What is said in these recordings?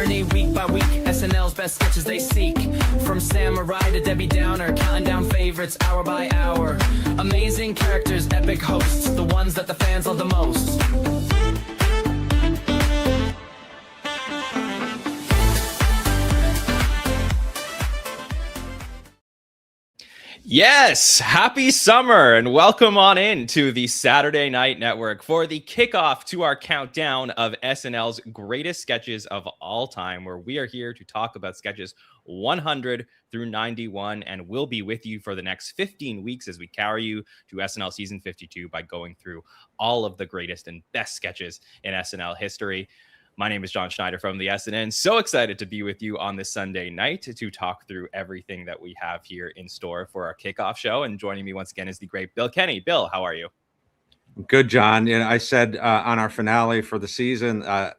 journey week by week. SNL's best sketches they seek. From Samurai to Debbie Downer, counting down favorites hour by hour. Amazing characters, epic hosts, the ones that the fans love the most. Yes, happy summer and welcome on in to the Saturday Night Network for the kickoff to our countdown of SNL's greatest sketches of all time, where we are here to talk about sketches 100 through 91, and we'll be with you for the next 15 weeks as we carry you to SNL season 52 by going through all of the greatest and best sketches in SNL history. My name is John Schneider from the SNN. So excited to be with you on this Sunday night to talk through everything that we have here in store for our kickoff show. And joining me once again is the great Bill Kenny. Bill, how are you? Good, John. And I said on our finale for the season, I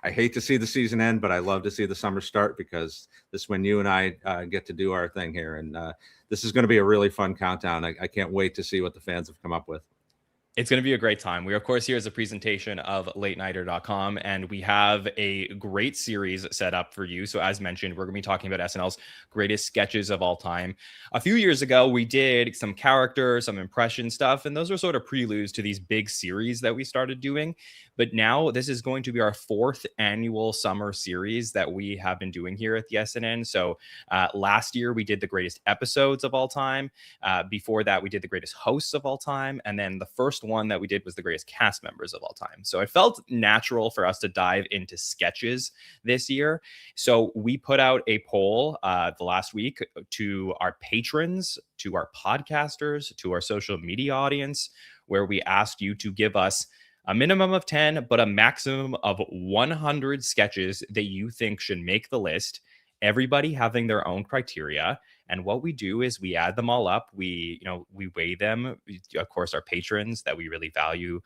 hate to see the season end, but I love to see the summer start, because this is when you and I get to do our thing here. And this is going to be a really fun countdown. I can't wait to see what the fans have come up with. It's going to be a great time. We, of course, here is a presentation of latenighter.com, and we have a great series set up for you. So as mentioned, we're going to be talking about SNL's greatest sketches of all time. A few years ago, we did some character, some impression stuff, and those were sort of preludes to these big series that we started doing. But now this is going to be our fourth annual summer series that we have been doing here at the SNN. So last year, we did the greatest episodes of all time. Before that, we did the greatest hosts of all time. And then the first one that we did was the greatest cast members of all time. So it felt natural for us to dive into sketches this year. So we put out a poll the last week to our patrons, to our podcasters, to our social media audience, where we asked you to give us a minimum of 10, but a maximum of 100 sketches that you think should make the list. Everybody having their own criteria. And what we do is we add them all up. We weigh them. Of course, our patrons that we really value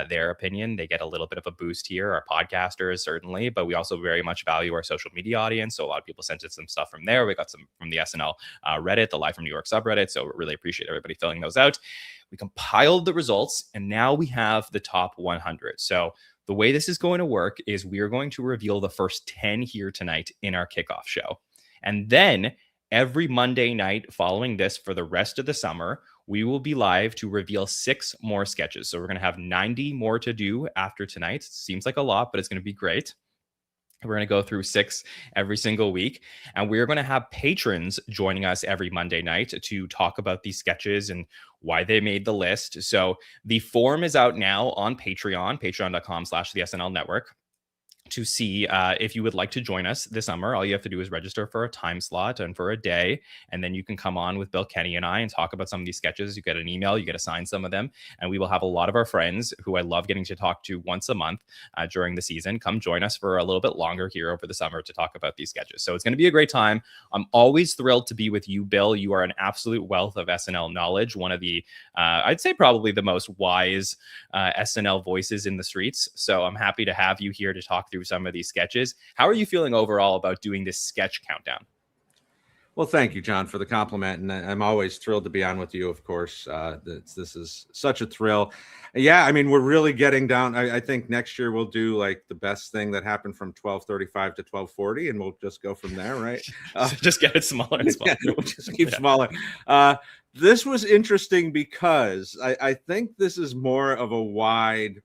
their opinion, they get a little bit of a boost here. Our podcasters, certainly, but we also very much value our social media audience. So a lot of people sent us some stuff from there. We got some from the SNL Reddit, the Live from New York subreddit. So really appreciate everybody filling those out. We compiled the results, and now we have the top 100. So the way this is going to work is we're going to reveal the first 10 here tonight in our kickoff show. And then every Monday night following this for the rest of the summer, we will be live to reveal 6 more sketches. So we're going to have 90 more to do after tonight. Seems like a lot, but it's going to be great. We're going to go through 6 every single week, and we're going to have patrons joining us every Monday night to talk about these sketches and why they made the list. So the form is out now on Patreon, patreon.com/the SNL Network. To see if you would like to join us this summer. All you have to do is register for a time slot and for a day, and then you can come on with Bill Kenny and I and talk about some of these sketches. You get an email, you get assigned some of them, and we will have a lot of our friends who I love getting to talk to once a month during the season come join us for a little bit longer here over the summer to talk about these sketches. So it's going to be a great time. I'm always thrilled to be with you, Bill. You are an absolute wealth of SNL knowledge, one of the, I'd say probably the most wise SNL voices in the streets. So I'm happy to have you here to talk through some of these sketches. How are you feeling overall about doing this sketch countdown? Well, thank you, John, for the compliment. And I'm always thrilled to be on with you, of course. This is such a thrill. Yeah, I mean, we're really getting down. I think next year we'll do like the best thing that happened from 1235 to 1240, and we'll just go from there, right? Just get it smaller and smaller. Yeah, we'll just keep smaller. This was interesting because I think this is more of a wide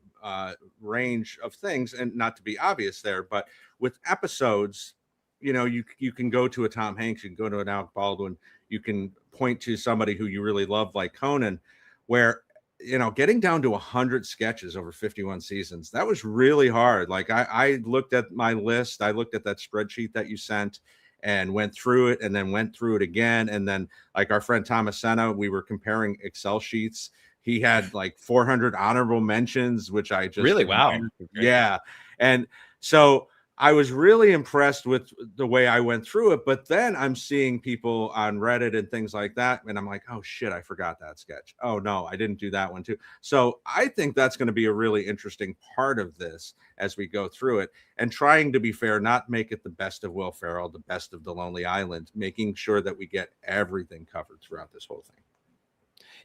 range of things, and not to be obvious there, but with episodes, you know, you can go to a Tom Hanks, you can go to an Alec Baldwin, you can point to somebody who you really love like Conan, where, you know, getting down to 100 sketches over 51 seasons, that was really hard. Like I looked at my list, I looked at that spreadsheet that you sent and went through it, and then went through it again. And then like our friend Thomas Senna, we were comparing Excel sheets. He had like 400 honorable mentions, which I just really, wow. Yeah. And so I was really impressed with the way I went through it. But then I'm seeing people on Reddit and things like that, and I'm like, oh shit, I forgot that sketch. Oh no, I didn't do that one too. So I think that's going to be a really interesting part of this as we go through it, and trying to be fair, not make it the best of Will Ferrell, the best of The Lonely Island, making sure that we get everything covered throughout this whole thing.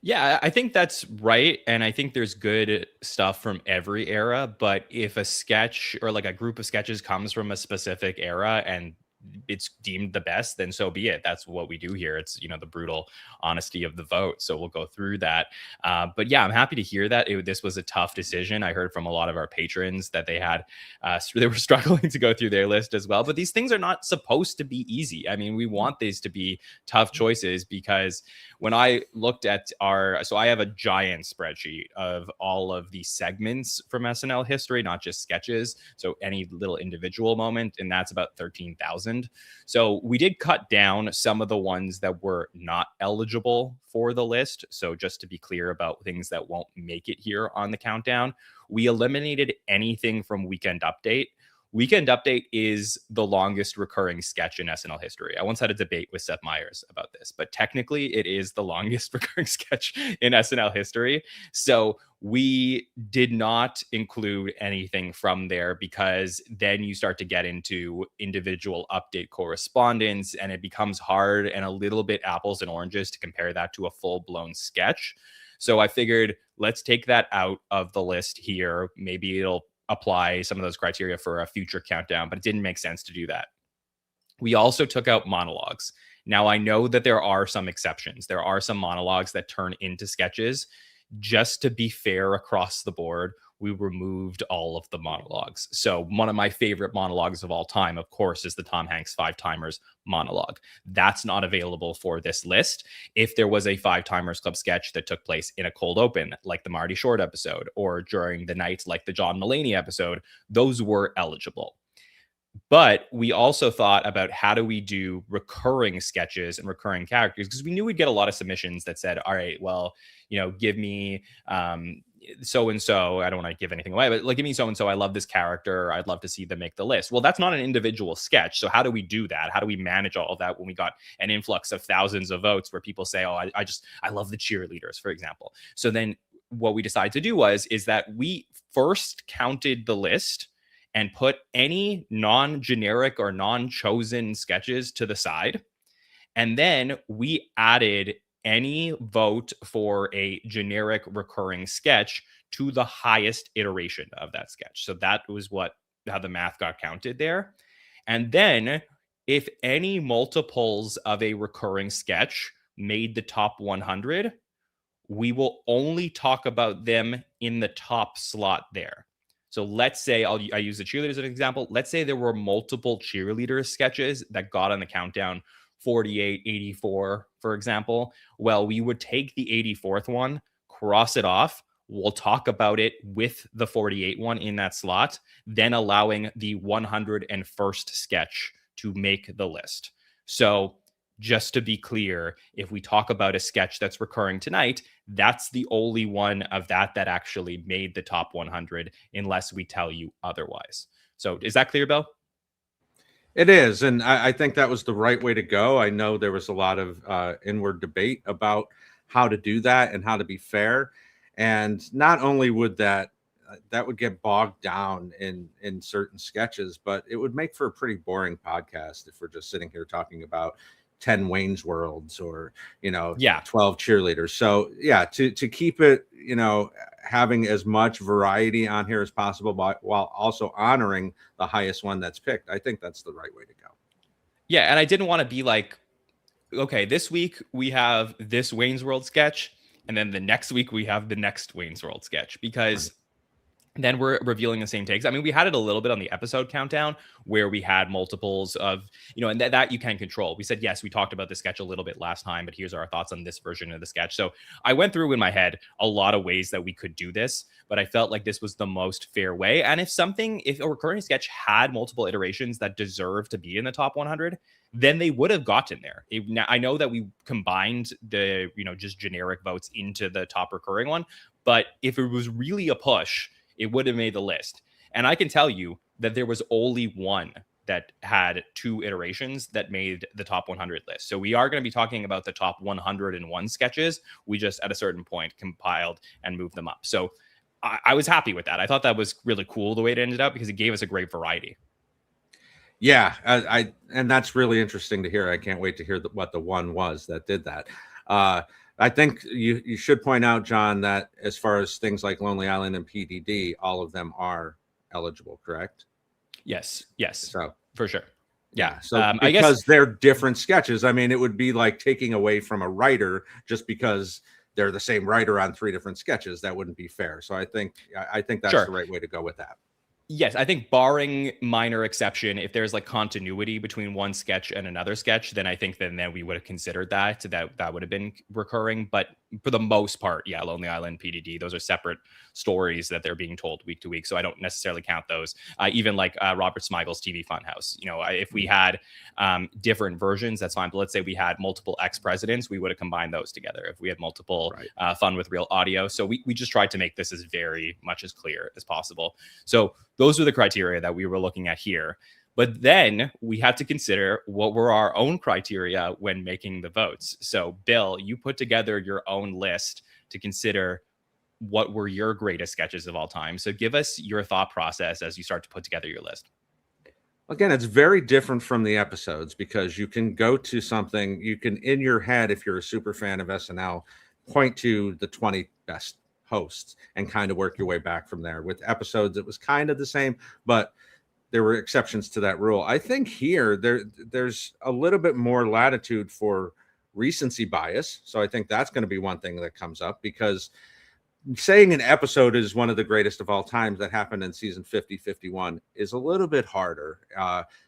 Yeah, I think that's right. And I think there's good stuff from every era. But if a sketch or like a group of sketches comes from a specific era and it's deemed the best, then so be it. That's what we do here. It's, the brutal honesty of the vote. So we'll go through that. But yeah, I'm happy to hear that this was a tough decision. I heard from a lot of our patrons that they were struggling to go through their list as well. But these things are not supposed to be easy. I mean, we want these to be tough choices because when I looked at so I have a giant spreadsheet of all of the segments from SNL history, not just sketches. So any little individual moment, and that's about 13,000. So we did cut down some of the ones that were not eligible for the list. So just to be clear about things that won't make it here on the countdown, we eliminated anything from Weekend Update. Weekend Update is the longest recurring sketch in SNL history. I once had a debate with Seth Meyers about this, but technically it is the longest recurring sketch in SNL history. So we did not include anything from there because then you start to get into individual update correspondence and it becomes hard and a little bit apples and oranges to compare that to a full-blown sketch. So I figured let's take that out of the list here. Maybe it'll apply some of those criteria for a future countdown, but it didn't make sense to do that. We also took out monologues. Now, I know that there are some exceptions. There are some monologues that turn into sketches. Just to be fair across the board, we removed all of the monologues. So one of my favorite monologues of all time, of course, is the Tom Hanks Five Timers monologue. That's not available for this list. If there was a Five Timers Club sketch that took place in a cold open, like the Marty Short episode, or during the night, like the John Mulaney episode, those were eligible. But we also thought about how do we do recurring sketches and recurring characters, because we knew we'd get a lot of submissions that said, all right, well, give me so-and-so. I don't want to give anything away, but like, give me so-and-so. I love this character. I'd love to see them make the list. Well, that's not an individual sketch. So how do we do that? How do we manage all of that when we got an influx of thousands of votes where people say, oh, I love the cheerleaders, for example. So then what we decided to do is that we first counted the list and put any non-generic or non-chosen sketches to the side. And then we added any vote for a generic recurring sketch to the highest iteration of that sketch. So that was how the math got counted there. And then if any multiples of a recurring sketch made the top 100, we will only talk about them in the top slot there. So let's say I use the cheerleaders as an example. Let's say there were multiple cheerleader sketches that got on the countdown 48, 84, for example. Well, we would take the 84th one, cross it off. We'll talk about it with the 48 one in that slot, then allowing the 101st sketch to make the list. So just to be clear, if we talk about a sketch that's recurring tonight, that's the only one of that actually made the top 100, unless we tell you otherwise. So is that clear, Bill? It is. And I think that was the right way to go. I know there was a lot of inward debate about how to do that and how to be fair. And not only would that would get bogged down in certain sketches, but it would make for a pretty boring podcast if we're just sitting here talking about 10 Wayne's Worlds or 12 cheerleaders. So to keep it having as much variety on here as possible, while also honoring the highest one that's picked, I think that's the right way to go. Yeah, and I didn't want to be like, okay, this week we have this Wayne's World sketch, and then the next week we have the next Wayne's World sketch, because then we're revealing the same takes. I mean, we had it a little bit on the episode countdown where we had multiples of, and that you can control. We said, yes, we talked about the sketch a little bit last time, but here's our thoughts on this version of the sketch. So I went through in my head a lot of ways that we could do this, but I felt like this was the most fair way. And if a recurring sketch had multiple iterations that deserve to be in the top 100, then they would have gotten there. I know that we combined the, just generic votes into the top recurring one, but if it was really a push, it would have made the list. And I can tell you that there was only one that had 2 iterations that made the top 100 list. So we are going to be talking about the top 101 sketches. We just at a certain point compiled and moved them up. So I was happy with that. I thought that was really cool the way it ended up, because it gave us a great variety. Yeah, and that's really interesting to hear. I can't wait to hear what the one was that did that. I think you should point out, John, that as far as things like Lonely Island and PDD, all of them are eligible, correct? Yes, So for sure. yeah, so I guess because they're different sketches, I mean, it would be like taking away from a writer just because they're the same writer on 3 different sketches. That wouldn't be fair. So I think that's sure. the right way to go with that. Yes, I think barring minor exception, if there's like continuity between one sketch and another sketch, then I think then we would have considered that would have been recurring. But for the most part, yeah, Lonely Island, PDD, those are separate stories that they're being told week to week. So I don't necessarily count those. Even like Robert Smigel's TV Funhouse, if we had different versions, that's fine. But let's say we had multiple ex-presidents, we would have combined those together. If we had multiple Fun with Real Audio. So we just tried to make this as very much as clear as possible. So those are the criteria that we were looking at here. But then we had to consider what were our own criteria when making the votes. So, Bill, you put together your own list to consider what were your greatest sketches of all time. So give us your thought process as you start to put together your list. Again, it's very different from the episodes because you can go to something, you can, in your head, if you're a super fan of SNL, point to the 20 best hosts and kind of work your way back from there. With episodes, it was kind of the same, but there were exceptions to that rule. I think here there's a little bit more latitude for recency bias. So I think that's going to be one thing that comes up, because saying an episode is one of the greatest of all times that happened in season 50, 51 is a little bit harder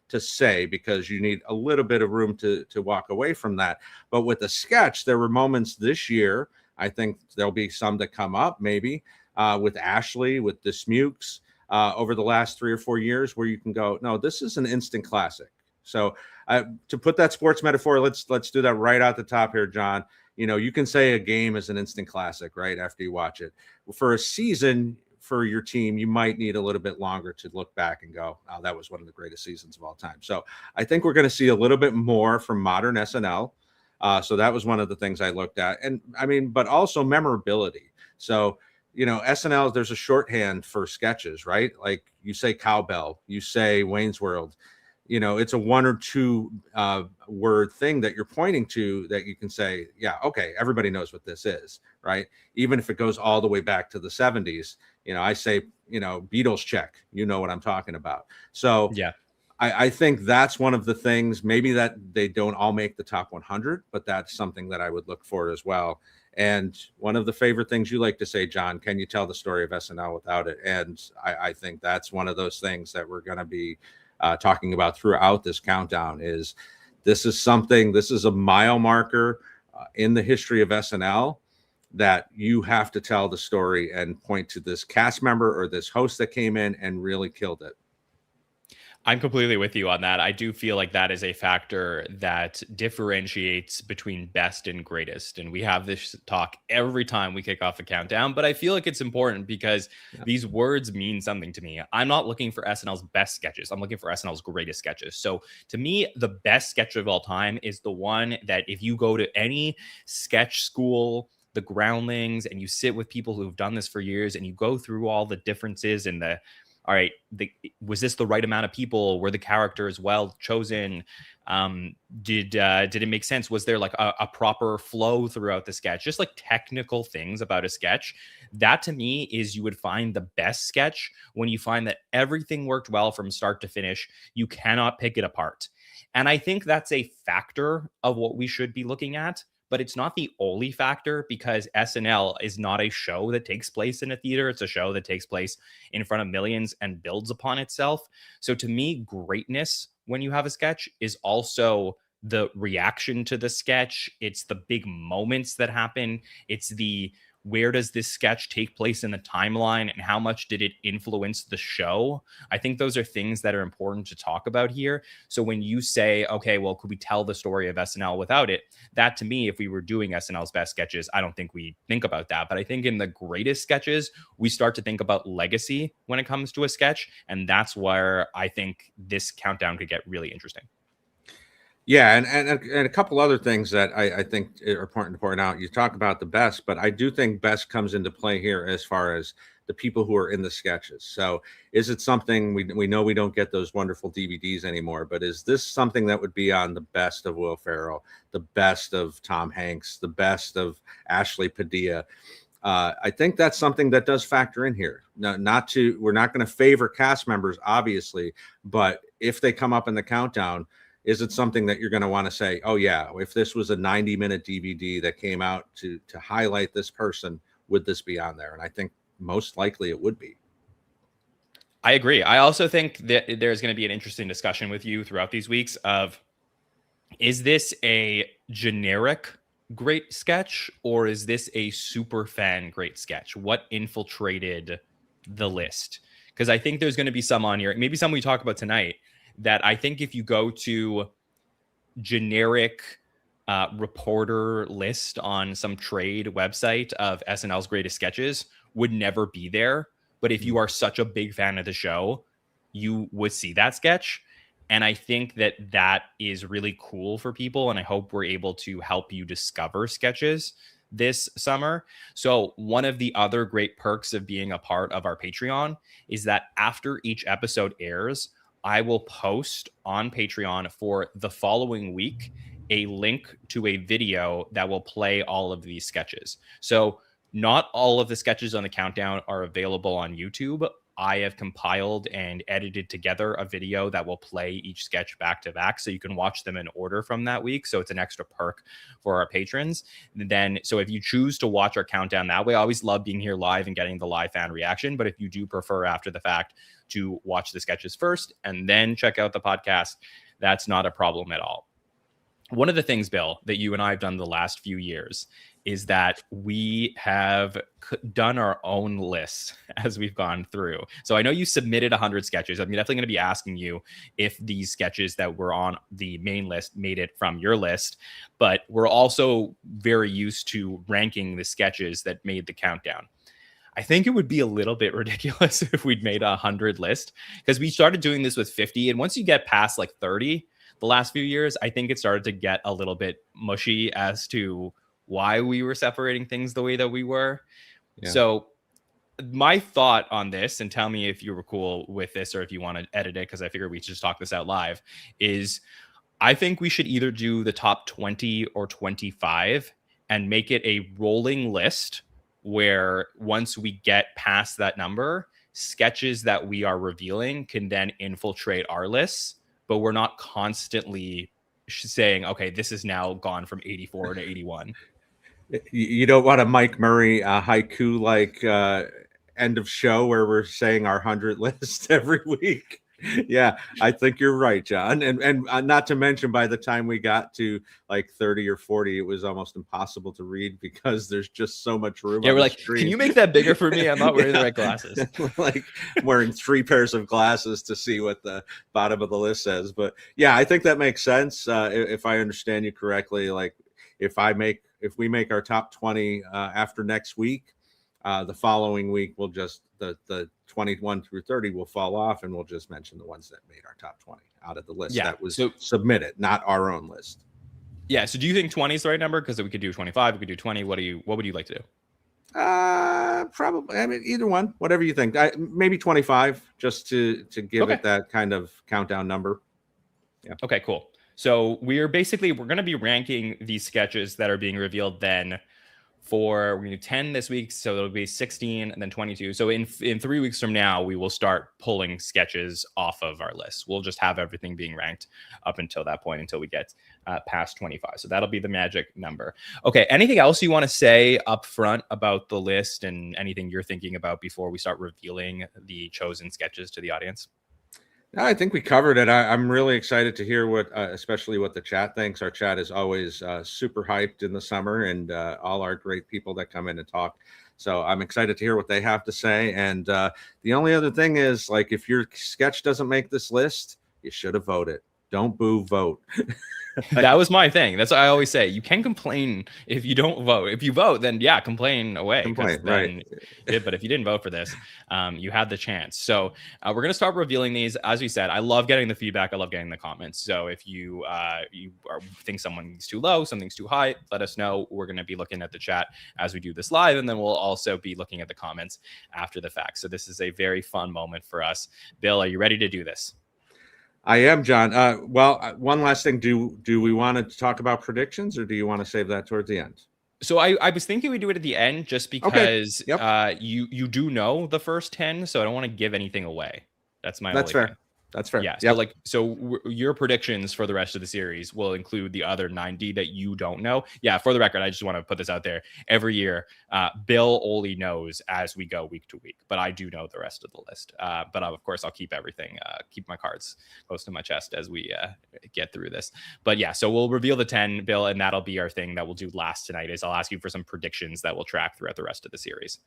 to say, because you need a little bit of room to walk away from that. But with the sketch, there were moments this year, I think there'll be some that come up maybe with Ashley, with the Smukes over the last 3 or 4 years, where you can go, no, this is an instant classic. So to put that sports metaphor, let's do that right out the top here, John. You can say a game is an instant classic right after you watch it. For a season, for your team, you might need a little bit longer to look back and go, oh, that was one of the greatest seasons of all time. So I think we're going to see a little bit more from modern SNL. So that was one of the things I looked at. And I mean, but also memorability. So, SNL, there's a shorthand for sketches, right? Like you say Cowbell, you say Wayne's World, it's a 1 or 2 word thing that you're pointing to that you can say, yeah, okay, everybody knows what this is, right? Even if it goes all the way back to the 70s, I say, Beatles check, what I'm talking about. So yeah, I think that's one of the things, maybe that they don't all make the top 100, but that's something that I would look for as well. And one of the favorite things you like to say, John, can you tell the story of SNL without it? And I think that's one of those things that we're going to be talking about throughout this countdown. This is a mile marker in the history of SNL, that you have to tell the story and point to this cast member or this host that came in and really killed it. I'm completely with you on that. I do feel like that is a factor that differentiates between best and greatest. And we have this talk every time we kick off a countdown, but I feel like it's important because these words mean something to me. I'm not looking for SNL's best sketches. I'm looking for SNL's greatest sketches. So to me, the best sketch of all time is the one that if you go to any sketch school, the Groundlings, and you sit with people who've done this for years and you go through all the differences and all right, was this the right amount of people? Were the characters well chosen? Did it make sense? Was there like a proper flow throughout the sketch? Just like technical things about a sketch. That to me is, you would find the best sketch when you find that everything worked well from start to finish. You cannot pick it apart. And I think that's a factor of what we should be looking at. But it's not the only factor, because SNL is not a show that takes place in a theater. It's a show that takes place in front of millions and builds upon itself. So to me, greatness when you have a sketch is also the reaction to the sketch. It's the big moments that happen. It's where does this sketch take place in the timeline and how much did it influence the show? I think those are things that are important to talk about here. So when you say, okay, well, could we tell the story of SNL without it? That to me, if we were doing SNL's best sketches, I don't think we think about that. But I think in the greatest sketches, we start to think about legacy when it comes to a sketch. And that's where I think this countdown could get really interesting. Yeah, and a couple other things that I think are important to point out. You talk about the best, but I do think best comes into play here as far as the people who are in the sketches. So is it something we know we don't get those wonderful DVDs anymore, but is this something that would be on the best of Will Ferrell, the best of Tom Hanks, the best of Ashley Padilla? I think that's something that does factor in here. No, we're not going to favor cast members, obviously, but if they come up in the countdown, is it something that you're going to want to say, oh yeah, if this was a 90-minute DVD that came out to highlight this person, would this be on there? And I think most likely it would be. I agree. I also think that there's going to be an interesting discussion with you throughout these weeks of, is this a generic great sketch or is this a super fan great sketch? What infiltrated the list? Because I think there's going to be some on here, maybe some we talk about tonight, that I think if you go to generic reporter list on some trade website of SNL's greatest sketches, would never be there. But if you are such a big fan of the show, you would see that sketch. And I think that that is really cool for people. And I hope we're able to help you discover sketches this summer. So one of the other great perks of being a part of our Patreon is that after each episode airs, I will post on Patreon for the following week a link to a video that will play all of these sketches. So not all of the sketches on the countdown are available on YouTube. I have compiled and edited together a video that will play each sketch back to back, so you can watch them in order from that week. So it's an extra perk for our patrons. And then, so if you choose to watch our countdown that way, I always love being here live and getting the live fan reaction. But if you do prefer after the fact to watch the sketches first and then check out the podcast, that's not a problem at all. One of the things, Bill, that you and I have done the last few years is that we have done our own lists as we've gone through. So I know you submitted 100 sketches. I'm definitely going to be asking you if these sketches that were on the main list made it from your list, but we're also very used to ranking the sketches that made the countdown. I think it would be a little bit ridiculous if we'd made a 100 list, because we started doing this with 50. And once you get past like 30, the last few years, I think it started to get a little bit mushy as to why we were separating things the way that we were. Yeah. So my thought on this, and tell me if you were cool with this or if you want to edit it, because I figured we should just talk this out live, is I think we should either do the top 20 or 25 and make it a rolling list where once we get past that number, sketches that we are revealing can then infiltrate our lists, but we're not constantly saying, okay, this is now gone from 84 to 81. You don't want a Mike Murray haiku like end of show where we're saying our 100 list every week. Yeah, I think you're right, John. And not to mention, by the time we got to like 30 or 40, it was almost impossible to read because there's just so much room. Yeah, we're like, screen. Can you make that bigger for me? I'm not wearing the right glasses. Like wearing 3 pairs of glasses to see what the bottom of the list says. But yeah, I think that makes sense. If I understand you correctly, like if we make our top 20 after next week, the following week we'll just the 21 through 30 will fall off, and we'll just mention the ones that made our top 20 out of the list that was submitted, not our own list. Yeah. So do you think 20 is the right number? Because we could do 25, we could do 20. What would you like to do? Probably. I mean, either one, whatever you think. Maybe 25, just to give it that kind of countdown number. Yeah. Okay. Cool. So we're going to be ranking these sketches that are being revealed then. We're going to do 10 this week, so it'll be 16 and then 22. So in 3 weeks from now, we will start pulling sketches off of our list. We'll just have everything being ranked up until that point, until we get past 25. So that'll be the magic number. Okay, anything else you want to say up front about the list and anything you're thinking about before we start revealing the chosen sketches to the audience? I think we covered it. I'm really excited to hear especially what the chat thinks. Our chat is always super hyped in the summer, and all our great people that come in and talk. So I'm excited to hear what they have to say. And the only other thing is, like, if your sketch doesn't make this list, you should have voted. Don't boo, vote. That was my thing. That's what I always say. You can complain if you don't vote. If you vote, then yeah, complain away. Complain, Then, right. but if you didn't vote for this, you had the chance. So we're gonna start revealing these. As we said, I love getting the feedback. I love getting the comments. So if you think something's too low, something's too high, let us know. We're gonna be looking at the chat as we do this live, and then we'll also be looking at the comments after the fact. So this is a very fun moment for us. Bill, are you ready to do this? I am, John. One last thing. Do we want to talk about predictions, or do you want to save that towards the end? So I was thinking we do it at the end just because Yep. You do know the first 10, so I don't want to give anything away. That's my That's only fair. thing. That's fair. Yeah. Yep. Your predictions for the rest of the series will include the other 90 that you don't know. Yeah. For the record, I just want to put this out there. Every year, Bill only knows as we go week to week, but I do know the rest of the list. But of course, I'll keep everything, keep my cards close to my chest as we get through this. But yeah, so we'll reveal the 10, Bill, and that'll be our thing that we'll do last tonight. Is I'll ask you for some predictions that will track throughout the rest of the series.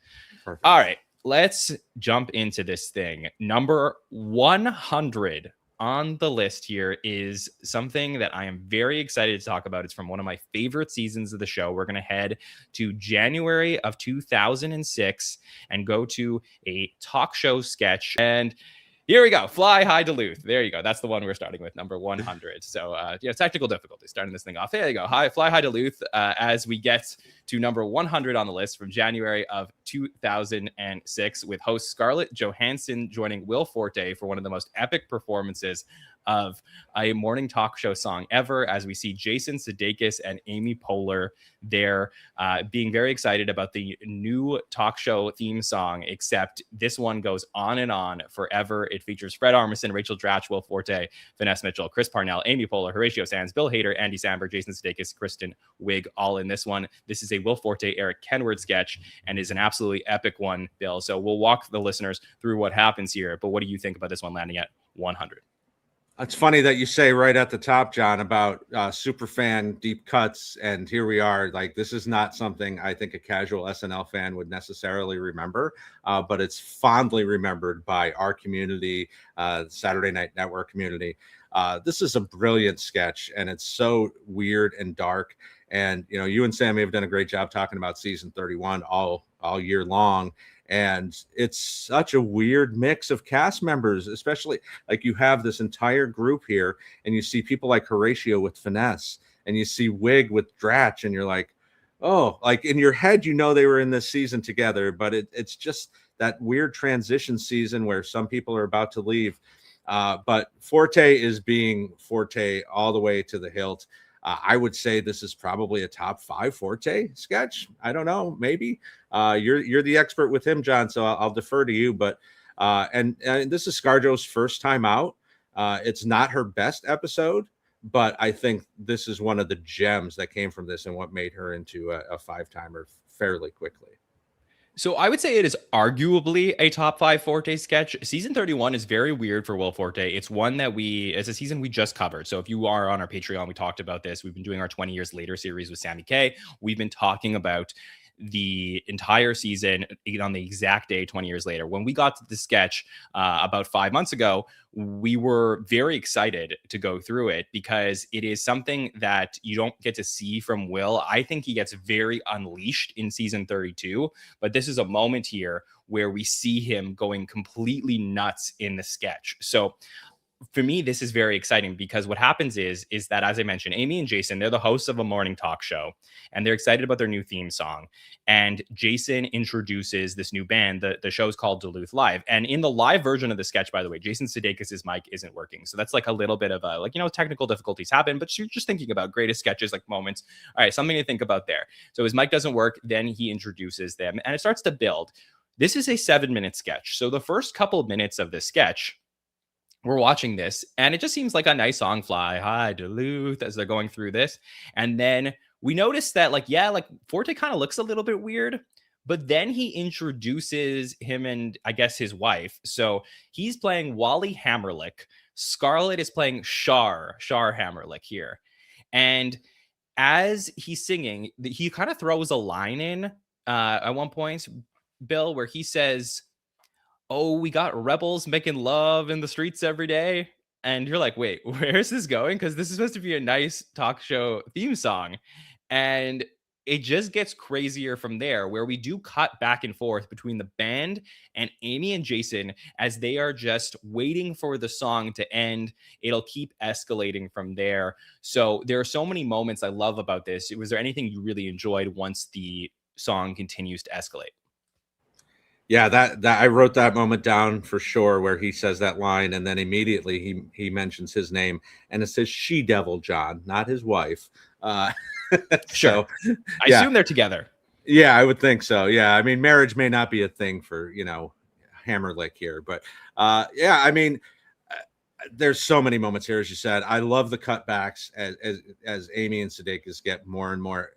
Perfect. All right. Let's jump into this thing. Number 100 on the list here is something that I am very excited to talk about. It's from one of my favorite seasons of the show. We're going to head to January of 2006 and go to a talk show sketch. And here we go. Fly High Duluth. There you go. That's the one we're starting with, number 100. So, technical difficulty starting this thing off. There you go. Fly High Duluth as we get to number 100 on the list from January of 2006 with host Scarlett Johansson joining Will Forte for one of the most epic performances of a morning talk show song ever, as we see Jason Sudeikis and Amy Poehler there being very excited about the new talk show theme song, except this one goes on and on forever. It features Fred Armisen, Rachel Dratch, Will Forte, Vanessa Mitchell, Chris Parnell, Amy Poehler, Horatio Sands, Bill Hader, Andy Samberg, Jason Sudeikis, Kristen Wiig, all in this one. This is a Will Forte, Eric Kenward sketch and is an absolutely epic one, Bill. So we'll walk the listeners through what happens here, but what do you think about this one landing at 100? It's funny that you say right at the top, John, about super fan deep cuts, and here we are. Like, this is not something I think a casual SNL fan would necessarily remember, but it's fondly remembered by our community, Saturday Night Network community. This is a brilliant sketch, and it's so weird and dark. And you and Sammy have done a great job talking about season 31 all year long. And it's such a weird mix of cast members, especially like you have this entire group here and you see people like Horatio with Finesse and you see Wig with Dratch, and you're like, oh, like in your head, they were in this season together, but it's just that weird transition season where some people are about to leave. But Forte is being Forte all the way to the hilt. I would say this is probably a top 5 Forte sketch. I don't know, maybe. You're the expert with him, John, so I'll defer to you. But and this is ScarJo's first time out. It's not her best episode, but I think this is one of the gems that came from this and what made her into a 5-timer fairly quickly. So I would say it is arguably a top 5 Forte sketch. Season 31 is very weird for Will Forte. It's one that it's a season we just covered. So if you are on our Patreon, we talked about this. We've been doing our 20 Years Later series with Sammy K. We've been talking about the entire season on the exact day 20 years later. When we got to the sketch about 5 months ago, we were very excited to go through it because it is something that you don't get to see from Will. I think he gets very unleashed in season 32, but this is a moment here where we see him going completely nuts in the sketch. So for me, this is very exciting because what happens is that, as I mentioned, Amy and Jason, they're the hosts of a morning talk show and they're excited about their new theme song. And Jason introduces this new band. The show's called Duluth Live. And in the live version of the sketch, by the way, Jason Sudeikis' mic isn't working. So that's like a little bit of technical difficulties happen, but you're just thinking about greatest sketches, like moments. All right, something to think about there. So his mic doesn't work. Then he introduces them and it starts to build. This is a 7-minute sketch. So the first couple of minutes of this sketch, we're watching this and it just seems like a nice song, Fly High Duluth, as they're going through this. And then we notice that Forte kind of looks a little bit weird, but then he introduces him and I guess his wife. So he's playing Wally Hammerlick. Scarlett is playing Shar Hammerlick here. And as he's singing, he kind of throws a line in at one point, Bill, where he says, "Oh, we got rebels making love in the streets every day." And you're like, wait, where is this going? Because this is supposed to be a nice talk show theme song. And it just gets crazier from there, where we do cut back and forth between the band and Amy and Jason as they are just waiting for the song to end. It'll keep escalating from there. So there are so many moments I love about this. Was there anything you really enjoyed once the song continues to escalate? Yeah, that I wrote that moment down for sure, where he says that line, and then immediately he mentions his name, and it says she devil John, not his wife. Uh, Sure. so I yeah, assume they're together. yeah, I would think so. Yeah, I mean, marriage may not be a thing for Hammerlick here, but yeah, I mean, there's so many moments here, as you said. I love the cutbacks as Amy and Sudeikis get more and more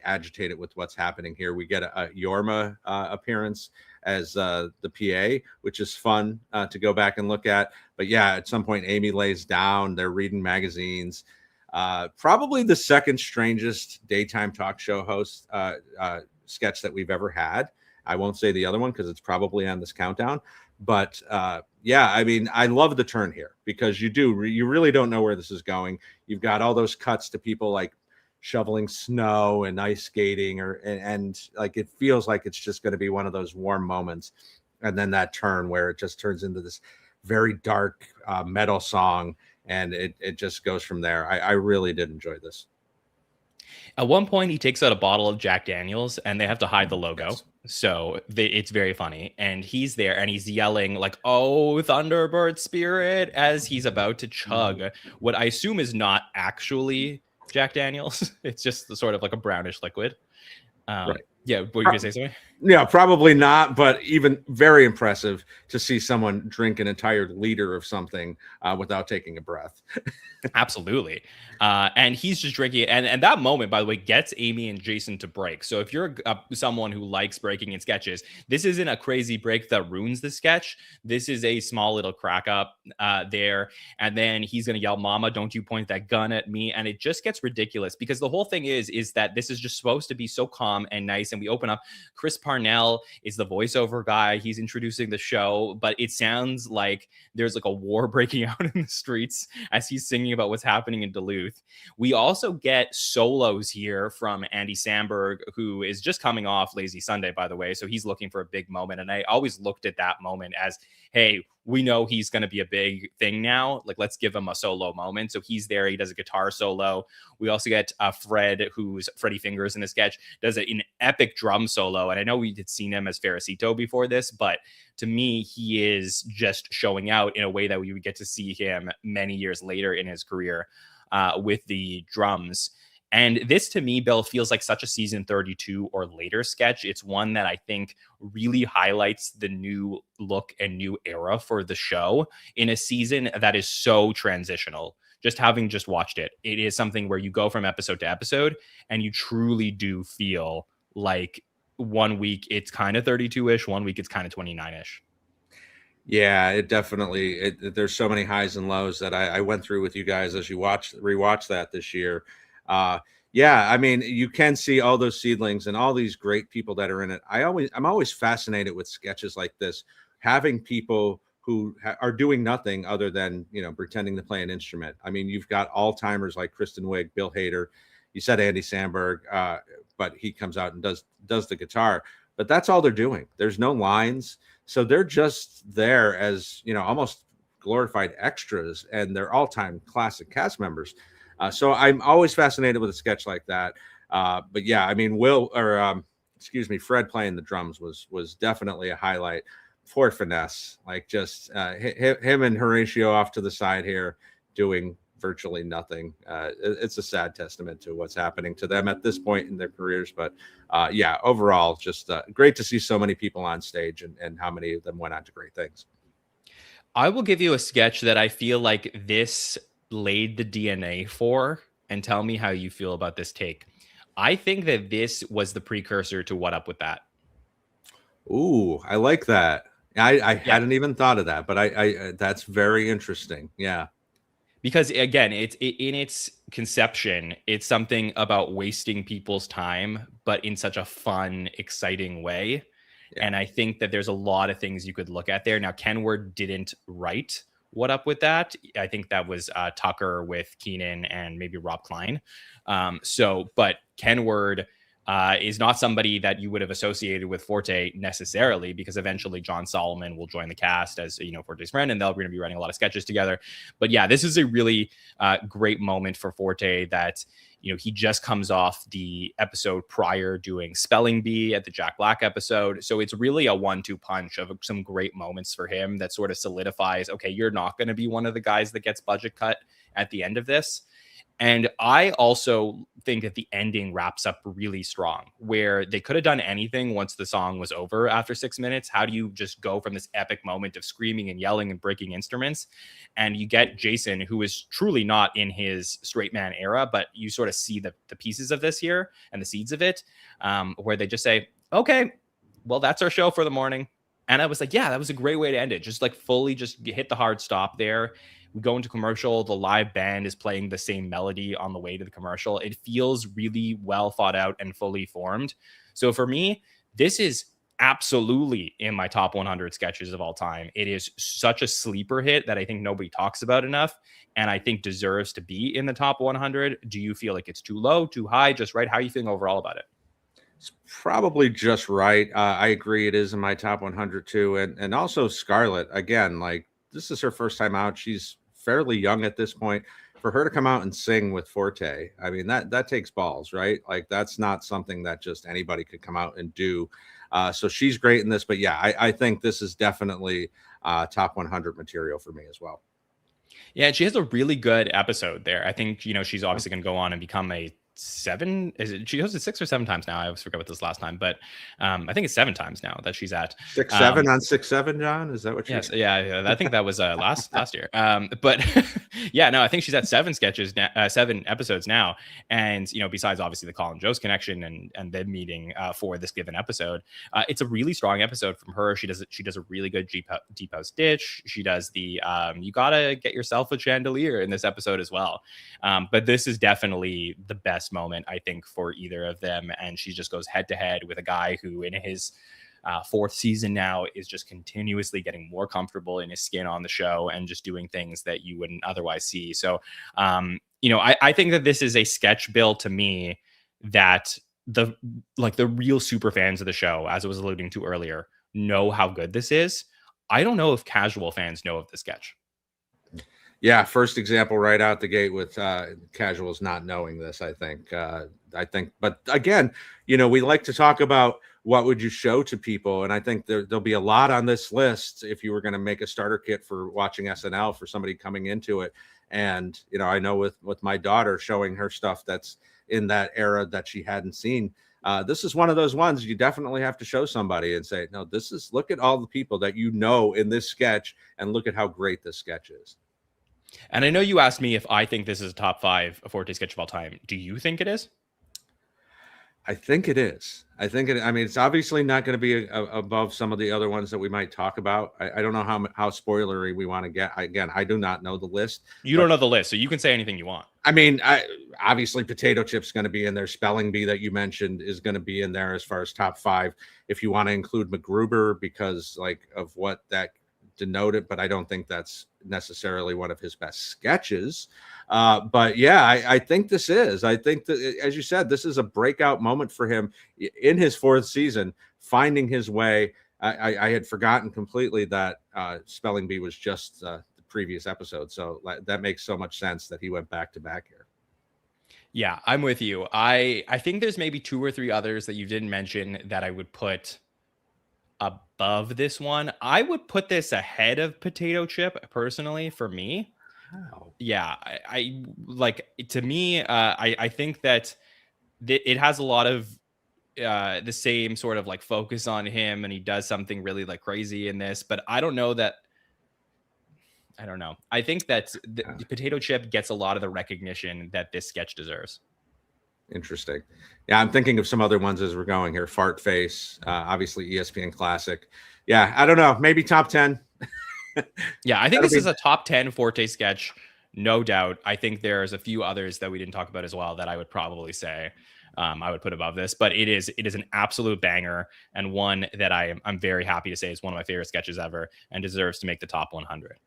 agitated with what's happening here. We get a Yorma appearance as the PA, which is fun to go back and look at. But yeah, at some point, Amy lays down. They're reading magazines. Probably the second strangest daytime talk show host sketch that we've ever had. I won't say the other one because it's probably on this countdown. But yeah, I mean, I love the turn here because you really don't know where this is going. You've got all those cuts to people like shoveling snow and ice skating, and like it feels like it's just going to be one of those warm moments, and then that turn where it just turns into this very dark metal song, and it just goes from there. I really did enjoy this. At one point, he takes out a bottle of Jack Daniels, and they have to hide the logo. Yes. So it's very funny. And he's there, and he's yelling like, "Oh, Thunderbird Spirit," as he's about to chug what I assume is not actually Jack Daniels. It's just the sort of like a brownish liquid. Right. Yeah, what were you gonna say, something? Yeah, probably not, but even very impressive to see someone drink an entire liter of something without taking a breath. Absolutely. And he's just drinking it. And that moment, by the way, gets Amy and Jason to break. So if you're someone who likes breaking in sketches, this isn't a crazy break that ruins the sketch. This is a small little crack up there. And then he's going to yell, "Mama, don't you point that gun at me." And it just gets ridiculous because the whole thing is that this is just supposed to be so calm and nice. And we open up. Chris Parnell is the voiceover guy. He's introducing the show, but it sounds like there's like a war breaking out in the streets as he's singing about what's happening in Duluth. We also get solos here from Andy Samberg, who is just coming off Lazy Sunday, by the way. So he's looking for a big moment. And I always looked at that moment as, hey, we know he's going to be a big thing now. Like, let's give him a solo moment. So he's there. He does a guitar solo. We also get Fred, who's Freddie Fingers in the sketch, does an epic drum solo. And I know we had seen him as Ferricito before this, but to me, he is just showing out in a way that we would get to see him many years later in his career with the drums. And this, to me, Bill, feels like such a season 32 or later sketch. It's one that I think really highlights the new look and new era for the show in a season that is so transitional. Just having just watched it, it is something where you go from episode to episode and you truly do feel like 1 week it's kind of 32-ish, 1 week it's kind of 29-ish. Yeah, it definitely. There's so many highs and lows that I went through with you guys as you rewatch that this year. Yeah, I mean, you can see all those seedlings and all these great people that are in it. I'm always fascinated with sketches like this, having people who are doing nothing other than pretending to play an instrument. I mean, you've got all timers like Kristen Wiig, Bill Hader. You said Andy Samberg, but he comes out and does the guitar. But that's all they're doing. There's no lines. So they're just there as, almost glorified extras, and they're all-time classic cast members. So I'm always fascinated with a sketch like that. But yeah, I mean, Fred playing the drums was definitely a highlight. Poor Finesse, like just him and Horatio off to the side here doing virtually nothing. It's a sad testament to what's happening to them at this point in their careers. But yeah, overall, just great to see so many people on stage and how many of them went on to great things. I will give you a sketch that I feel like this laid the DNA for, and tell me how you feel about this take. I think that this was the precursor to What Up With That. Ooh, I like that. I hadn't even thought of that, but I that's very interesting. Yeah. Because again, it's in its conception, it's something about wasting people's time, but in such a fun, exciting way. Yeah. And I think that there's a lot of things you could look at there. Now, Kenward didn't write what up with that. I think that was Tucker with Keenan and maybe Rob Klein. But Kenward is not somebody that you would have associated with Forte necessarily, because eventually John Solomon will join the cast as, Forte's friend, and they're going to be writing a lot of sketches together. But yeah, this is a really great moment for Forte that, he just comes off the episode prior doing Spelling Bee at the Jack Black episode. So it's really a 1-2 punch of some great moments for him that sort of solidifies, okay, you're not going to be one of the guys that gets budget cut at the end of this. And I also think that the ending wraps up really strong, where they could have done anything once the song was over after 6 minutes. How do you just go from this epic moment of screaming and yelling and breaking instruments? And you get Jason, who is truly not in his straight man era, but you sort of see the pieces of this here and the seeds of it, where they just say, okay, well, that's our show for the morning. And I was like, yeah, that was a great way to end it. Just like fully just hit the hard stop there. We go into commercial. The live band is playing the same melody on the way to the commercial. It feels really well thought out and fully formed. So for me, this is absolutely in my top 100 sketches of all time. It is such a sleeper hit that I think nobody talks about enough, and I think deserves to be in the top 100. Do you feel like it's too low, too high, just right? How are you feeling overall about it? It's probably just right. I agree. It is in my top 100 too. And also Scarlett, again, like, this is her first time out. She's fairly young at this point. For her to come out and sing with Forte, I mean, that takes balls, right? Like, that's not something that just anybody could come out and do. So she's great in this. But yeah, I think this is definitely top 100 material for me as well. Yeah, and she has a really good episode there. I think, she's obviously going to go on and become a 7. She hosted 6 or 7 times now. I always forget what this last time, but I think it's 7 times now that she's at 6-7 on 6-7. John, is that what? Yes, yeah. I think that was last year. But yeah, no, I think she's at 7 sketches, 7 episodes now, and besides obviously the Colin Jost connection and them meeting for this given episode, it's a really strong episode from her. She does a really good deep house ditch. She does the you gotta get yourself a chandelier in this episode as well. But this is definitely the best moment I think for either of them, and she just goes head to head with a guy who in his 4th season now is just continuously getting more comfortable in his skin on the show and just doing things that you wouldn't otherwise see. So I think that this is a sketch build to me that the real super fans of the show, as I was alluding to earlier, know how good this is. I don't know if casual fans know of the sketch. Yeah, first example right out the gate with casuals not knowing this, I think. But again, we like to talk about what would you show to people, and I think there'll be a lot on this list if you were going to make a starter kit for watching SNL for somebody coming into it. And I know with my daughter, showing her stuff that's in that era that she hadn't seen, this is one of those ones you definitely have to show somebody and say, no, look at all the people that in this sketch, and look at how great this sketch is. And I know you asked me if I think this is a top 5 Forte sketch of all time. Do you think it is? I think it is. I mean, it's obviously not going to be above some of the other ones that we might talk about. I don't know how spoilery we want to get. Again, I do not know the list. You don't know the list, so you can say anything you want. I mean, obviously Potato Chip's going to be in there. Spelling Bee that you mentioned is going to be in there as far as top 5. If you want to include MacGruber because of what that denoted, but I don't think that's necessarily one of his best sketches. But yeah, I think this is. I think that, as you said, this is a breakout moment for him in his 4th season, finding his way. I had forgotten completely that Spelling Bee was just the previous episode, so that makes so much sense that he went back to back here. Yeah, I'm with you. I think there's maybe 2 or 3 others that you didn't mention that I would put above this one. I would put this ahead of Potato Chip personally for me. Wow. Yeah, I like, to me, I think that it has a lot of the same sort of focus on him, and he does something really crazy in this, but I don't know. I think that the Potato Chip gets a lot of the recognition that this sketch deserves. Interesting. Yeah, I'm thinking of some other ones as we're going here. Fart Face, obviously ESPN Classic. Yeah, I don't know. Maybe top 10. Yeah, I think this is a top 10 Forte sketch, no doubt. I think there's a few others that we didn't talk about as well that I would probably say I would put above this, but it is an absolute banger, and one that I'm very happy to say is one of my favorite sketches ever and deserves to make the top 100.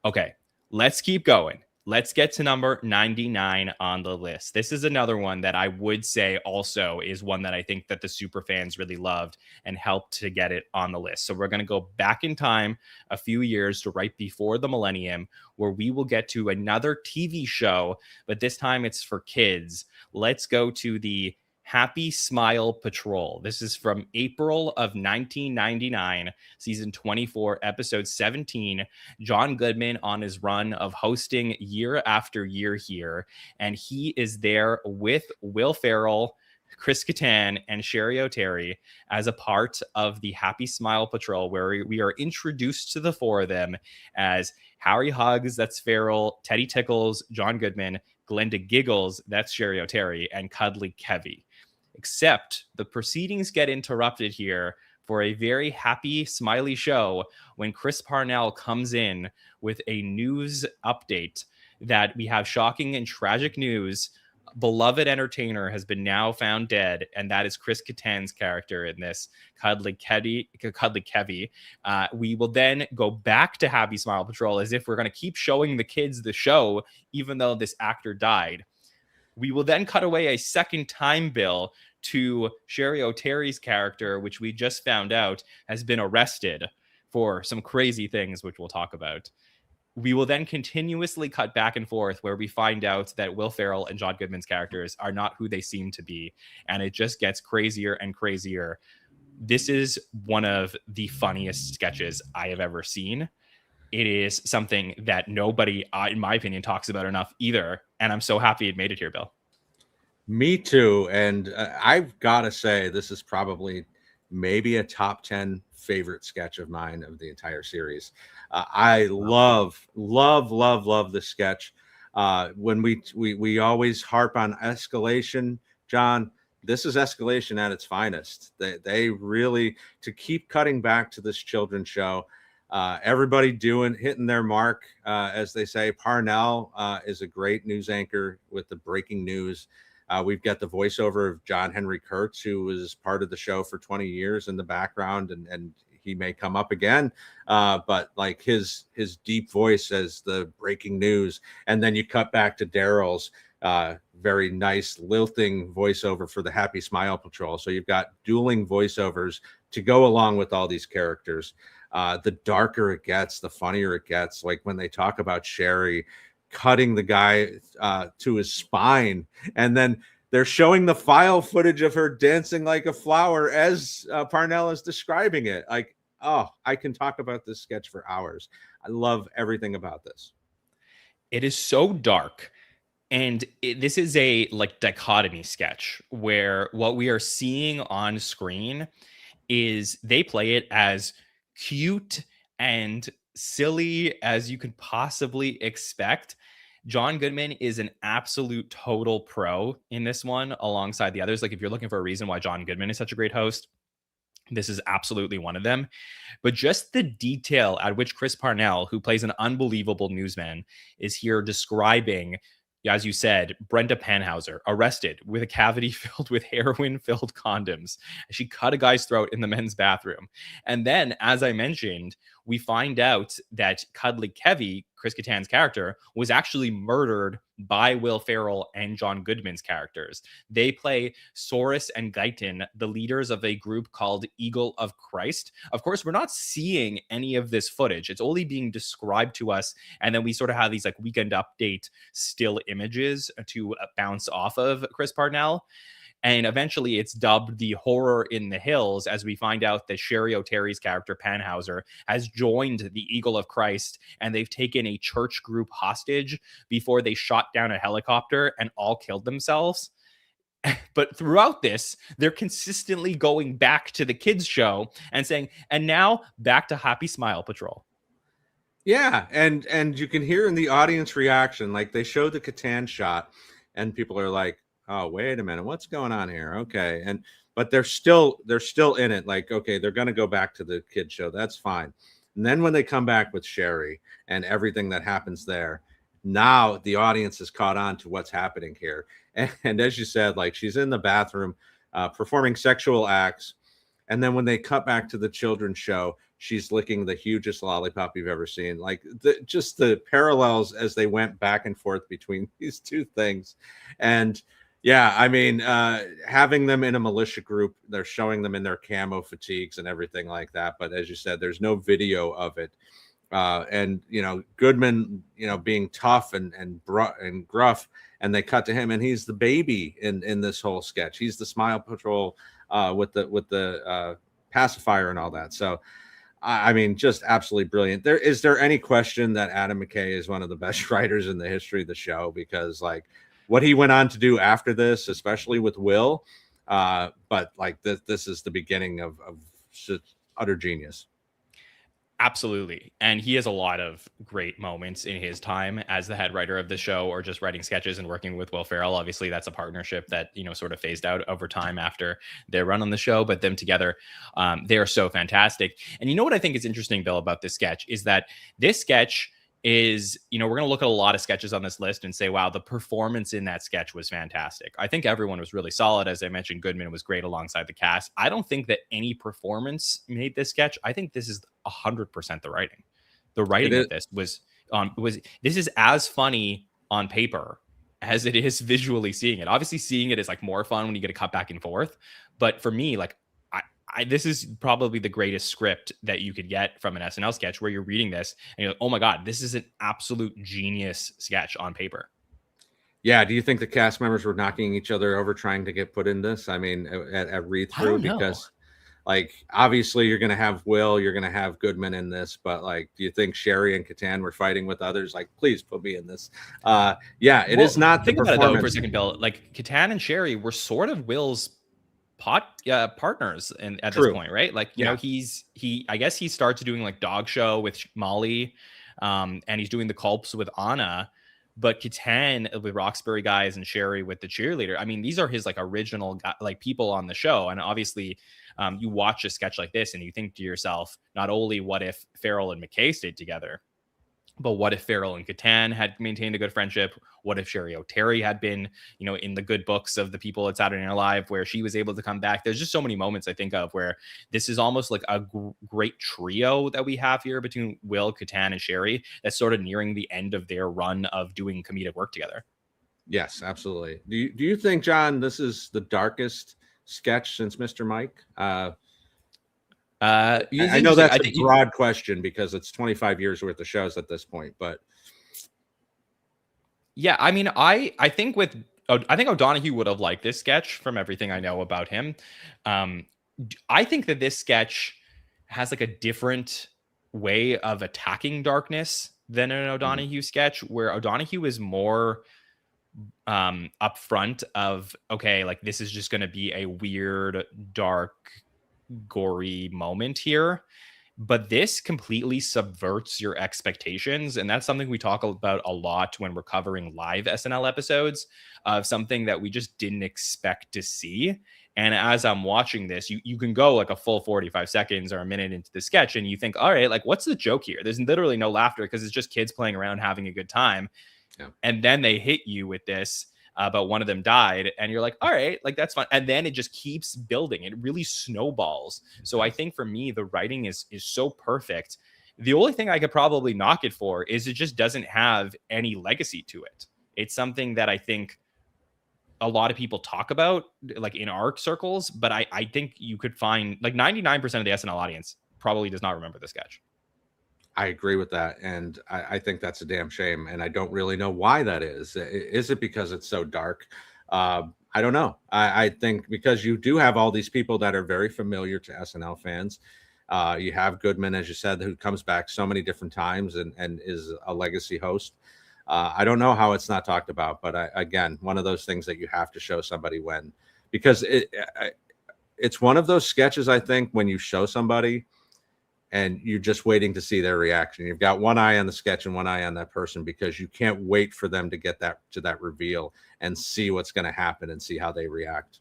Okay, let's keep going. Let's get to number 99 on the list. This is another one that I would say also is one that I think that the super fans really loved and helped to get it on the list. So we're going to go back in time a few years to right before the millennium, where we will get to another TV show, but this time it's for kids. Let's go to the Happy Smile Patrol. This is from April of 1999, season 24, episode 17. John Goodman on his run of hosting year after year here. And he is there with Will Ferrell, Chris Kattan, and Sherry O'Terry as a part of the Happy Smile Patrol, where we are introduced to the four of them as Harry Huggs, that's Ferrell, Teddy Tickles, John Goodman, Glenda Giggles, that's Sherry O'Terry, and Cuddly Kevy. Except the proceedings get interrupted here for a very happy, smiley show when Chris Parnell comes in with a news update that we have shocking and tragic news. Beloved entertainer has been now found dead, and that is Chris Kattan's character in this, Cuddly Kevy. We will then go back to Happy Smile Patrol as if we're going to keep showing the kids the show, even though this actor died. We will then cut away a second time, Bill, to Sherry O'Terry's character, which we just found out has been arrested for some crazy things, which we'll talk about. We will then continuously cut back and forth where we find out that Will Ferrell and John Goodman's characters are not who they seem to be. And it just gets crazier and crazier. This is one of the funniest sketches I have ever seen. It is something that nobody, in my opinion, talks about enough either. And I'm so happy it made it here, Bill. Me too. And I've got to say, this is probably maybe a top 10 favorite sketch of mine of the entire series. I love this sketch. When we always harp on escalation, John, this is escalation at its finest. They really, to keep cutting back to this children's show, everybody hitting their mark, as they say. Parnell is a great news anchor with the breaking news. We've got the voiceover of John Henry Kurtz, who was part of the show for 20 years in the background, and he may come up again, but like his deep voice as the breaking news. And then you cut back to Daryl's very nice lilting voiceover for the Happy Smile Patrol. So you've got dueling voiceovers to go along with all these characters. The darker it gets, the funnier it gets. Like when they talk about Sherry cutting the guy to his spine, and then they're showing the file footage of her dancing like a flower as Parnell is describing it. Like, oh, I can talk about this sketch for hours. I love everything about this. It is so dark. And this is a like dichotomy sketch where what we are seeing on screen is they play it as cute and silly as you could possibly expect. John Goodman is an absolute total pro in this one alongside the others. Like if you're looking for a reason why John Goodman is such a great host, this is absolutely one of them. But just the detail at which Chris Parnell, who plays an unbelievable newsman, is here describing, as you said, Brenda Panhauser arrested with a cavity filled with heroin-filled condoms. She cut a guy's throat in the men's bathroom. And then, as I mentioned, we find out that Cuddly Kevy, Chris Kattan's character, was actually murdered by Will Ferrell and John Goodman's characters. They play Soros and Guyton, the leaders of a group called Eagle of Christ. Of course, we're not seeing any of this footage. It's only being described to us. And then we sort of have these like Weekend Update still images to bounce off of Chris Parnell. And eventually it's dubbed the Horror in the Hills as we find out that Sherry O'Terry's character, Panhauser, has joined the Eagle of Christ, and they've taken a church group hostage before they shot down a helicopter and all killed themselves. But throughout this, they're consistently going back to the kids' show and saying, and now back to Happy Smile Patrol. Yeah, and you can hear in the audience reaction, like they show the Kattan shot, and people are like, oh, wait a minute, what's going on here? Okay. But they're still in it. Like, okay, they're going to go back to the kid show. That's fine. And then when they come back with Sherry and everything that happens there, now the audience is caught on to what's happening here. And as you said, like she's in the bathroom performing sexual acts. And then when they cut back to the children's show, she's licking the hugest lollipop you've ever seen. Like just the parallels as they went back and forth between these two things. And yeah, I mean, having them in a militia group, they're showing them in their camo fatigues and everything like that. But as you said, there's no video of it. And Goodman, being tough and gruff, and they cut to him, and he's the baby in this whole sketch. He's the Smile Patrol with the pacifier and all that. So, I mean, just absolutely brilliant. Is there any question that Adam McKay is one of the best writers in the history of the show? Because like what he went on to do after this, especially with Will, but like this is the beginning of utter genius. Absolutely. And he has a lot of great moments in his time as the head writer of the show, or just writing sketches and working with Will Ferrell. Obviously, that's a partnership that, sort of phased out over time after their run on the show, but them together, they are so fantastic. And you know what I think is interesting, Bill, about this sketch is that this sketch is, we're going to look at a lot of sketches on this list and say, wow, the performance in that sketch was fantastic. I think everyone was really solid. As I mentioned, Goodman was great alongside the cast. I don't think that any performance made this sketch. I think this is 100% the writing. The writing of this was this is as funny on paper as it is visually seeing it. Obviously, seeing it is like more fun when you get to cut back and forth. But for me, like, this is probably the greatest script that you could get from an SNL sketch, where you're reading this and you're like, oh my God, this is an absolute genius sketch on paper. Yeah. Do you think the cast members were knocking each other over trying to get put in this? I mean, at read through, because like, obviously you're going to have Will, you're going to have Goodman in this, but like, do you think Sherry and Catan were fighting with others? Like, please put me in this. Yeah, it is not the performance. Think about it though for a second, Bill. Like Catan and Sherry were sort of Will's partners at this point, right? Like, you know, I guess he starts doing like Dog Show with Molly, and he's doing the Culps with Anna, but Catan with Roxbury guys and Sherry with the cheerleader. I mean, these are his like original like people on the show. And obviously you watch a sketch like this and you think to yourself, not only what if Ferrell and McKay stayed together, but what if Ferrell and Catan had maintained a good friendship? What if Sherry O'Terry had been, in the good books of the people at Saturday Night Live, where she was able to come back? There's just so many moments I think of where this is almost like a great trio that we have here between Will, Catan, and Sherry that's sort of nearing the end of their run of doing comedic work together. Yes, absolutely. Do you think, John, this is the darkest sketch since Mr. Mike? I know that's a broad question because it's 25 years worth of shows at this point, but yeah, I mean, I think O'Donoghue would have liked this sketch from everything I know about him. I think that this sketch has like a different way of attacking darkness than an O'Donoghue sketch, where O'Donoghue is more upfront of, okay, like this is just going to be a weird, dark, gory moment here, but this completely subverts your expectations. And that's something we talk about a lot when we're covering live SNL episodes, of something that we just didn't expect to see. And as I'm watching this, you can go like a full 45 seconds or a minute into the sketch and you think, all right, like what's the joke here? There's literally no laughter because it's just kids playing around having a good time. Yeah. And then they hit you with this, but one of them died, and you're like, all right, like that's fun. And then it just keeps building. It really snowballs. So I think for me, the writing is so perfect. The only thing I could probably knock it for is it just doesn't have any legacy to it. It's something that I think a lot of people talk about, like in our circles, but I think you could find like 99% of the SNL audience probably does not remember the sketch. I agree with that. And I think that's a damn shame. And I don't really know why that is. Is it because it's so dark? I don't know. I think because you do have all these people that are very familiar to SNL fans. You have Goodman, as you said, who comes back so many different times and is a legacy host. I don't know how it's not talked about, but again, one of those things that you have to show somebody when, because it's one of those sketches, I think, when you show somebody and you're just waiting to see their reaction. You've got one eye on the sketch and one eye on that person, because you can't wait for them to get to that reveal and see what's going to happen and see how they react.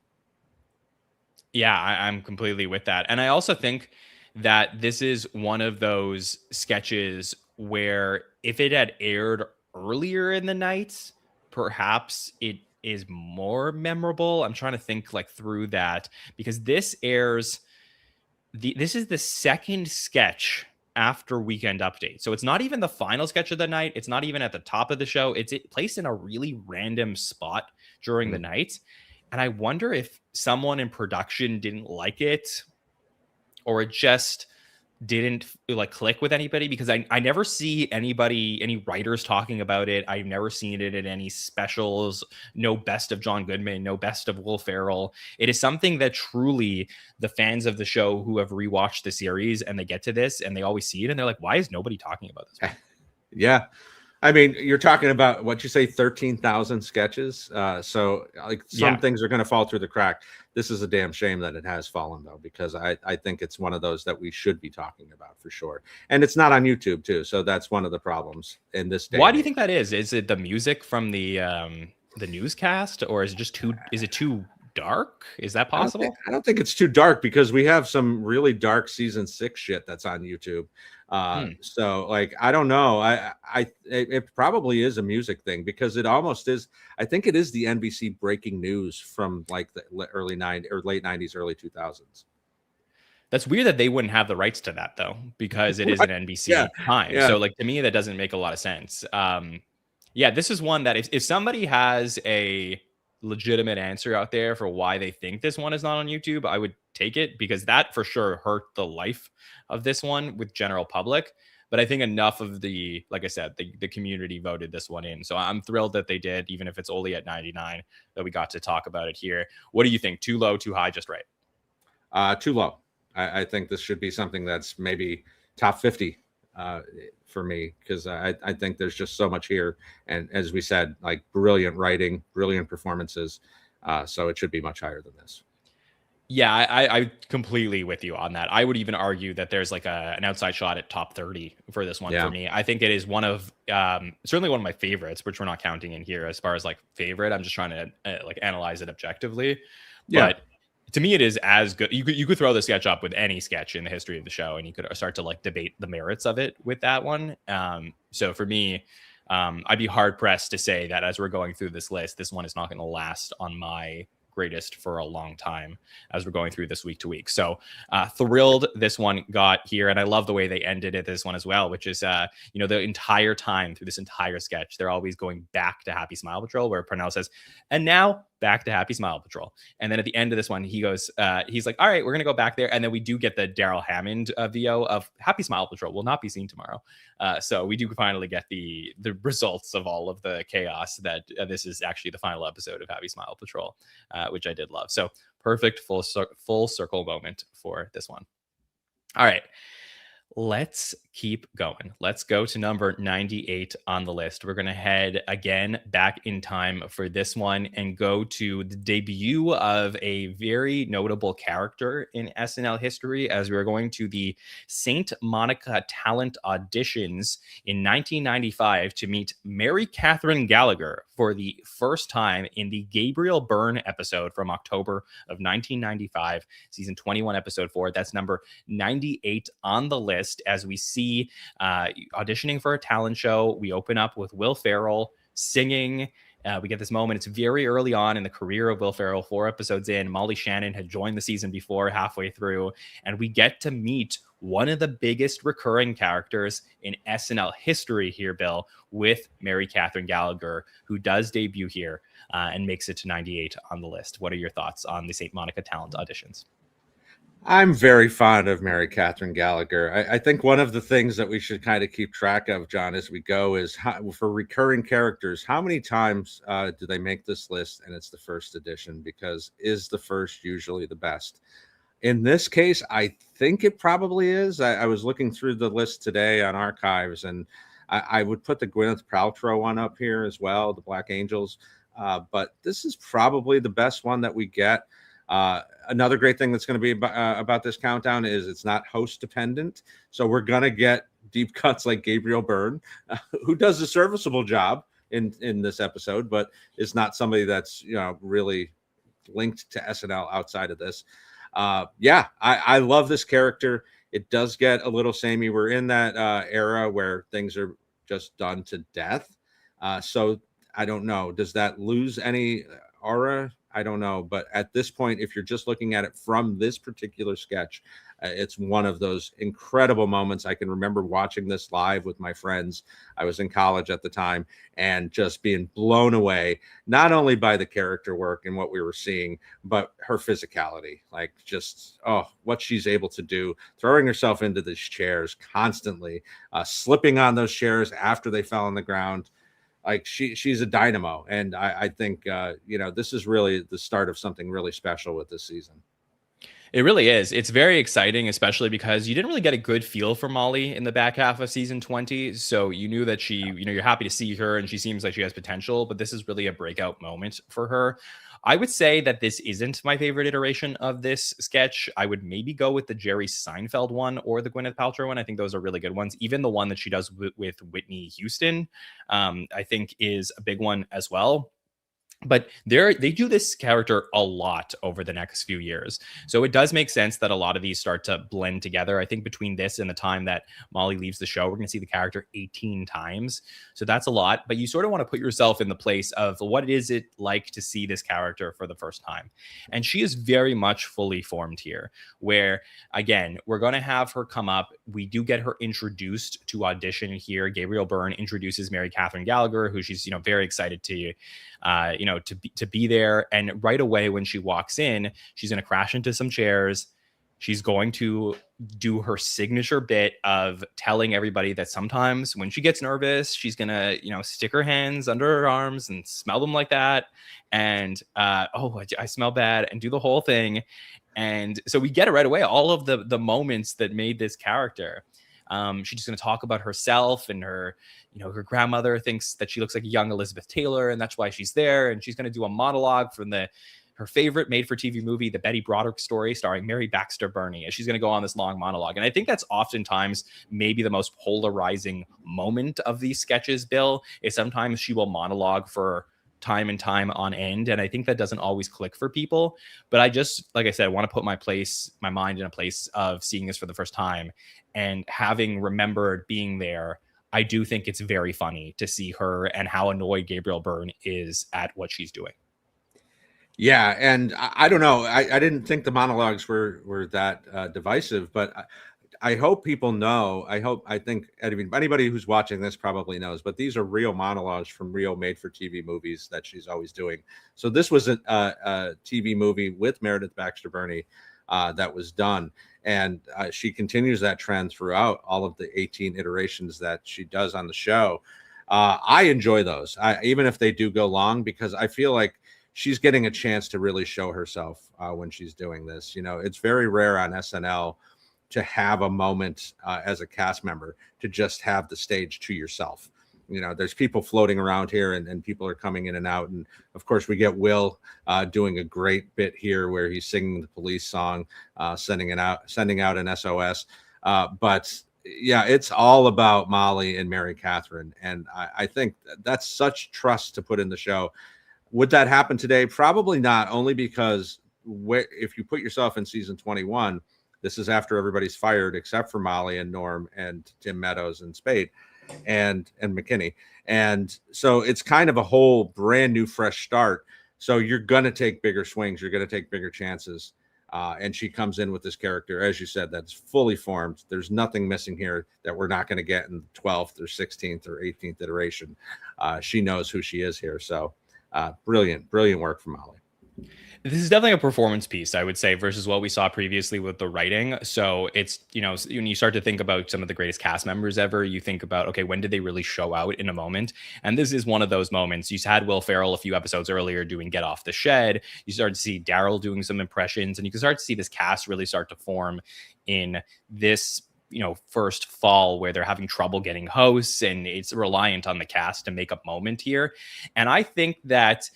Yeah, I'm completely with that. And I also think that this is one of those sketches where if it had aired earlier in the night, perhaps it is more memorable. I'm trying to think like through that, because this airs This is the second sketch after Weekend Update. So it's not even the final sketch of the night. It's not even at the top of the show. It's placed in a really random spot during the night. And I wonder if someone in production didn't like it, or it just didn't like click with anybody, because I never see any writers talking about it. I've never seen it in any specials. No best of John Goodman, no best of Will Ferrell. It is something that truly the fans of the show who have rewatched the series and they get to this and they always see it and they're like, why is nobody talking about this? Yeah. I mean, you're talking about what you say, 13,000 sketches. So like some things are going to fall through the crack. This is a damn shame that it has fallen, though, because I think it's one of those that we should be talking about for sure. And it's not on YouTube, too. So that's one of the problems in this day. Why do you think that is? Is it the music from the newscast, or is it just too dark? Is that possible? I don't think it's too dark, because we have some really dark season 6 shit that's on YouTube. So like, I don't know. It probably is a music thing, because it almost is. I think it is the NBC breaking news from like the early 90s or late 90s, early 2000s. That's weird that they wouldn't have the rights to that, though, because it is an NBC time. Yeah. So like, to me, that doesn't make a lot of sense. Yeah, this is one that if somebody has a legitimate answer out there for why they think this one is not on YouTube, I would take it, because that for sure hurt the life of this one with general public. But I think enough of like I said, the community voted this one in. So I'm thrilled that they did, even if it's only at 99, that we got to talk about it here. What do you think? Too low, too high, just right? Too low. I think this should be something that's maybe top 50 for me, because I think there's just so much here. And as we said, like, brilliant writing, brilliant performances. So it should be much higher than this. Yeah, I completely with you on that. I would even argue that there's like an outside shot at top 30 for this one for me. I think it is one of certainly one of my favorites, which we're not counting in here as far as like favorite. I'm just trying to like analyze it objectively. Yeah. But to me, it is as good. You could throw the sketch up with any sketch in the history of the show, and you could start to like debate the merits of it with that one. So for me, I'd be hard pressed to say that as we're going through this list, this one is not going to last on my greatest for a long time as we're going through this week to week. So thrilled this one got here. And I love the way they ended it, this one as well, which is, the entire time through this entire sketch, they're always going back to Happy Smile Patrol, where Purnell says, and now back to Happy Smile Patrol. And then at the end of this one, he goes, he's like, all right, we're going to go back there. And then we do get the Daryl Hammond VO of Happy Smile Patrol will not be seen tomorrow. So we do finally get the results of all of the chaos that this is actually the final episode of Happy Smile Patrol, which I did love. So perfect full circle moment for this one. All right. Let's keep going. Let's go to number 98 on the list. We're going to head again back in time for this one and go to the debut of a very notable character in SNL history, as we are going to the St. Monica Talent Auditions in 1995 to meet Mary Catherine Gallagher for the first time in the Gabriel Byrne episode from October of 1995, season 21, episode 4. That's number 98 on the list. As we see auditioning for a talent show, we open up with Will Ferrell singing. We get this moment. It's very early on in the career of Will Ferrell, 4 episodes in. Molly Shannon had joined the season before, halfway through, and we get to meet one of the biggest recurring characters in SNL history here, Bill, with Mary Catherine Gallagher, who does debut here and makes it to 98 on the list. What are your thoughts on the St. Monica Talent Auditions? I'm very fond of Mary Catherine Gallagher. I think one of the things that we should kind of keep track of, John, as we go is for recurring characters, how many times do they make this list and it's the first edition? Because is the first usually the best? In this case, I think it probably is. I was looking through the list today on archives, and I would put the Gwyneth Paltrow one up here as well, the Black Angels. But this is probably the best one that we get. Another great thing that's going to be about this countdown is it's not host dependent. So we're going to get deep cuts like Gabriel Byrne, who does a serviceable job in this episode, but is not somebody that's, really linked to SNL outside of this. I love this character. It does get a little samey. We're in that era where things are just done to death. So I don't know. Does that lose any aura? I don't know. But at this point, if you're just looking at it from this particular sketch, It's one of those incredible moments. I can remember watching this live with my friends. I was in college at the time, and just being blown away, not only by the character work and what we were seeing, but her physicality. Like, just, oh, what she's able to do, throwing herself into these chairs constantly, slipping on those chairs after they fell on the ground. Like, she's a dynamo. And I think, this is really the start of something really special with this season. It really is. It's very exciting, especially because you didn't really get a good feel for Molly in the back half of season 20. So you knew that she, you're happy to see her and she seems like she has potential, but this is really a breakout moment for her. I would say that this isn't my favorite iteration of this sketch. I would maybe go with the Jerry Seinfeld one or the Gwyneth Paltrow one. I think those are really good ones. Even the one that she does with Whitney Houston, I think is a big one as well. But they do this character a lot over the next few years. So it does make sense that a lot of these start to blend together. I think between this and the time that Molly leaves the show, we're going to see the character 18 times. So that's a lot. But you sort of want to put yourself in the place of what is it like to see this character for the first time. And she is very much fully formed here, where, again, we're going to have her come up. We do get her introduced to audition here. Gabriel Byrne introduces Mary Catherine Gallagher, who she's, very excited to, to be there. And right away when she walks in, she's going to crash into some chairs. She's going to do her signature bit of telling everybody that sometimes when she gets nervous, she's going to, stick her hands under her arms and smell them like that. And, I smell bad, and do the whole thing. And so we get it right away. All of the moments that made this character. She's just going to talk about herself and her, her grandmother thinks that she looks like a young Elizabeth Taylor, and that's why she's there. And she's going to do a monologue from her favorite made-for-TV movie, The Betty Broderick Story, starring Mary Baxter Burney. And she's going to go on this long monologue. And I think that's oftentimes maybe the most polarizing moment of these sketches, Bill, is sometimes she will monologue for time and time on end. And I think that doesn't always click for people. But I just, like I said, want to put my mind in a place of seeing this for the first time and having remembered being there. I do think it's very funny to see her and how annoyed Gabriel Byrne is at what she's doing. Yeah, and I don't know. I didn't think the monologues were that divisive, but I hope people know. I think anybody who's watching this probably knows, but these are real monologues from real made-for-TV movies that she's always doing. So this was a TV movie with Meredith Baxter Burney that was done, and she continues that trend throughout all of the 18 iterations that she does on the show. I enjoy those, even if they do go long, because I feel like she's getting a chance to really show herself when she's doing this. It's very rare on SNL to have a moment as a cast member to just have the stage to yourself. There's people floating around here and people are coming in and out. And of course we get Will doing a great bit here where he's singing the Police song, sending out an SOS. But yeah, it's all about Molly and Mary Catherine. And I think that's such trust to put in the show. Would that happen today? Probably not, only because if you put yourself in season 21, this is after everybody's fired except for Molly and Norm and Tim Meadows and Spade and McKinney. And so it's kind of a whole brand new, fresh start. So you're going to take bigger swings. You're going to take bigger chances. And she comes in with this character, as you said, that's fully formed. There's nothing missing here that we're not going to get in the 12th or 16th or 18th iteration. She knows who she is here. So brilliant work from Molly. This is definitely a performance piece, I would say, versus what we saw previously with the writing. So it's, when you start to think about some of the greatest cast members ever, you think about, okay, when did they really show out in a moment? And this is one of those moments. You had Will Ferrell a few episodes earlier doing Get Off the Shed. You start to see Daryl doing some impressions, and you can start to see this cast really start to form in this first fall where they're having trouble getting hosts, and it's reliant on the cast to make a moment here. And I think that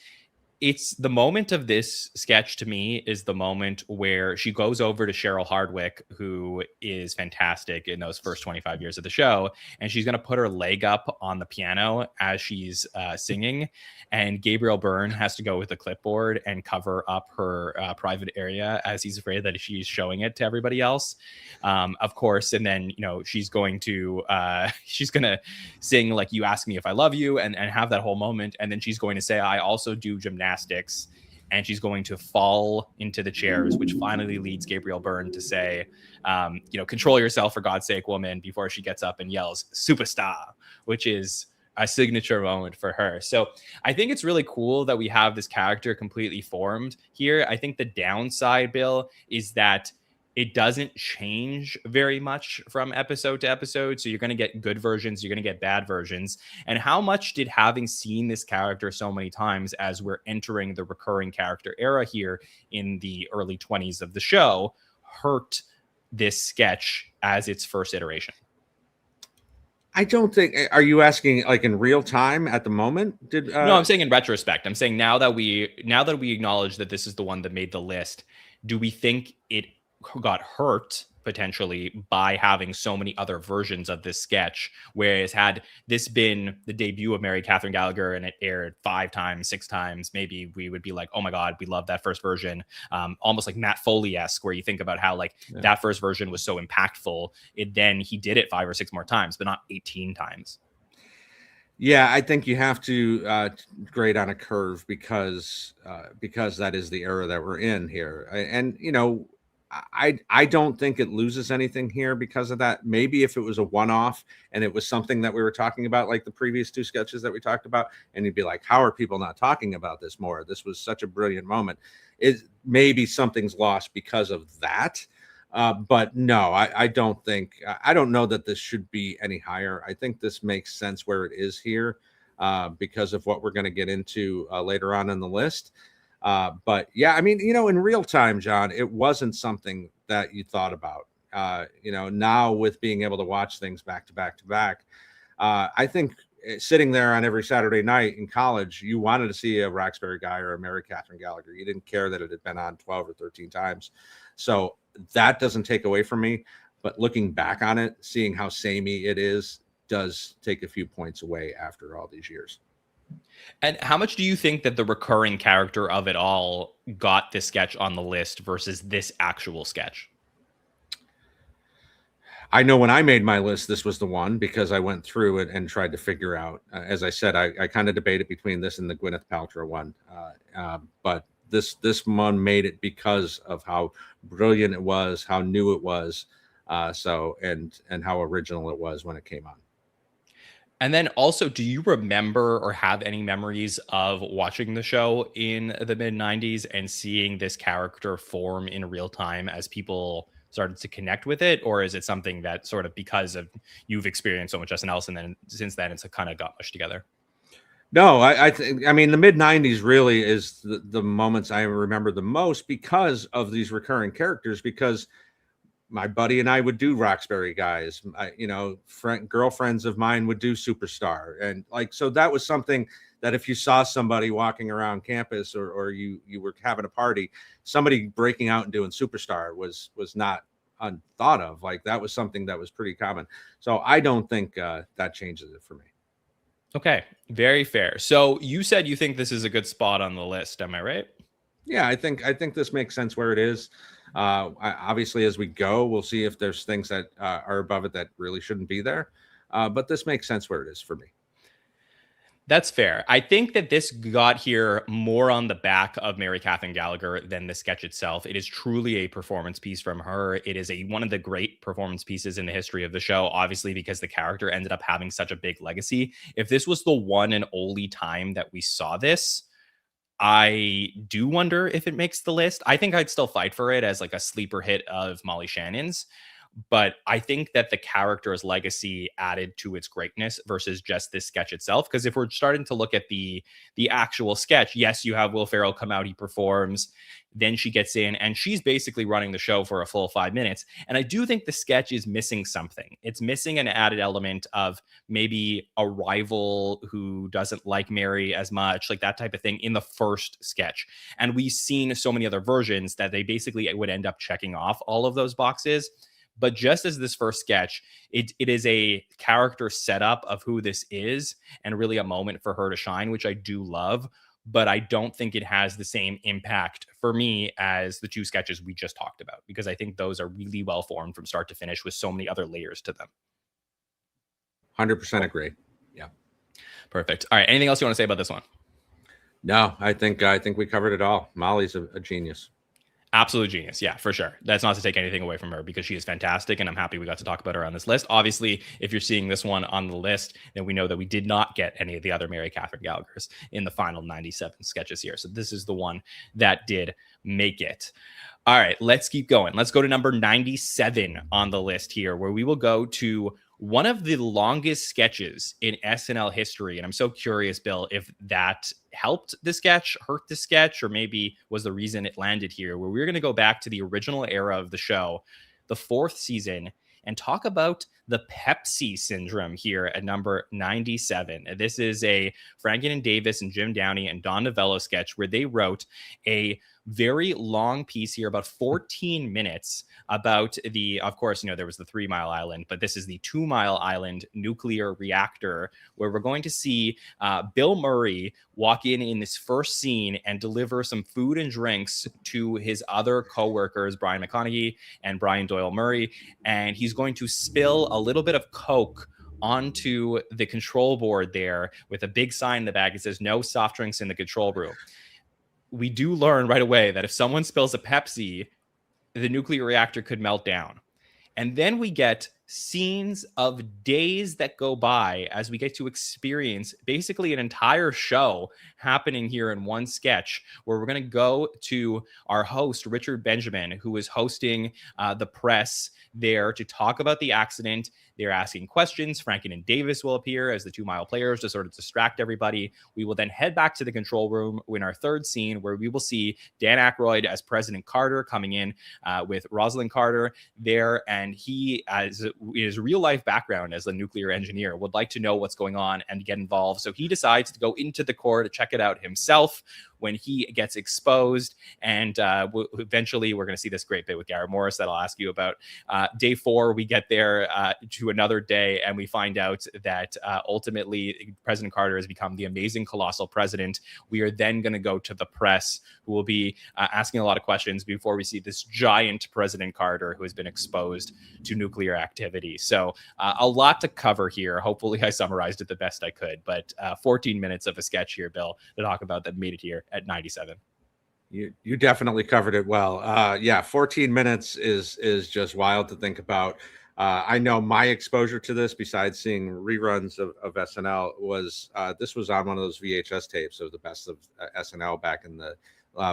it's the moment of this sketch, to me, is the moment where she goes over to Cheryl Hardwick, who is fantastic in those first 25 years of the show. And she's going to put her leg up on the piano as she's singing. And Gabriel Byrne has to go with a clipboard and cover up her private area as he's afraid that she's showing it to everybody else. Of course. And then, she's going to sing like You Ask Me If I Love You and have that whole moment. And then she's going to say, I also do gymnastics and she's going to fall into the chairs, which finally leads Gabriel Byrne to say, control yourself for God's sake, woman, before she gets up and yells superstar, which is a signature moment for her. So I think it's really cool that we have this character completely formed here. I think the downside, Bill, is that it doesn't change very much from episode to episode. So you're going to get good versions, you're going to get bad versions. And how much did having seen this character so many times as we're entering the recurring character era here in the early 20s of the show hurt this sketch as its first iteration? I don't think. Are you asking like in real time at the moment? No, I'm saying in retrospect. I'm saying now that we acknowledge that this is the one that made the list, do we think it got hurt potentially by having so many other versions of this sketch? Whereas had this been the debut of Mary Catherine Gallagher and it aired 5 times, 6 times, maybe we would be like, oh my God, we love that first version. Almost like Matt Foley-esque, where you think about how that first version was so impactful. Then he did it 5 or 6 more times, but not 18 times. Yeah, I think you have to grade on a curve because that is the era that we're in here. And, I don't think it loses anything here because of that. Maybe if it was a one-off and it was something that we were talking about, like the previous 2 sketches that we talked about, and you'd be like, how are people not talking about this more? This was such a brilliant moment. Maybe something's lost because of that. But no, I don't think, I don't know that this should be any higher. I think this makes sense where it is here because of what we're going to get into later on in the list. But yeah, I mean, in real time, John, it wasn't something that you thought about. Now with being able to watch things back to back to back, I think sitting there on every Saturday night in college, you wanted to see a Roxbury guy or a Mary Catherine Gallagher. You didn't care that it had been on 12 or 13 times. So that doesn't take away from me. But looking back on it, seeing how samey it is, does take a few points away after all these years. And how much do you think that the recurring character of it all got this sketch on the list versus this actual sketch? I know when I made my list, this was the one because I went through it and tried to figure out. As I said, I kind of debated between this and the Gwyneth Paltrow one. But this one made it because of how brilliant it was, how new it was, and how original it was when it came on. And then also, do you remember or have any memories of watching the show in the mid-90s and seeing this character form in real time as people started to connect with it? Or is it something that sort of because of you've experienced so much SNL and then since then it's kind of got mushed together? No, I mean, the mid-90s really is the moments I remember the most because of these recurring characters, because my buddy and I would do Roxbury guys, girlfriends of mine would do Superstar. And so that was something that if you saw somebody walking around campus or you were having a party, somebody breaking out and doing Superstar was not unthought of. That was something that was pretty common. So I don't think that changes it for me. Okay, very fair. So you said you think this is a good spot on the list. Am I right? Yeah, I think this makes sense where it is. Obviously, as we go, we'll see if there's things that are above it that really shouldn't be there. But this makes sense where it is for me. That's fair. I think that this got here more on the back of Mary Catherine Gallagher than the sketch itself. It is truly a performance piece from her. It is one of the great performance pieces in the history of the show, obviously, because the character ended up having such a big legacy. If this was the one and only time that we saw this, I do wonder if it makes the list. I think I'd still fight for it as a sleeper hit of Molly Shannon's. But I think that the character's legacy added to its greatness versus just this sketch itself. Because if we're starting to look at the actual sketch, yes, you have Will Ferrell come out, he performs, then she gets in, and she's basically running the show for a full 5 minutes. And I do think the sketch is missing something. It's missing an added element of maybe a rival who doesn't like Mary as much, that type of thing in the first sketch. And we've seen so many other versions that they basically would end up checking off all of those boxes. But just as this first sketch, it is a character setup of who this is and really a moment for her to shine, which I do love. But I don't think it has the same impact for me as the 2 sketches we just talked about, because I think those are really well formed from start to finish with so many other layers to them. 100% agree. Yeah. Perfect. All right. Anything else you want to say about this one? No, I think we covered it all. Molly's a genius. Absolute genius. Yeah, for sure. That's not to take anything away from her because she is fantastic. And I'm happy we got to talk about her on this list. Obviously, if you're seeing this one on the list, then we know that we did not get any of the other Mary Catherine Gallagher's in the final 97 sketches here. So this is the one that did make it. All right, let's keep going. Let's go to number 97 on the list here, where we will go to one of the longest sketches in SNL history. And I'm so curious, Bill, if that helped the sketch, hurt the sketch, or maybe was the reason it landed here, where we're going to go back to the original era of the show, the 4th season, and talk about the Pepsi Syndrome here at number 97. This is a Franken and Davis and Jim Downey and Don Novello sketch where they wrote a very long piece here, about 14 minutes, about the, of course, there was the 3 Mile Island, but this is the 2 Mile Island nuclear reactor, where we're going to see Bill Murray walk in this first scene and deliver some food and drinks to his other co-workers, Brian McConaughey and Brian Doyle Murray, and he's going to spill a little bit of Coke onto the control board there with a big sign in the back. It says no soft drinks in the control room. We do learn right away that if someone spills a Pepsi, the nuclear reactor could melt down. And then we get scenes of days that go by as we get to experience basically an entire show happening here in one sketch, where we're going to go to our host, Richard Benjamin, who is hosting the press there to talk about the accident. They're asking questions. Franken and Davis will appear as the 2 Mile players to sort of distract everybody. We will then head back to the control room in our 3rd scene, where we will see Dan Aykroyd as President Carter coming in with Rosalind Carter there. And he, as his real life background as a nuclear engineer, would like to know what's going on and get involved. So he decides to go into the core to check it out himself when he gets exposed. And eventually we're going to see this great bit with Garrett Morris that I'll ask you about. Day 4, we get there to another day, and we find out that ultimately President Carter has become the amazing, colossal president. We are then going to go to the press, who will be asking a lot of questions before we see this giant President Carter who has been exposed to nuclear activity. So a lot to cover here. Hopefully I summarized it the best I could, but 14 minutes of a sketch here, Bill, to talk about that made it here at 97. You definitely covered it well. 14 minutes is just wild to think about. I know my exposure to this, besides seeing reruns of SNL, was this was on one of those VHS tapes of the best of SNL back in the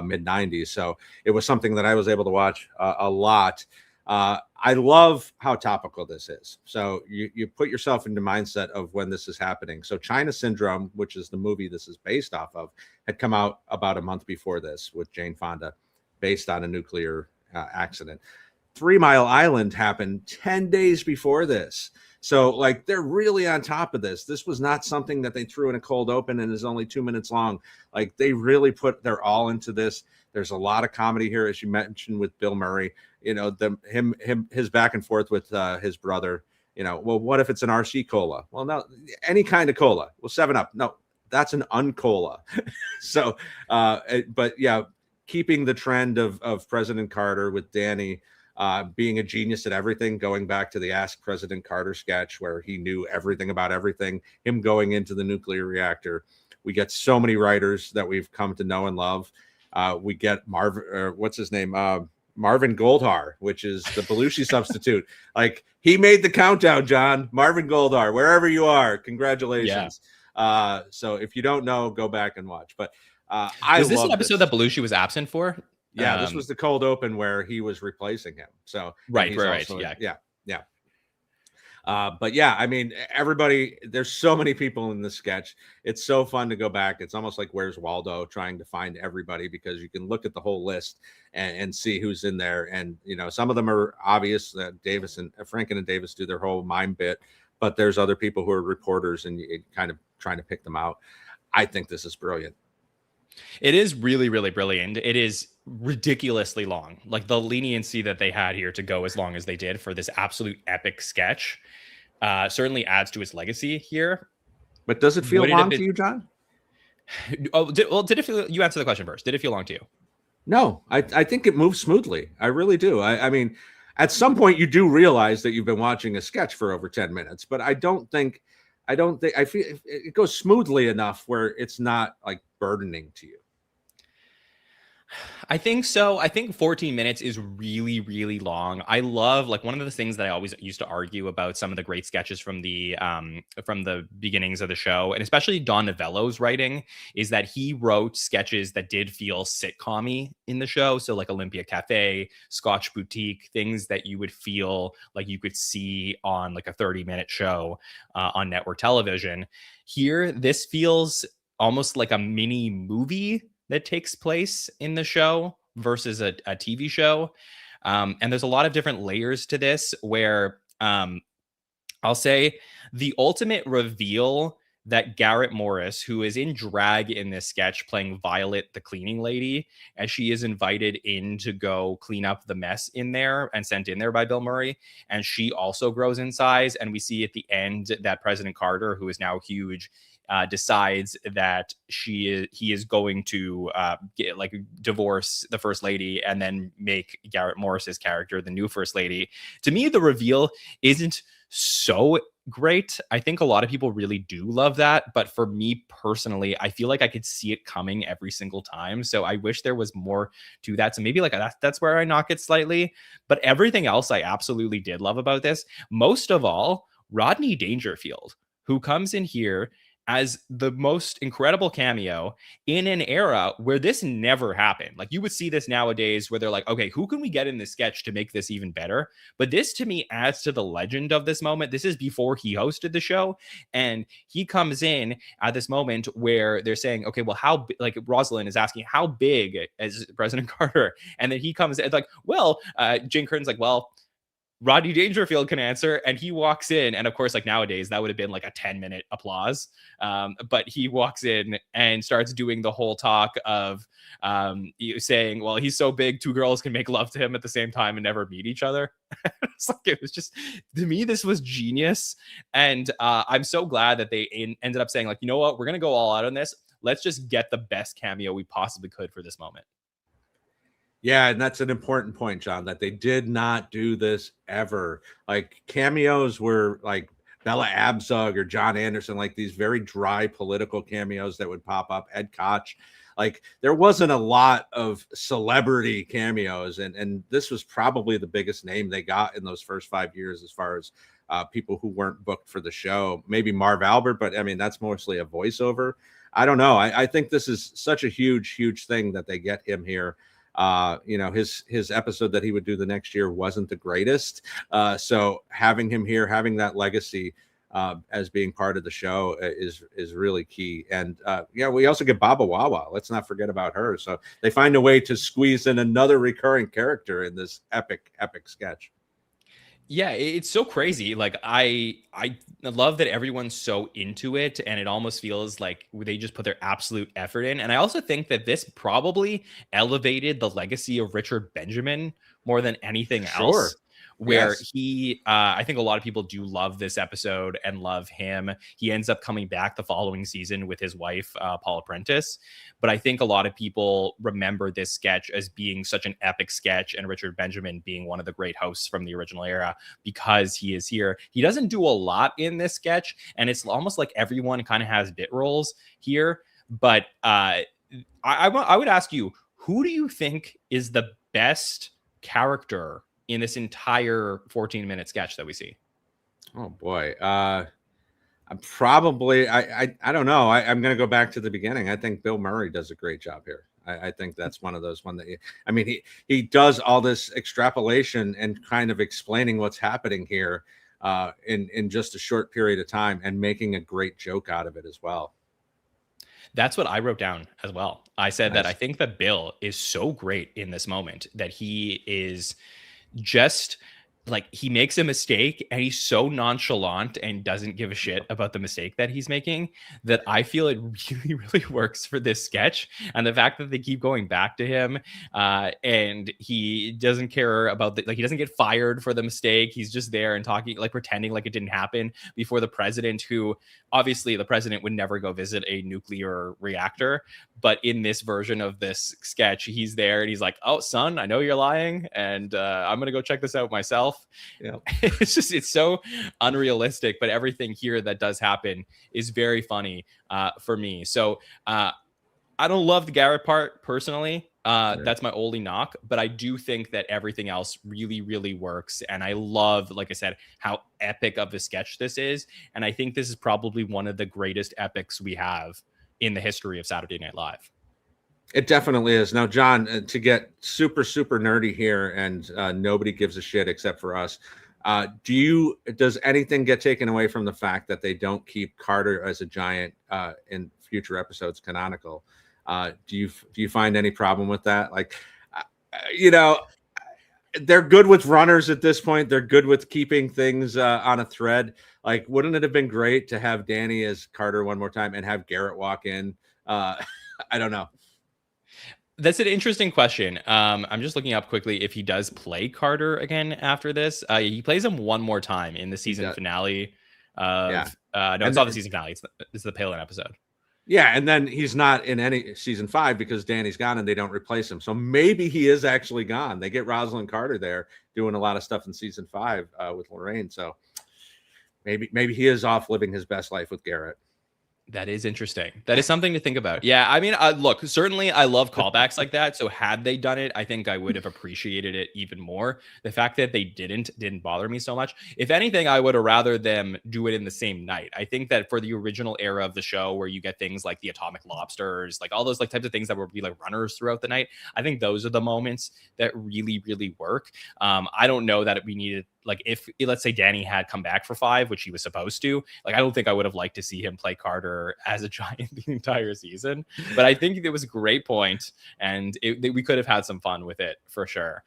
mid 90s. So it was something that I was able to watch a lot. I love how topical this is. So you put yourself into mindset of when this is happening. So China Syndrome, which is the movie this is based off of, had come out about a month before this with Jane Fonda, based on a nuclear accident. 3 Mile Island happened 10 days before this. So like they're really on top of this. This was not something that they threw in a cold open and is only 2 minutes long. Like they really put their all into this. There's a lot of comedy here, as you mentioned, with Bill Murray. His back and forth with his brother. Well, what if it's an RC cola? Well, no, any kind of cola. Well, 7-Up. No, that's an uncola. So, but yeah, keeping the trend of President Carter with Danny being a genius at everything, going back to the Ask President Carter sketch where he knew everything about everything, him going into the nuclear reactor. We get so many writers that we've come to know and love. We get Marvin Goldhar, which is the Belushi substitute. Like he made the countdown, John. Marvin Goldhar, wherever you are, congratulations. Yeah. So if you don't know, go back and watch. But was this an episode that Belushi was absent for? Yeah, this was the cold open where he was replacing him. So right. Yeah. But yeah, I mean, everybody, there's so many people in this sketch. It's so fun to go back. It's almost like Where's Waldo, trying to find everybody, because you can look at the whole list and see who's in there. And, some of them are obvious that Davis and Franken and Davis do their whole mime bit, but there's other people who are reporters and you kind of trying to pick them out. I think this is brilliant. It is really, really brilliant. It is ridiculously long. Like the leniency that they had here to go as long as they did for this absolute epic sketch certainly adds to its legacy here. But does it feel long to you, John? Did it feel? You answer the question first. Did it feel long to you? No, I think it moves smoothly. I really do. I mean, at some point you do realize that you've been watching a sketch for over 10 minutes, but I don't think I don't think, I feel it goes smoothly enough where it's not like burdening to you. I think so. I think 14 minutes is really, really long. I love, like, one of the things that I always used to argue about some of the great sketches from the beginnings of the show, and especially Don Novello's writing, is that he wrote sketches that did feel sitcom-y in the show. So like Olympia Cafe, Scotch Boutique, things that you would feel like you could see on like a 30-minute show on network television. Here, this feels almost like a mini movie that takes place in the show versus a TV show. And there's a lot of different layers to this where I'll say the ultimate reveal that Garrett Morris, who is in drag in this sketch playing Violet, the cleaning lady, as she is invited in to go clean up the mess in there and sent in there by Bill Murray. And she also grows in size. And we see at the end that President Carter, who is now huge, decides that he is going to divorce the first lady and then make Garrett Morris's character the new first lady. To me, the reveal isn't so great. I think a lot of people really do love that, but for me personally, I feel like I could see it coming every single time. So I wish there was more to that. So maybe like that's where I knock it slightly. But everything else I absolutely did love about this. Most of all, Rodney Dangerfield, who comes in here as the most incredible cameo in an era where this never happened. Like, you would see this nowadays where they're like, okay, who can we get in this sketch to make this even better? But this, to me, adds to the legend of this moment. This is before he hosted the show, and he comes in at this moment where they're saying, okay, well, how, like, Rosalind is asking, how big is President Carter? And then he comes in, like, well, Jane Curtin's like, well, Rodney Dangerfield can answer, and he walks in, and of course, like nowadays, that would have been like a 10-minute applause. But he walks in and starts doing the whole talk of saying, "Well, he's so big, two girls can make love to him at the same time and never meet each other." It's like, it was just, to me, this was genius, and I'm so glad that they ended up saying, like, you know what, we're gonna go all out on this. Let's just get the best cameo we possibly could for this moment. Yeah, and that's an important point, John, that they did not do this ever. Like, cameos were like Bella Abzug or John Anderson, like these very dry political cameos that would pop up. Ed Koch, like, there wasn't a lot of celebrity cameos, and this was probably the biggest name they got in those first 5 years as far as people who weren't booked for the show. Maybe Marv Albert, but I mean, that's mostly a voiceover. I don't know. I think this is such a huge thing that they get him here. His episode that he would do the next year wasn't the greatest. So having him here, having that legacy as being part of the show is really key. And we also get Baba Wawa. Let's not forget about her. So they find a way to squeeze in another recurring character in this epic sketch. Yeah, it's so crazy. Like, I love that everyone's so into it, and it almost feels like they just put their absolute effort in. And I also think that this probably elevated the legacy of Richard Benjamin more than anything else. Where Yes. he, I think a lot of people do love this episode and love him. He ends up coming back the following season with his wife, Paula Prentice. But I think a lot of people remember this sketch as being such an epic sketch, and Richard Benjamin being one of the great hosts from the original era because he is here. He doesn't do a lot in this sketch, and it's almost like everyone kind of has bit roles here. But I would ask you, who do you think is the best character in this entire 14-minute sketch that we see? Oh boy. I'm probably, I don't know. I'm going to go back to the beginning. I think Bill Murray does a great job here. I think that's one of those he does all this extrapolation and kind of explaining what's happening here in just a short period of time and making a great joke out of it as well. That's what I wrote down as well. I said Nice. that I think that Bill is so great in this moment, that he is just like, he makes a mistake and he's so nonchalant and doesn't give a shit about the mistake that he's making, that I feel it really works for this sketch. And the fact that they keep going back to him and he doesn't care about he doesn't get fired for the mistake. He's just there and talking, like, pretending like it didn't happen before the president, who obviously the president would never go visit a nuclear reactor. But in this version of this sketch, he's there and he's like, "Oh, son, I know you're lying, and I'm going to go check this out myself." himself. Yeah. It's so unrealistic, but everything here that does happen is very funny for me. So I don't love the Garrett part personally. That's my only knock, but I do think that everything else really, really works. And I love, like I said, how epic of a sketch this is. And I think this is probably one of the greatest epics we have in the history of Saturday Night Live. It definitely is. Now, John, to get super, super nerdy here, and nobody gives a shit except for us. Does anything get taken away from the fact that they don't keep Carter as a giant in future episodes canonical? Do you find any problem with that? Like, they're good with runners at this point. They're good with keeping things on a thread. Like, wouldn't it have been great to have Danny as Carter one more time and have Garrett walk in? I don't know. That's an interesting question. I'm just looking up quickly if he does play Carter again after this. He plays him one more time in the season finale. No, it's not the season finale. It's the Palin episode. Yeah, and then he's not in any season 5 because Danny's gone and they don't replace him. So maybe he is actually gone. They get Rosalind Carter there doing a lot of stuff in season 5 with Lorraine. So maybe he is off living his best life with Garrett. That is interesting. That is something to think about. Yeah, I mean, look, certainly I love callbacks like that. So had they done it, I think I would have appreciated it even more. The fact that they didn't bother me so much. If anything, I would have rather them do it in the same night. I think that for the original era of the show where you get things like the atomic lobsters, like all those like types of things that would be like runners throughout the night, I think those are the moments that really, really work. I don't know that we needed, like, if let's say Danny had come back for 5, which he was supposed to, like, I don't think I would have liked to see him play Carter as a giant the entire season. But I think it was a great point, and we could have had some fun with it for sure.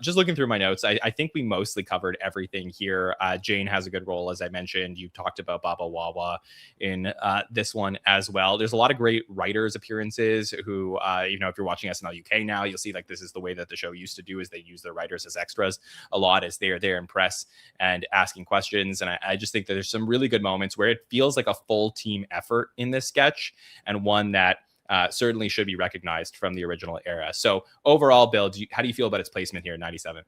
Just looking through my notes, I think we mostly covered everything here. Jane has a good role, as I mentioned. You talked about Baba Wawa in this one as well. There's a lot of great writers appearances who, if you're watching SNL UK now, you'll see like this is the way that the show used to do, is they use their writers as extras a lot as they're there in press and asking questions. And I just think that there's some really good moments where it feels like a full team effort in this sketch, and one that certainly should be recognized from the original era. So overall, Bill, how do you feel about its placement here in 97?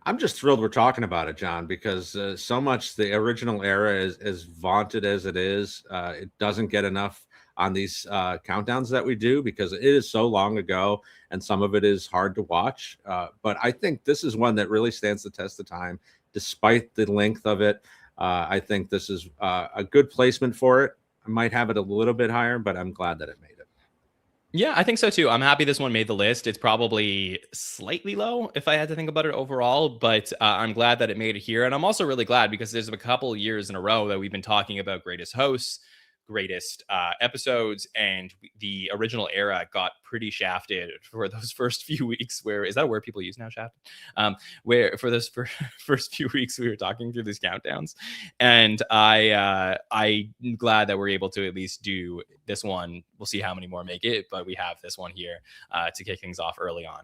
I'm just thrilled we're talking about it, John, because so much the original era is as vaunted as it is. It doesn't get enough on these countdowns that we do because it is so long ago and some of it is hard to watch. But I think this is one that really stands the test of time, despite the length of it. I think this is a good placement for it. I might have it a little bit higher, but I'm glad that it made it. Yeah, I think so too. I'm happy this one made the list. It's probably slightly low if I had to think about it overall, but I'm glad that it made it here. And I'm also really glad because there's a couple years in a row that we've been talking about greatest hosts, greatest episodes, and the original era got pretty shafted for those first few weeks. Where is that a word people use now, shafted? Where for those first few weeks we were talking through these countdowns, and I'm glad that we're able to at least do this one. We'll see how many more make it, but we have this one here to kick things off early on.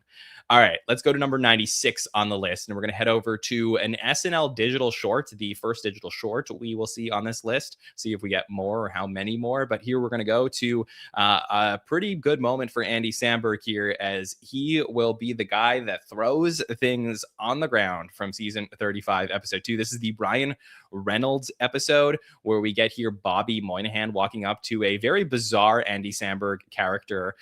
All right, let's go to number 96 on the list, and we're going to head over to an SNL digital short, the first digital short we will see on this list. See if we get more or how many more. But here we're going to go to a pretty good moment for Andy Samberg here, as he will be the guy that throws things on the ground from season 35, episode 2. This is the Brian Reynolds episode where we get here Bobby Moynihan walking up to a very bizarre Andy Samberg character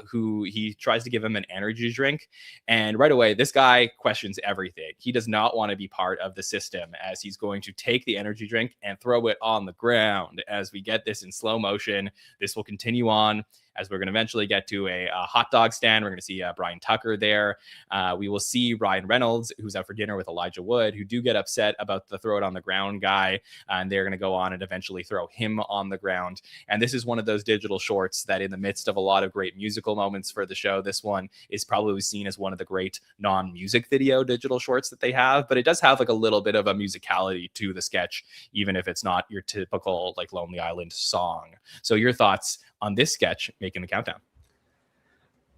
who he tries to give him an energy drink. And right away, this guy questions everything. He does not want to be part of the system, as he's going to take the energy drink and throw it on the ground. As we get this in slow motion, this will continue on as we're going to eventually get to a hot dog stand. We're going to see Brian Tucker there. We will see Ryan Reynolds, who's out for dinner with Elijah Wood, who do get upset about the throw it on the ground guy. And they're going to go on and eventually throw him on the ground. And this is one of those digital shorts that, in the midst of a lot of great musical moments for the show, this one is probably seen as one of the great non-music video digital shorts that they have. But it does have like a little bit of a musicality to the sketch, even if it's not your typical like Lonely Island song. So your thoughts on this sketch making the countdown?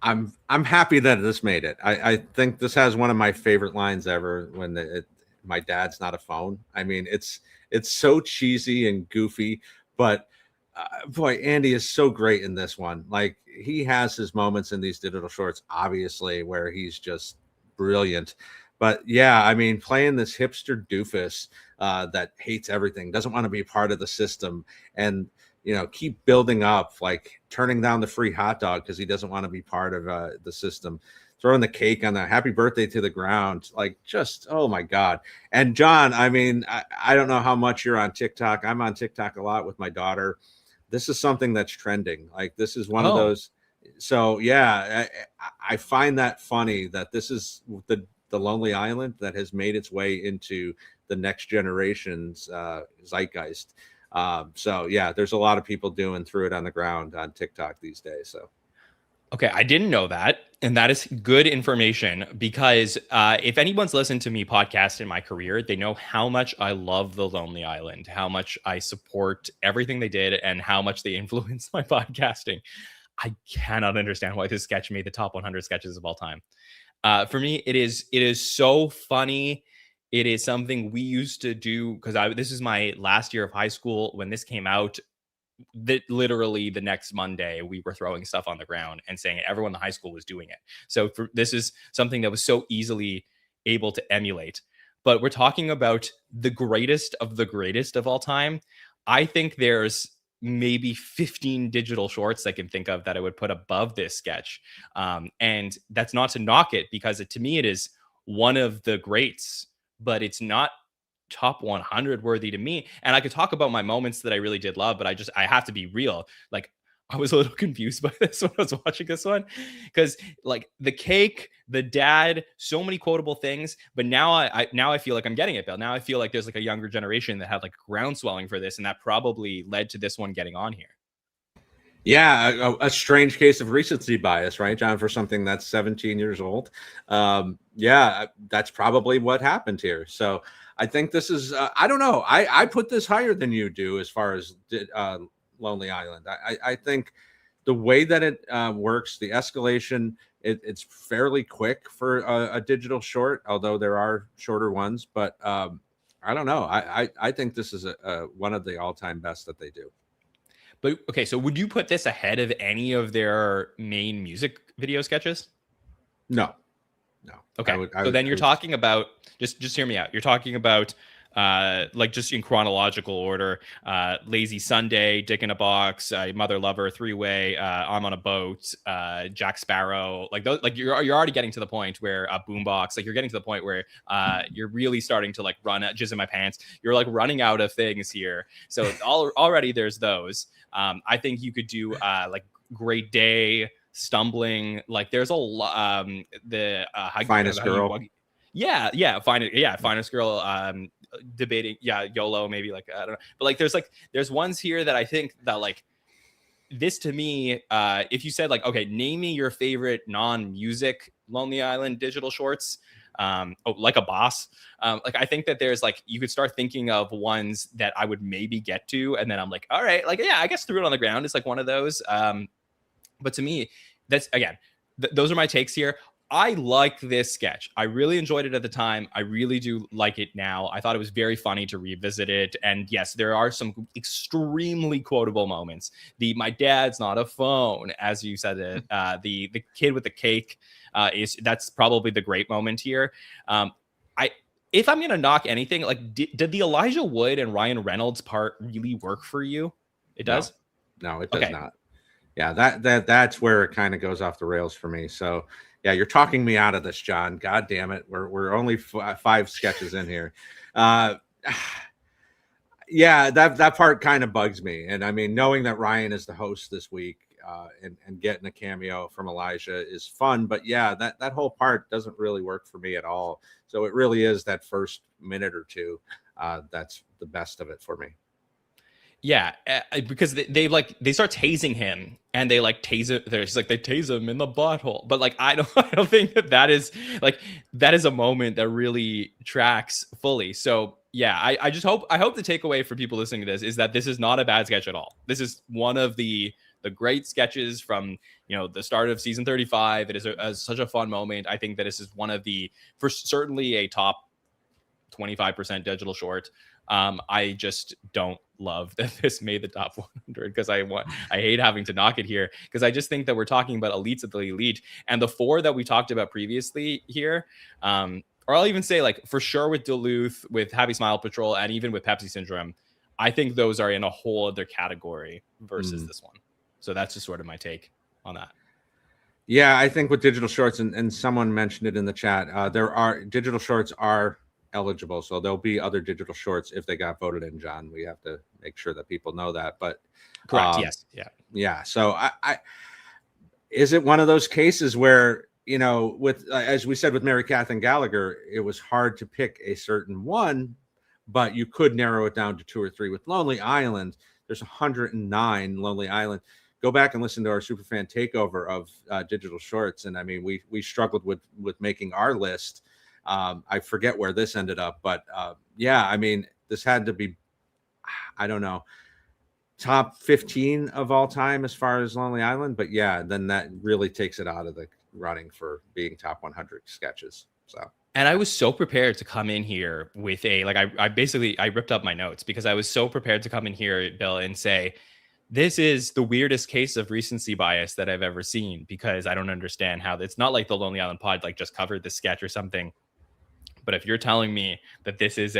I'm happy that this made it. I think this has one of my favorite lines ever, when my dad's not a phone. I mean, it's so cheesy and goofy, but boy, Andy is so great in this one. Like, he has his moments in these digital shorts, obviously, where he's just brilliant. But yeah, I mean, playing this hipster doofus that hates everything, doesn't want to be part of the system, and keep building up, like turning down the free hot dog because he doesn't want to be part of the system, throwing the cake on the happy birthday to the ground, like just, oh my God. And John, I mean, I don't know how much you're on TikTok. I'm on TikTok a lot with my daughter. This is something that's trending. Like this is one of those. So yeah, I find that funny that this is the Lonely Island that has made its way into the next generation's zeitgeist. So yeah, there's a lot of people doing Threw It on the Ground on TikTok these days. So okay, I didn't know that. And that is good information because if anyone's listened to me podcast in my career, they know how much I love the Lonely Island, how much I support everything they did, and how much they influenced my podcasting. I cannot understand why this sketch made the top 100 sketches of all time. For me, it is so funny. It is something we used to do because this is my last year of high school when this came out. That literally the next Monday we were throwing stuff on the ground and saying everyone in the high school was doing it. So this is something that was so easily able to emulate. But we're talking about the greatest of all time. I think there's maybe 15 digital shorts I can think of that I would put above this sketch. And that's not to knock it because to me, it is one of the greats, but it's not top 100 worthy to me. And I could talk about my moments that I really did love, but I have to be real. Like I was a little confused by this when I was watching this one because like the cake, the dad, so many quotable things. But now I feel like I'm getting it, Bill. Now I feel like there's like a younger generation that had like groundswelling for this, and that probably led to this one getting on here. Yeah, a strange case of recency bias, right, John, for something that's 17 years old. Yeah, that's probably what happened here. So I think this is, I don't know. I put this higher than you do as far as Lonely Island. I think the way that it works, the escalation, it's fairly quick for a digital short, although there are shorter ones. But I don't know. I think this is one of the all-time best that they do. But okay, so would you put this ahead of any of their main music video sketches? No. Okay. Then you're talking about just hear me out. You're talking about like just in chronological order, Lazy Sunday, Dick in a Box, Mother Lover, Three-Way, I'm on a Boat, Jack Sparrow, like those, like you're already getting to the point where Boombox, like you're getting to the point where you're really starting to like run Jizz in My Pants. You're like running out of things here. So already there's those. I think you could do like Great Day, Stumbling, like there's a lot. Finest Girl. Finest Girl. Debating, YOLO, maybe, like I don't know, but like there's ones here that I think that like this to me, if you said like, okay, name me your favorite non-music Lonely Island digital shorts, like a boss, like I think that there's like you could start thinking of ones that I would maybe get to, and then I'm like, all right, like yeah, I guess Threw It on the Ground is like one of those. But to me, that's again, those are my takes here. I like this sketch. I really enjoyed it at the time. I really do like it now. I thought it was very funny to revisit it. And yes, there are some extremely quotable moments. My dad's not a phone, as you said it. The kid with the cake that's probably the great moment here. If I'm gonna knock anything, like did the Elijah Wood and Ryan Reynolds part really work for you? It does? No, it does not. Yeah, that's where it kind of goes off the rails for me. So yeah, you're talking me out of this, John. God damn it. We're only 5 sketches in here. Yeah, that part kind of bugs me. And I mean, knowing that Ryan is the host this week and getting a cameo from Elijah is fun. But yeah, that whole part doesn't really work for me at all. So it really is that first minute or two that's the best of it for me. Yeah, because they start tasing him, and they like tase it. There's like they tase him in the butthole, but like I don't think that is a moment that really tracks fully. So yeah, I hope the takeaway for people listening to this is that this is not a bad sketch at all. This is one of the great sketches from the start of season 35. It is such a fun moment. I think that this is one of for certainly a top 25% digital short. I just don't love that this made the top 100 because I hate having to knock it here because I just think that we're talking about elites of the elite, and the 4 that we talked about previously here, or I'll even say like for sure with Duluth, with Happy Smile Patrol, and even with Pepsi Syndrome, I think those are in a whole other category versus this one. So that's just sort of my take on that. Yeah, I think with digital shorts, and someone mentioned it in the chat, there are digital shorts are eligible, so there'll be other digital shorts if they got voted in. John, we have to make sure that people know that. But correct, yes, yeah. So I is it one of those cases where, you know, with as we said with Mary Catherine Gallagher, it was hard to pick a certain one, but you could narrow it down to 2 or 3. With Lonely Island, there's 109 Lonely Island. Go back and listen to our superfan takeover of digital shorts, and I mean, we struggled with making our list. I forget where this ended up, but yeah, I mean, this had to be, I don't know, top 15 of all time as far as Lonely Island. But yeah, then that really takes it out of the running for being top 100 sketches. So. And I was so prepared to come in here with a, like, I basically, I ripped up my notes because I was so prepared to come in here, Bill, and say, this is the weirdest case of recency bias that I've ever seen, because I don't understand how it's not like the Lonely Island pod like just covered the sketch or something. But if you're telling me that this is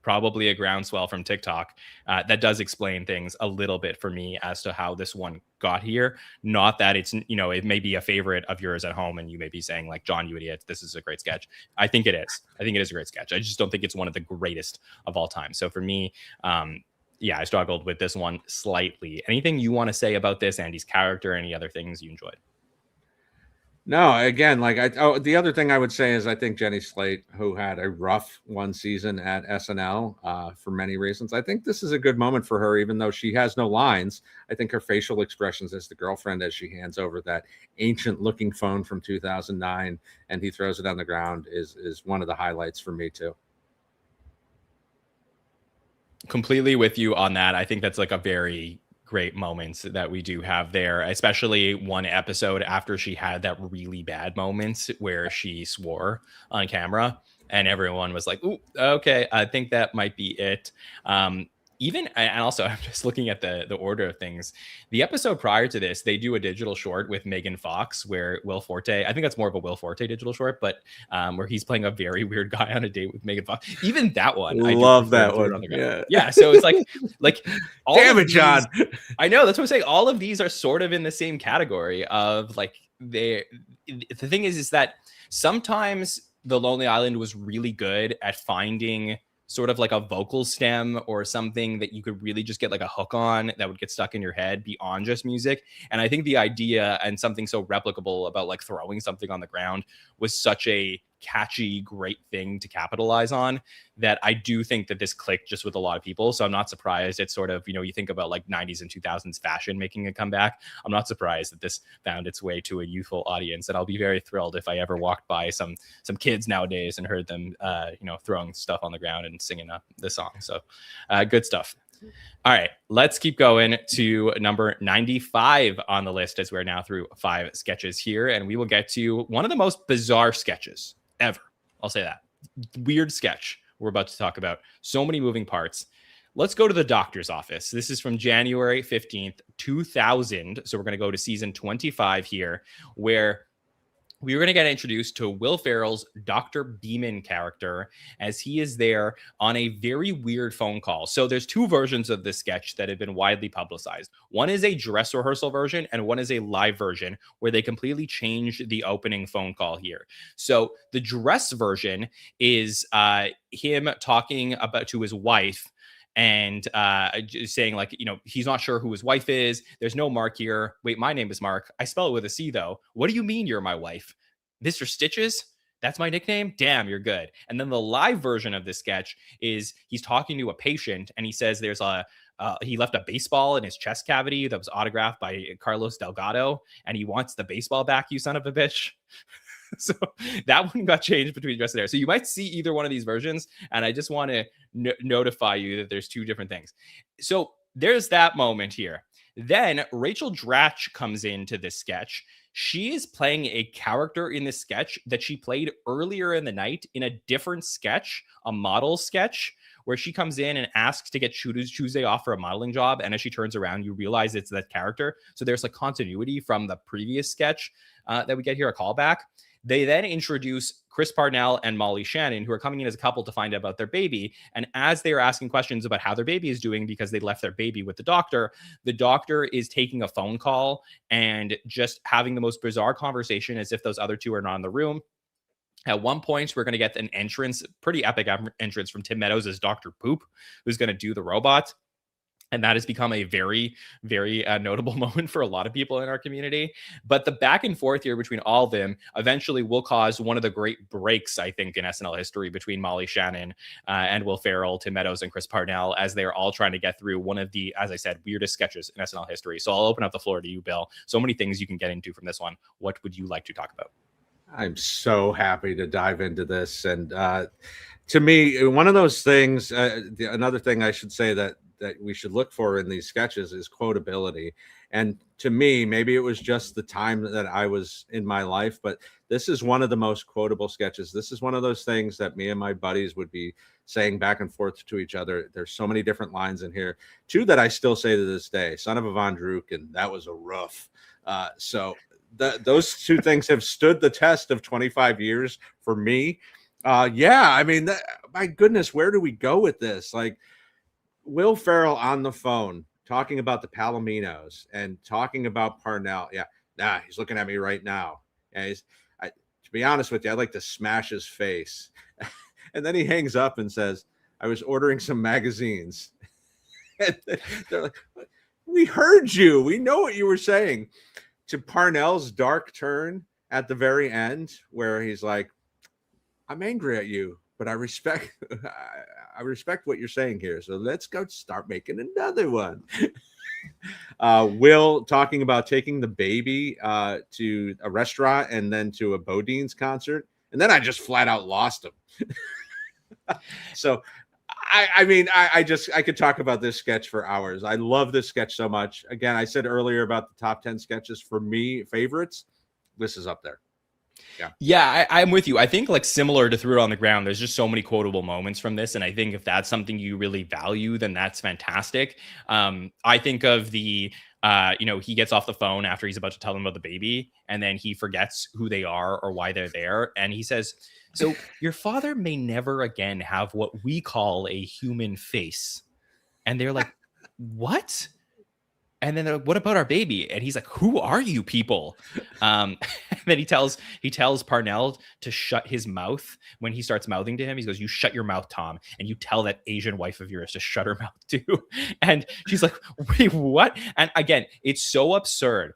probably a groundswell from TikTok, that does explain things a little bit for me as to how this one got here. Not that it's, you know, it may be a favorite of yours at home and you may be saying like, John, you idiot, this is a great sketch. I think it is. I think it is a great sketch. I just don't think it's one of the greatest of all time. So for me, yeah, I struggled with this one slightly. Anything you want to say about this, Andy's character, any other things you enjoyed? No, again, like the other thing I would say is I think Jenny Slate, who had a rough one season at SNL for many reasons, I think this is a good moment for her, even though she has no lines. I think her facial expressions as the girlfriend, as she hands over that ancient looking phone from 2009 and he throws it on the ground, is one of the highlights for me too. Completely with you on that. I think that's like a very great moments that we do have there, especially one episode after she had that really bad moment where she swore on camera and everyone was like, ooh, okay, I think that might be it. Even, and also I'm just looking at the order of things. The episode prior to this, they do a digital short with Megan Fox where Will Forte, I think that's more of a Will Forte digital short, but where he's playing a very weird guy on a date with Megan Fox. Even that one, I love that one. Yeah. So it's like all damn it, John. I know, that's what I'm saying. All of these are sort of in the same category of like the thing is that sometimes the Lonely Island was really good at finding sort of like a vocal stem or something that you could really just get like a hook on that would get stuck in your head beyond just music. And I think the idea and something so replicable about like throwing something on the ground was such a catchy, great thing to capitalize on that I do think that this clicked just with a lot of people. So I'm not surprised it's sort of, you know, you think about like 90s and 2000s fashion making a comeback. I'm not surprised that this found its way to a youthful audience, and I'll be very thrilled if I ever walked by some kids nowadays and heard them, you know, throwing stuff on the ground and singing the song. So good stuff. All right, let's keep going to number 95 on the list as we're now through 5 sketches here, and we will get to one of the most bizarre sketches ever. I'll say that. Weird sketch we're about to talk about. So many moving parts. Let's go to the doctor's office. This is from January 15th, 2000. So we're going to go to season 25 here, where we're going to get introduced to Will Ferrell's Dr. Beeman character as he is there on a very weird phone call. So there's 2 versions of this sketch that have been widely publicized. One is a dress rehearsal version and one is a live version where they completely changed the opening phone call here. So the dress version is him talking to his wife and saying like, you know, he's not sure who his wife is. There's no Mark here. Wait, my name is Mark. I spell it with a C though. What do you mean you're my wife? Mr. Stitches? That's my nickname? Damn, you're good. And then the live version of this sketch is he's talking to a patient and he says there's he left a baseball in his chest cavity that was autographed by Carlos Delgado and he wants the baseball back, you son of a bitch. So that one got changed between dress and hair. So you might see either one of these versions. And I just want to notify you that there's 2 different things. So there's that moment here. Then Rachel Dratch comes into this sketch. She is playing a character in this sketch that she played earlier in the night in a different sketch, a model sketch, where she comes in and asks to get Tuesday off for a modeling job. And as she turns around, you realize it's that character. So there's like continuity from the previous sketch that we get here, a callback. They then introduce Chris Parnell and Molly Shannon, who are coming in as a couple to find out about their baby. And as they are asking questions about how their baby is doing, because they left their baby with the doctor is taking a phone call and just having the most bizarre conversation as if those other two are not in the room. At one point, we're going to get an entrance, pretty epic entrance from Tim Meadows as Dr. Poop, who's going to do the robot. And that has become a very, very notable moment for a lot of people in our community. But the back and forth here between all of them eventually will cause one of the great breaks, I think, in SNL history between Molly Shannon and Will Ferrell, Tim Meadows, and Chris Parnell, as they're all trying to get through one of the, as I said, weirdest sketches in SNL history. So I'll open up the floor to you, Bill. So many things you can get into from this one. What would you like to talk about? I'm so happy to dive into this. And to me, one of those things, another thing I should say that we should look for in these sketches is quotability. And to me, maybe it was just the time that I was in my life, but this is one of the most quotable sketches. This is one of those things that me and my buddies would be saying back and forth to each other. There's so many different lines in here. Two that I still say to this day: "Son of a Von Druk," and "That was a rough." Those two things have stood the test of 25 years for me. I mean, my goodness, where do we go with this? Like, Will Ferrell on the phone talking about the Palominos and talking about Parnell. Yeah, he's looking at me right now. And to be honest with you, I'd like to smash his face. And then he hangs up and says, "I was ordering some magazines." And they're like, "We heard you. We know what you were saying." To Parnell's dark turn at the very end, where he's like, "I'm angry at you, but I respect what you're saying here. So let's go start making another one." Will talking about taking the baby to a restaurant and then to a Bodine's concert. And then I just flat out lost him. So I could talk about this sketch for hours. I love this sketch so much. Again, I said earlier about the top 10 sketches for me, favorites. This is up there. Yeah, I'm with you. I think, like, similar to Threw It on the Ground, there's just so many quotable moments from this. And I think if that's something you really value, then that's fantastic. I think of the, he gets off the phone after he's about to tell them about the baby, and then he forgets who they are or why they're there. And he says, "So your father may never again have what we call a human face." And they're like, "What?" And then they're like, "What about our baby?" And he's like, "Who are you people?" And then he tells Parnell to shut his mouth when he starts mouthing to him. He goes, "You shut your mouth, Tom, and you tell that Asian wife of yours to shut her mouth too." And she's like, "Wait, what?" And again, it's so absurd.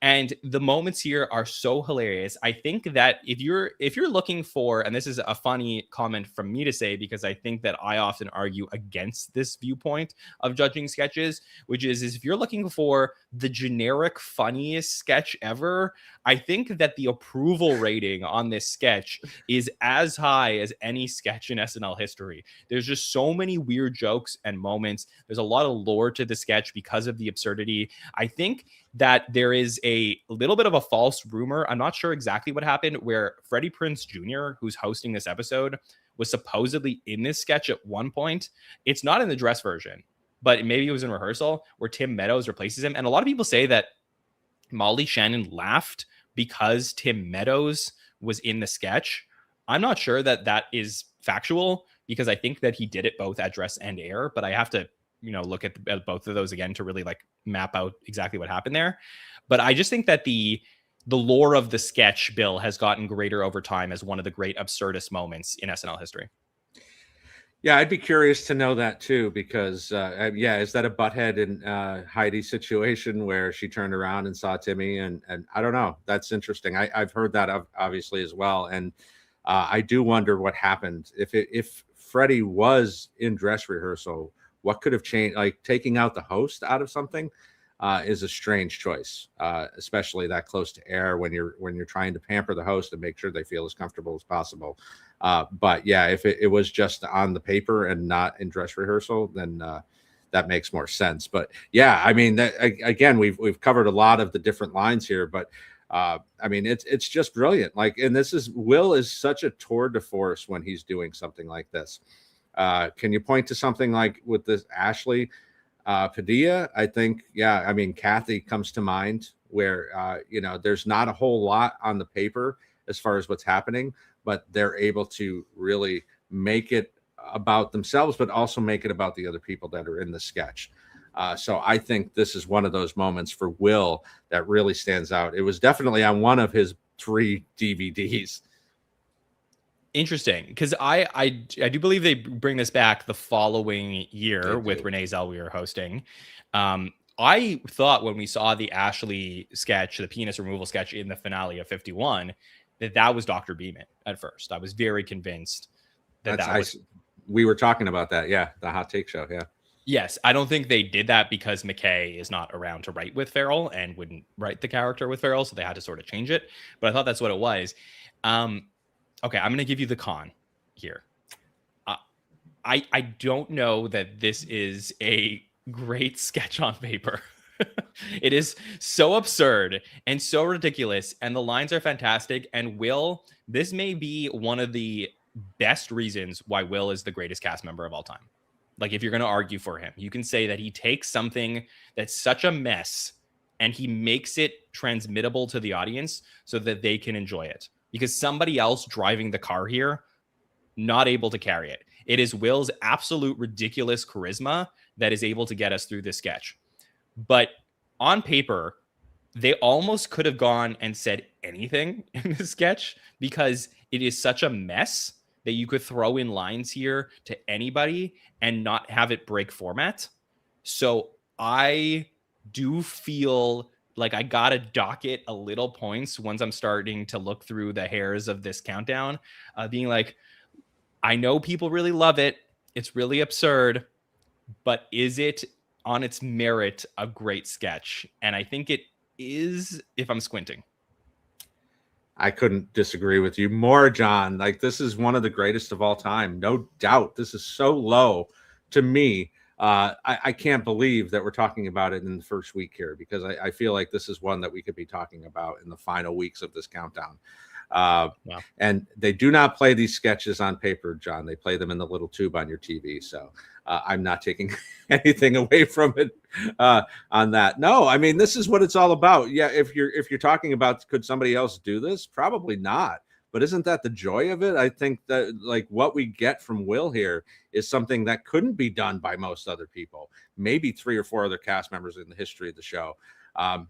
And the moments here are so hilarious. I think that if you're looking for, and this is a funny comment from me to say, because I think that I often argue against this viewpoint of judging sketches, which is if you're looking for the generic funniest sketch ever, I think that the approval rating on this sketch is as high as any sketch in SNL history. There's just so many weird jokes and moments. There's a lot of lore to the sketch because of the absurdity. I think that there is a little bit of a false rumor. I'm not sure exactly what happened, where Freddie Prinze Jr., who's hosting this episode, was supposedly in this sketch at one point. It's not in the dress version, but maybe it was in rehearsal, where Tim Meadows replaces him. And a lot of people say that Molly Shannon laughed because Tim Meadows was in the sketch. I'm not sure that that is factual, because I think that he did it both at dress and air, but I have to look at both of those again to really like map out exactly what happened there. But I just think that the lore of the sketch, Bill, has gotten greater over time as one of the great absurdist moments in SNL history. Yeah, I'd be curious to know that too, because is that a butthead in Heidi's situation where she turned around and saw Timmy, and I don't know. That's interesting. I've heard that obviously as well, and I do wonder what happened if Freddie was in dress rehearsal. What could have changed? Like, taking out the host out of something is a strange choice, especially that close to air when you're trying to pamper the host and make sure they feel as comfortable as possible. But yeah, if it was just on the paper and not in dress rehearsal, then that makes more sense. But yeah, I mean, again, we've covered a lot of the different lines here, but I mean, it's just brilliant. Like, and Will is such a tour de force when he's doing something like this. Can you point to something like with this Ashley Padilla? I think, I mean, Kathy comes to mind, where there's not a whole lot on the paper, as far as what's happening, but they're able to really make it about themselves, but also make it about the other people that are in the sketch. So I think this is one of those moments for Will that really stands out. It was definitely on one of his 3 DVDs. Interesting, because I do believe they bring this back the following year with Renee Zellweger hosting. I thought when we saw the Ashley sketch, the penis removal sketch in the finale of 51, that was Dr. Beeman at first. I was very convinced that was. We were talking about that. Yeah. The Hot Take Show. Yeah. Yes. I don't think they did that because McKay is not around to write with Farrell and wouldn't write the character with Farrell. So they had to sort of change it. But I thought that's what it was. Okay, I'm going to give you the con here. I don't know that this is a great sketch on paper. It is so absurd and so ridiculous, and the lines are fantastic. And Will, this may be one of the best reasons why Will is the greatest cast member of all time. Like, if you're going to argue for him, you can say that he takes something that's such a mess and he makes it transmittable to the audience so that they can enjoy it. Because somebody else driving the car here, not able to carry it. It is Will's absolute ridiculous charisma that is able to get us through this sketch. But on paper, they almost could have gone and said anything in the sketch because it is such a mess that you could throw in lines here to anybody and not have it break format. So I do feel like I gotta dock it a little points once I'm starting to look through the hairs of this countdown, being like, I know people really love it. It's really absurd, but is it on its merit a great sketch? And I think it is if I'm squinting. I couldn't disagree with you more, John. Like, this is one of the greatest of all time. No doubt. This is so low to me. I can't believe that we're talking about it in the first week here, because I feel like this is one that we could be talking about in the final weeks of this countdown. Wow. And they do not play these sketches on paper, John. They play them in the little tube on your TV. So I'm not taking anything away from it on that. No, I mean, this is what it's all about. Yeah, if you're talking about could somebody else do this? Probably not. But isn't that the joy of it? I think that, like, what we get from Will here is something that couldn't be done by most other people. Maybe 3 or 4 other cast members in the history of the show.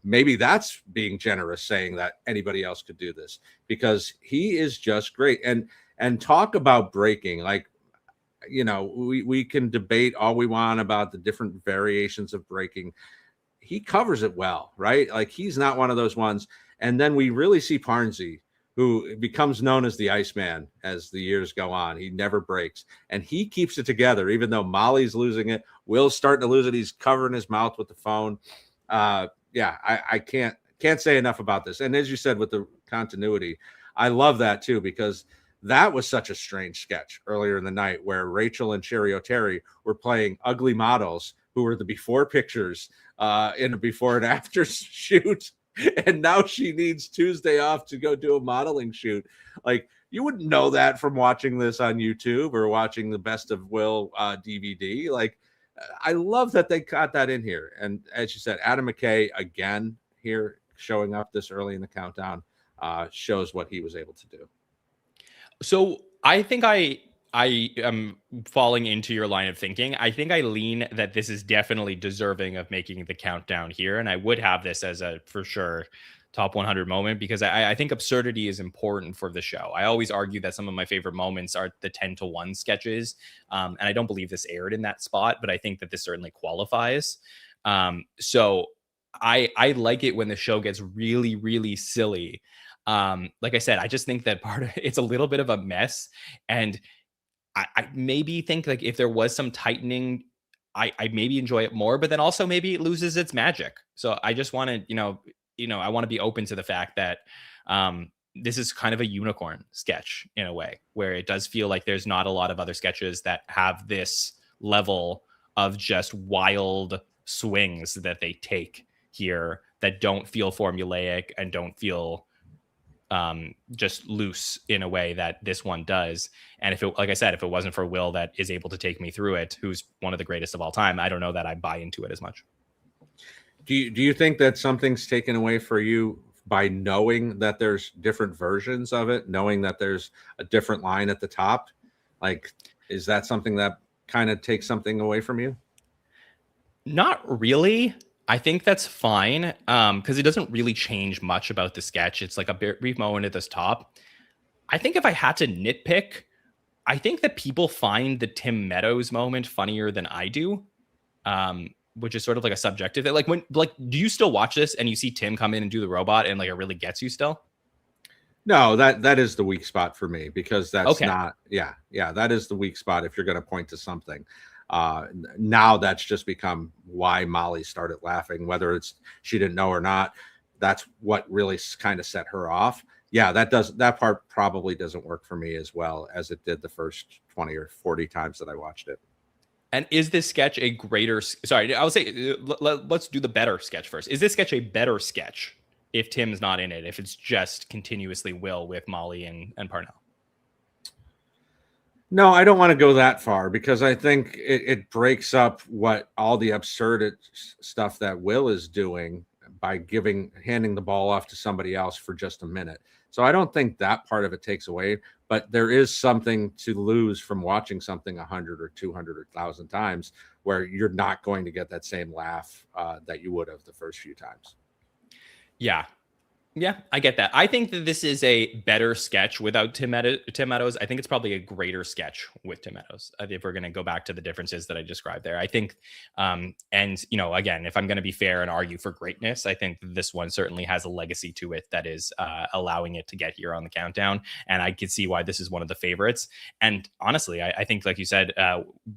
Maybe that's being generous, saying that anybody else could do this, because he is just great. And talk about breaking, like, you know, we can debate all we want about the different variations of breaking. He covers it well, right? Like, he's not one of those ones. And then we really see Parnsey, who becomes known as the Iceman as the years go on. He never breaks, and he keeps it together, even though Molly's losing it. Will's starting to lose it. He's covering his mouth with the phone. Yeah, I can't say enough about this. And as you said, with the continuity, I love that too, because that was such a strange sketch earlier in the night where Rachel and Sherry O'Terry were playing ugly models who were the before pictures in a before and after shoot. And now she needs Tuesday off to go do a modeling shoot. Like, you wouldn't know that from watching this on YouTube or watching the Best of Will DVD. Like, I love that they got that in here. And as you said, Adam McKay again here showing up this early in the countdown shows what he was able to do. So I think I am falling into your line of thinking. I think I lean that this is definitely deserving of making the countdown here. And I would have this as a, for sure, top 100 moment, because I think absurdity is important for the show. I always argue that some of my favorite moments are the 10-to-1 sketches. And I don't believe this aired in that spot, but I think that this certainly qualifies. So I like it when the show gets really, really silly. Like I said, I just think that part of it's a little bit of a mess. And I maybe think, like, if there was some tightening, I maybe enjoy it more, but then also maybe it loses its magic. So I just want to, I want to be open to the fact that this is kind of a unicorn sketch in a way, where it does feel like there's not a lot of other sketches that have this level of just wild swings that they take here that don't feel formulaic and don't feel just loose in a way that this one does. And if it, like I said, if it wasn't for Will that is able to take me through it, who's one of the greatest of all time, I don't know that I buy into it as much. Do you think that something's taken away for you by knowing that there's different versions of it, knowing that there's a different line at the top? Like, is that something that kind of takes something away from you? Not really. I think that's fine because it doesn't really change much about the sketch. It's like a brief moment at this top. I think if I had to nitpick, I think that people find the Tim Meadows moment funnier than I do, which is sort of like a subjective thing. Like do you still watch this and you see Tim come in and do the robot and like it really gets you still? No, that is the weak spot for me, because that's Okay. not, yeah, that is the weak spot if you're going to point to something. Now that's just become why Molly started laughing, whether it's she didn't know or not. That's what really kind of set her off. Yeah, that part probably doesn't work for me as well as it did the first 20 or 40 times that I watched it. And is this sketch a greater? Sorry, I would say let's do the better sketch first. Is this sketch a better sketch if Tim's not in it? If it's just continuously Will with Molly and Parnell? No, I don't want to go that far, because I think it breaks up what all the absurd stuff that Will is doing by handing the ball off to somebody else for just a minute. So I don't think that part of it takes away, but there is something to lose from watching something 100 or 200 or 1,000 times, where you're not going to get that same laugh that you would have the first few times. Yeah. Yeah, I get that. I think that this is a better sketch without Tim Meadows. I think it's probably a greater sketch with Tim Meadows. If we're going to go back to the differences that I described there, I think, and again, if I'm going to be fair and argue for greatness, I think this one certainly has a legacy to it that is allowing it to get here on the countdown. And I could see why this is one of the favorites. And honestly, I think, like you said,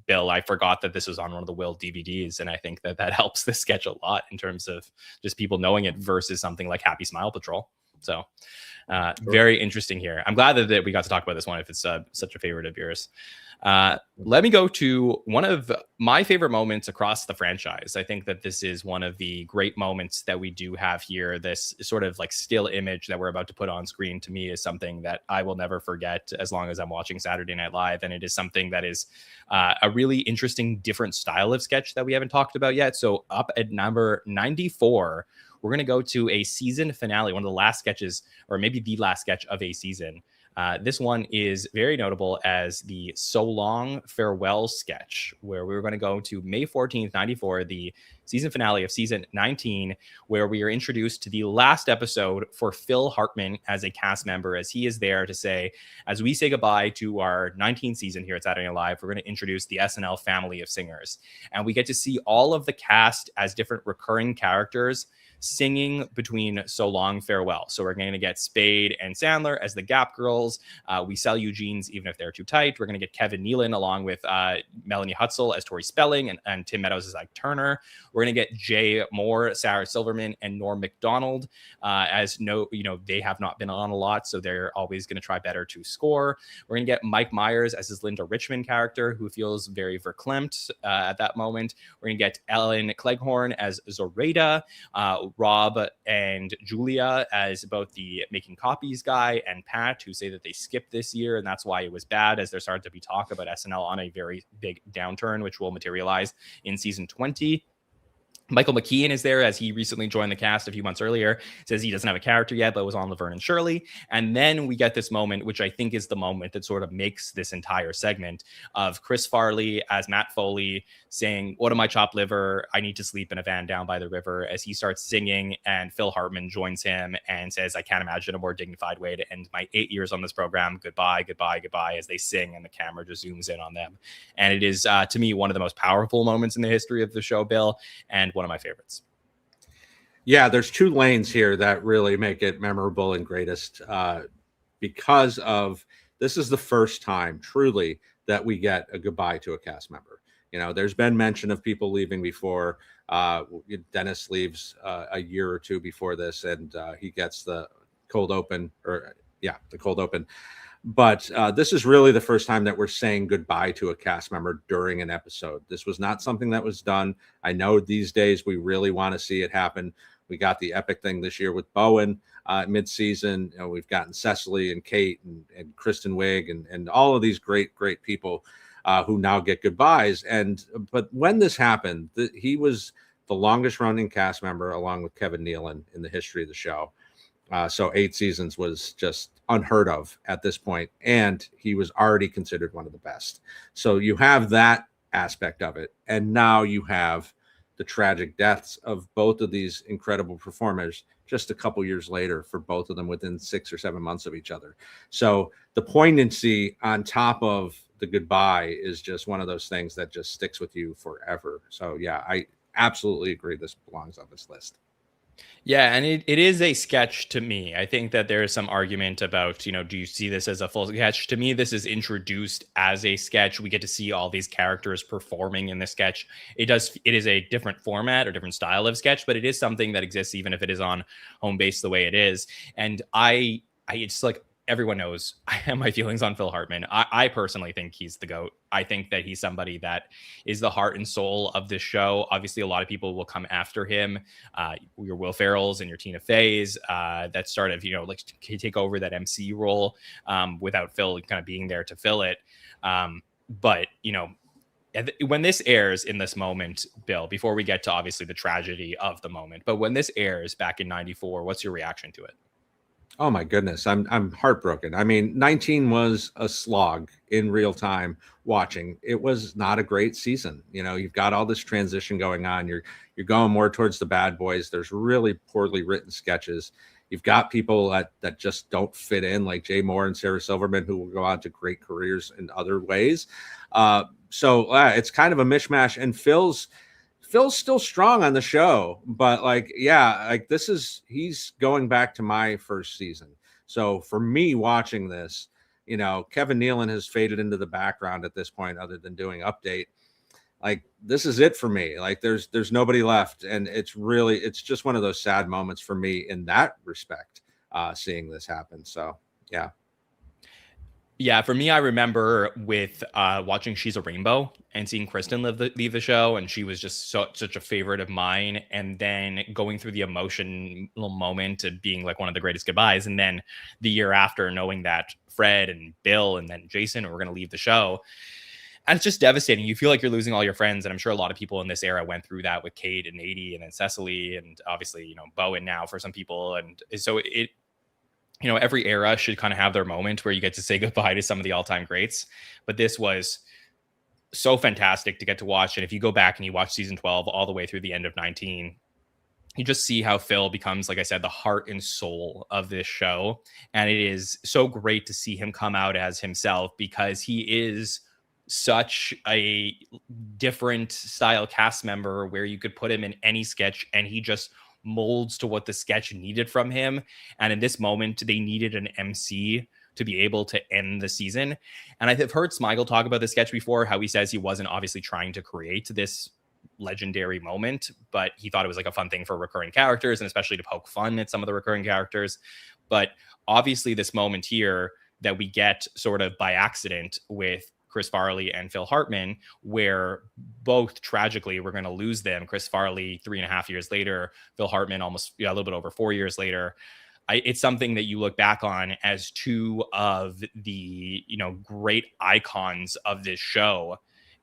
Bill, I forgot that this was on one of the Will DVDs, and I think that helps the sketch a lot in terms of just people knowing it versus something like Happy Smile Patrol. So very interesting here. I'm glad that we got to talk about this one if it's such a favorite of yours. Let me go to one of my favorite moments across the franchise. I think that this is one of the great moments that we do have here. This sort of like still image that we're about to put on screen, to me, is something that I will never forget as long as I'm watching Saturday Night Live. And it is something that is a really interesting, different style of sketch that we haven't talked about yet. So up at number 94, we're going to go to a season finale, one of the last sketches, or maybe the last sketch of a season. This one is very notable as the So Long Farewell sketch, where we were going to go to May 14th, 94, the season finale of season 19, where we are introduced to the last episode for Phil Hartman as a cast member, as he is there to say, as we say goodbye to our 19th season here at Saturday Night Live, we're going to introduce the SNL family of singers. And we get to see all of the cast as different recurring characters singing between So Long Farewell. So we're going to get Spade and Sandler as the Gap Girls. We sell you jeans even if they're too tight. We're going to get Kevin Nealon along with Melanie Hutzel as Tori Spelling and Tim Meadows as Ike Turner. We're going to get Jay Moore, Sarah Silverman, and Norm Macdonald as they have not been on a lot, so they're always going to try better to score. We're going to get Mike Myers as his Linda Richmond character, who feels very verklempt at that moment. We're going to get Ellen Cleghorn as Zoraida, Rob and Julia as both the making copies guy, and Pat, who say that they skipped this year and that's why it was bad, as there started to be talk about SNL on a very big downturn, which will materialize in season 20. Michael McKean is there, as he recently joined the cast a few months earlier. Says he doesn't have a character yet, but was on Laverne and Shirley. And then we get this moment, which I think is the moment that sort of makes this entire segment, of Chris Farley as Matt Foley saying, "What am I, chopped liver? I need to sleep in a van down by the river," as he starts singing, and Phil Hartman joins him and says, "I can't imagine a more dignified way to end my 8 years on this program. Goodbye, goodbye, goodbye," as they sing and the camera just zooms in on them. And it is, to me, one of the most powerful moments in the history of the show, Bill, and one of my favorites. Yeah, there's two lanes here that really make it memorable and greatest, because of this is the first time truly that we get a goodbye to a cast member. There's been mention of people leaving before. Dennis leaves a year or two before this, and he gets the cold open, the cold open. But this is really the first time that we're saying goodbye to a cast member during an episode. This was not something that was done. I know these days we really want to see it happen. We got the epic thing this year with Bowen mid-season. We've gotten Cecily and Kate and Kristen Wiig and all of these great people who now get goodbyes. But when this happened, he was the longest running cast member, along with Kevin Nealon, in the history of the show. So 8 seasons was just unheard of at this point, and he was already considered one of the best. So you have that aspect of it, and now you have the tragic deaths of both of these incredible performers just a couple years later for both of them within 6 or 7 months of each other. So the poignancy on top of the goodbye is just one of those things that just sticks with you forever. So yeah, I absolutely agree this belongs on this list. Yeah, and it is a sketch to me. I think that there is some argument about, do you see this as a full sketch? To me, this is introduced as a sketch. We get to see all these characters performing in the sketch. It is a different format or different style of sketch, but it is something that exists even if it is on home base the way it is. And it's like everyone knows I have my feelings on Phil Hartman. I personally think he's the GOAT. I think that he's somebody that is the heart and soul of this show. Obviously, a lot of people will come after him. Your Will Ferrell's and your Tina Fey's that sort of, like take over that MC role without Phil kind of being there to fill it. But, when this airs in this moment, Bill, before we get to obviously the tragedy of the moment, but when this airs back in 94, what's your reaction to it? Oh my goodness, I'm heartbroken. I mean, 19 was a slog in real time watching. It was not a great season. You've got all this transition going on. You're going more towards the bad boys. There's really poorly written sketches. You've got people that just don't fit in, like Jay Moore and Sarah Silverman, who will go on to great careers in other ways. So it's kind of a mishmash. And Phil's still strong on the show, but he's going back to my first season. So for me watching this, Kevin Nealon has faded into the background at this point, other than doing update. Like, this is it for me. Like, there's nobody left. And it's just one of those sad moments for me in that respect, seeing this happen. So yeah. Yeah, for me, I remember with watching She's a Rainbow and seeing Kristen leave the show, and she was just such a favorite of mine. And then going through the emotional moment of being like one of the greatest goodbyes, and then the year after knowing that Fred and Bill and then Jason were going to leave the show. And it's just devastating. You feel like you're losing all your friends, and I'm sure a lot of people in this era went through that with Kate and Adie and then Cecily, and obviously Bowen now for some people. And so every era should kind of have their moment where you get to say goodbye to some of the all-time greats. But this was so fantastic to get to watch. And if you go back and you watch season 12 all the way through the end of 19, you just see how Phil becomes, like I said, the heart and soul of this show. And it is so great to see him come out as himself, because he is such a different style cast member where you could put him in any sketch and he just molds to what the sketch needed from him. And in this moment, they needed an MC to be able to end the season. And I've heard Smigel talk about the sketch before, how he says he wasn't obviously trying to create this legendary moment, but he thought it was like a fun thing for recurring characters, and especially to poke fun at some of the recurring characters. But obviously this moment here that we get sort of by accident with Chris Farley and Phil Hartman, where both tragically we're going to lose them. Chris Farley 3.5 years later, Phil Hartman almost a little bit over 4 years later. It's something that you look back on as two of the great icons of this show,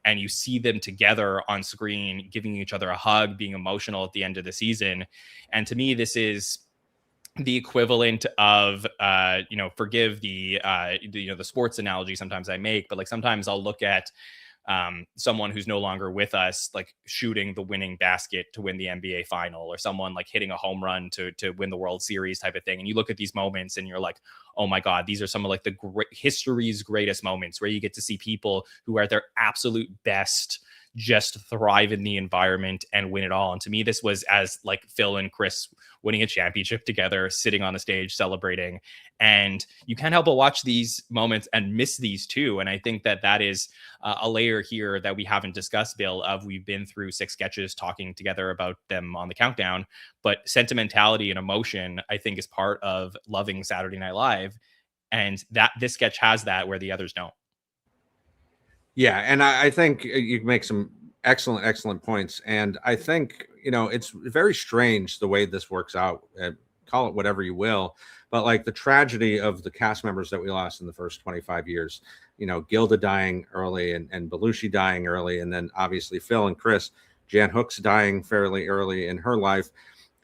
and you see them together on screen, giving each other a hug, being emotional at the end of the season. And to me, this is the equivalent of forgive the sports analogy sometimes I make, but like sometimes I'll look at someone who's no longer with us, like shooting the winning basket to win the NBA final, or someone like hitting a home run to win the World Series type of thing. And you look at these moments and you're like, oh my God, these are some of like the history's greatest moments, where you get to see people who are at their absolute best just thrive in the environment and win it all. And to me, this was as like Phil and Chris winning a championship together, sitting on the stage celebrating. And you can't help but watch these moments and miss these too. And I think that is a layer here that we haven't discussed, Bill, of we've been through 6 sketches talking together about them on the countdown, but sentimentality and emotion, I think, is part of loving Saturday Night Live. And that this sketch has that where the others don't. Yeah, and I think you make some excellent points. And I think, it's very strange the way this works out. Call it whatever you will. But like the tragedy of the cast members that we lost in the first 25 years, Gilda dying early and Belushi dying early. And then obviously Phil and Chris, Jan Hooks dying fairly early in her life.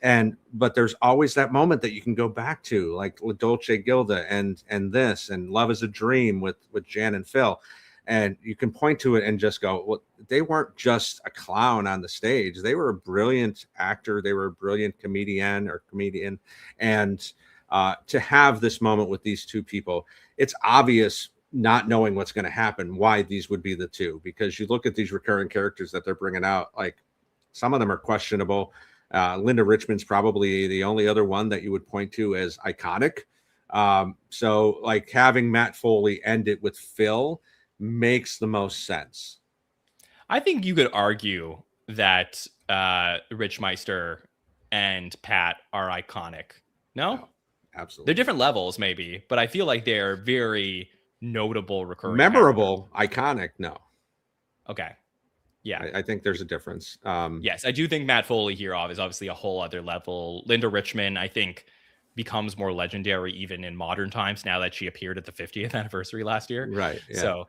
But there's always that moment that you can go back to, like La Dolce Gilda and this and Love is a Dream with Jan and Phil. And you can point to it and just go, well, they weren't just a clown on the stage. They were a brilliant actor. They were a brilliant comedian. And to have this moment with these two people, it's obvious, not knowing what's going to happen, why these would be the two. Because you look at these recurring characters that they're bringing out, like some of them are questionable. Linda Richmond's probably the only other one that you would point to as iconic. So like having Matt Foley end it with Phil makes the most sense. I think you could argue that Rich Meister and Pat are iconic. No, absolutely. They're different levels, maybe, but I feel like they're very notable, recurring, memorable, iconic. No. Okay. Yeah, I think there's a difference. Yes, I do think Matt Foley here is obviously a whole other level. Linda Richmond, I think, becomes more legendary even in modern times now that she appeared at the 50th anniversary last year. Right. Yeah. So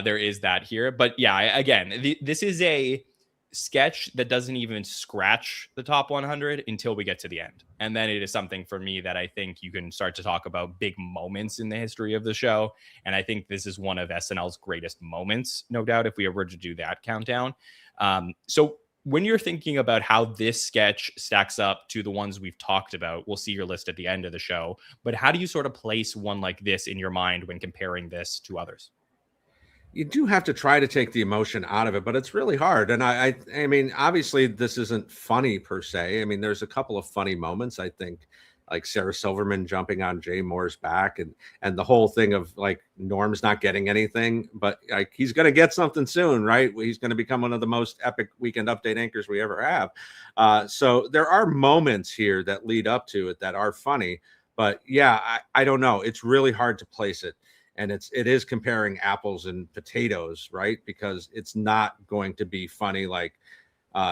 there is that here. But yeah, again, this is a sketch that doesn't even scratch the top 100 until we get to the end. And then it is something for me that I think you can start to talk about big moments in the history of the show. And I think this is one of SNL's greatest moments, no doubt, if we were to do that countdown. So when you're thinking about how this sketch stacks up to the ones we've talked about, we'll see your list at the end of the show. But how do you sort of place one like this in your mind when comparing this to others? You do have to try to take the emotion out of it, but it's really hard. And I mean, obviously this isn't funny per se. I mean, there's a couple of funny moments, I think, like Sarah Silverman jumping on Jay Moore's back and the whole thing of like Norm's not getting anything, but like he's going to get something soon, right? He's going to become one of the most epic Weekend Update anchors we ever have. So there are moments here that lead up to it that are funny, but yeah, I don't know. It's really hard to place it. And it is comparing apples and potatoes, right? Because it's not going to be funny like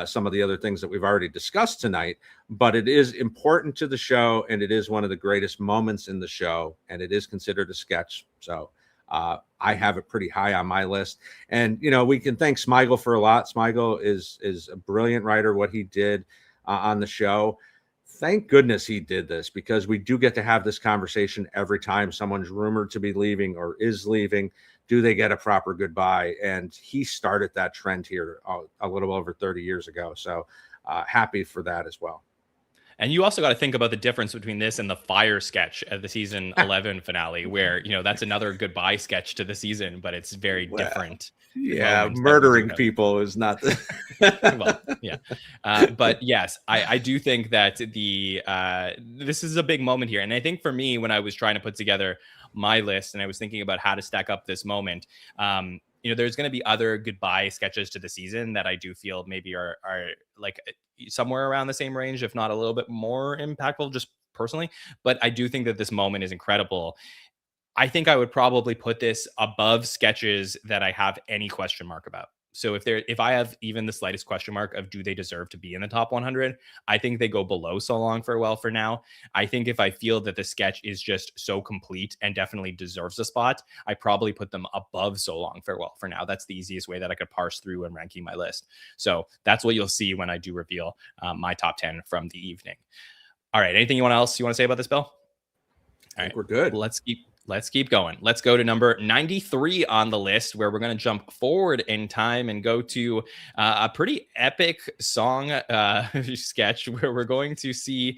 some of the other things that we've already discussed tonight, but it is important to the show, and it is one of the greatest moments in the show, and it is considered a sketch. So I have it pretty high on my list. And, you know, we can thank Smigel for a lot. Smigel is a brilliant writer, what he did on the show. Thank goodness he did this, because we do get to have this conversation every time someone's rumored to be leaving or is leaving. Do they get a proper goodbye? And he started that trend here a little over 30 years ago. So happy for that as well. And you also got to think about the difference between this and the fire sketch at the season 11 finale, where, you know, that's another goodbye sketch to the season, but it's very different. Yeah, murdering people is not well, yeah. But yes, I do think that this is a big moment here. And I think for me, when I was trying to put together my list and I was thinking about how to stack up this moment, you know, there's going to be other goodbye sketches to the season that I do feel maybe are like somewhere around the same range, if not a little bit more impactful, just personally. But I do think that this moment is incredible. I think I would probably put this above sketches that I have any question mark about. So if I have even the slightest question mark of do they deserve to be in the top 100, I think they go below So Long Farewell for now. I think if I feel that the sketch is just so complete and definitely deserves a spot, I probably put them above So Long Farewell for now. That's the easiest way that I could parse through when ranking my list. So that's what you'll see when I do reveal my top 10 from the evening. All right. Anything else you want to say about this, Bill? I think we're good. Let's keep going. Let's go to number 93 on the list, where we're going to jump forward in time and go to a pretty epic song sketch, where we're going to see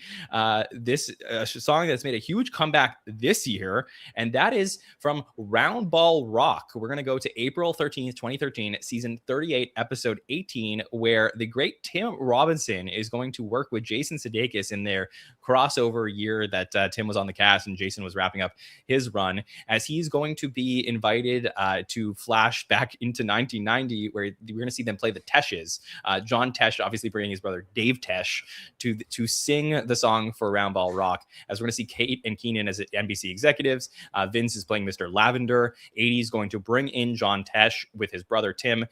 this song that's made a huge comeback this year, and that is from Roundball Rock. We're going to go to April 13th, 2013, season 38, episode 18, where the great Tim Robinson is going to work with Jason Sudeikis in their crossover year that Tim was on the cast and Jason was wrapping up his run, as he's going to be invited to flash back into 1990, where we're going to see them play the Teshes. John Tesh obviously bringing his brother Dave Tesh to sing the song for Roundball Rock, as we're going to see Kate and Keenan as NBC executives. Vince is playing Mr. Lavender. 80 is going to bring in John Tesh with his brother Tim,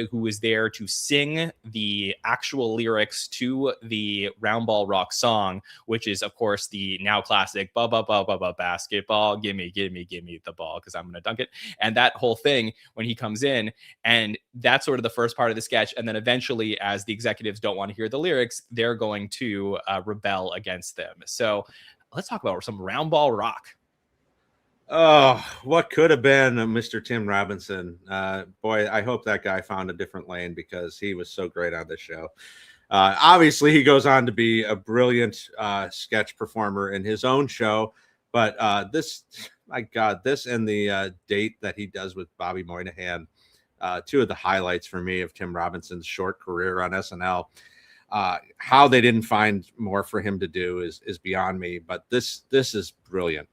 who is there to sing the actual lyrics to the Roundball Rock song, which is, of course, the now classic "Ba ba ba ba ba basketball give me the ball because I'm going to dunk it. And that whole thing when he comes in, and that's sort of the first part of the sketch. And then eventually, as the executives don't want to hear the lyrics, they're going to rebel against them. So let's talk about some Roundball Rock. Oh, what could have been Mr. Tim Robinson. Boy, I hope that guy found a different lane because he was so great on this show. Obviously, he goes on to be a brilliant sketch performer in his own show. But this, my God, this and the date that he does with Bobby Moynihan, two of the highlights for me of Tim Robinson's short career on SNL. How they didn't find more for him to do is beyond me. But this is brilliant.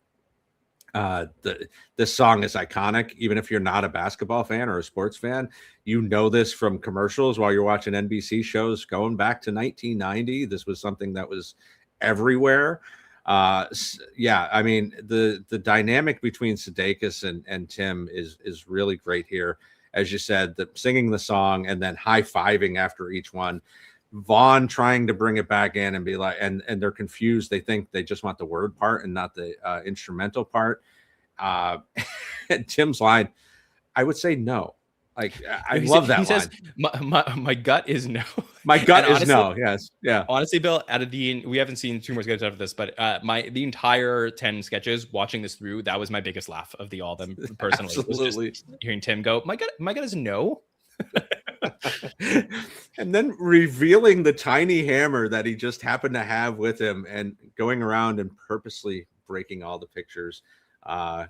This song is iconic. Even if you're not a basketball fan or a sports fan, you know this from commercials while you're watching NBC shows going back to 1990. This was something that was everywhere. Yeah, I mean the dynamic between Sudeikis and Tim is really great here. As you said, the singing the song and then high-fiving after each one. Vaughn trying to bring it back in and be like, and they're confused. They think they just want the word part and not the instrumental part. Tim's line, I would say no. Like, I love that line. Says, my gut is no. My gut is no. Yes. Yeah. Honestly, Bill, we haven't seen two more sketches after this, but the entire 10 sketches, watching this through, that was my biggest laugh of all of them personally. Absolutely. Just hearing Tim go, my gut is no. And then revealing the tiny hammer that he just happened to have with him and going around and purposely breaking all the pictures. I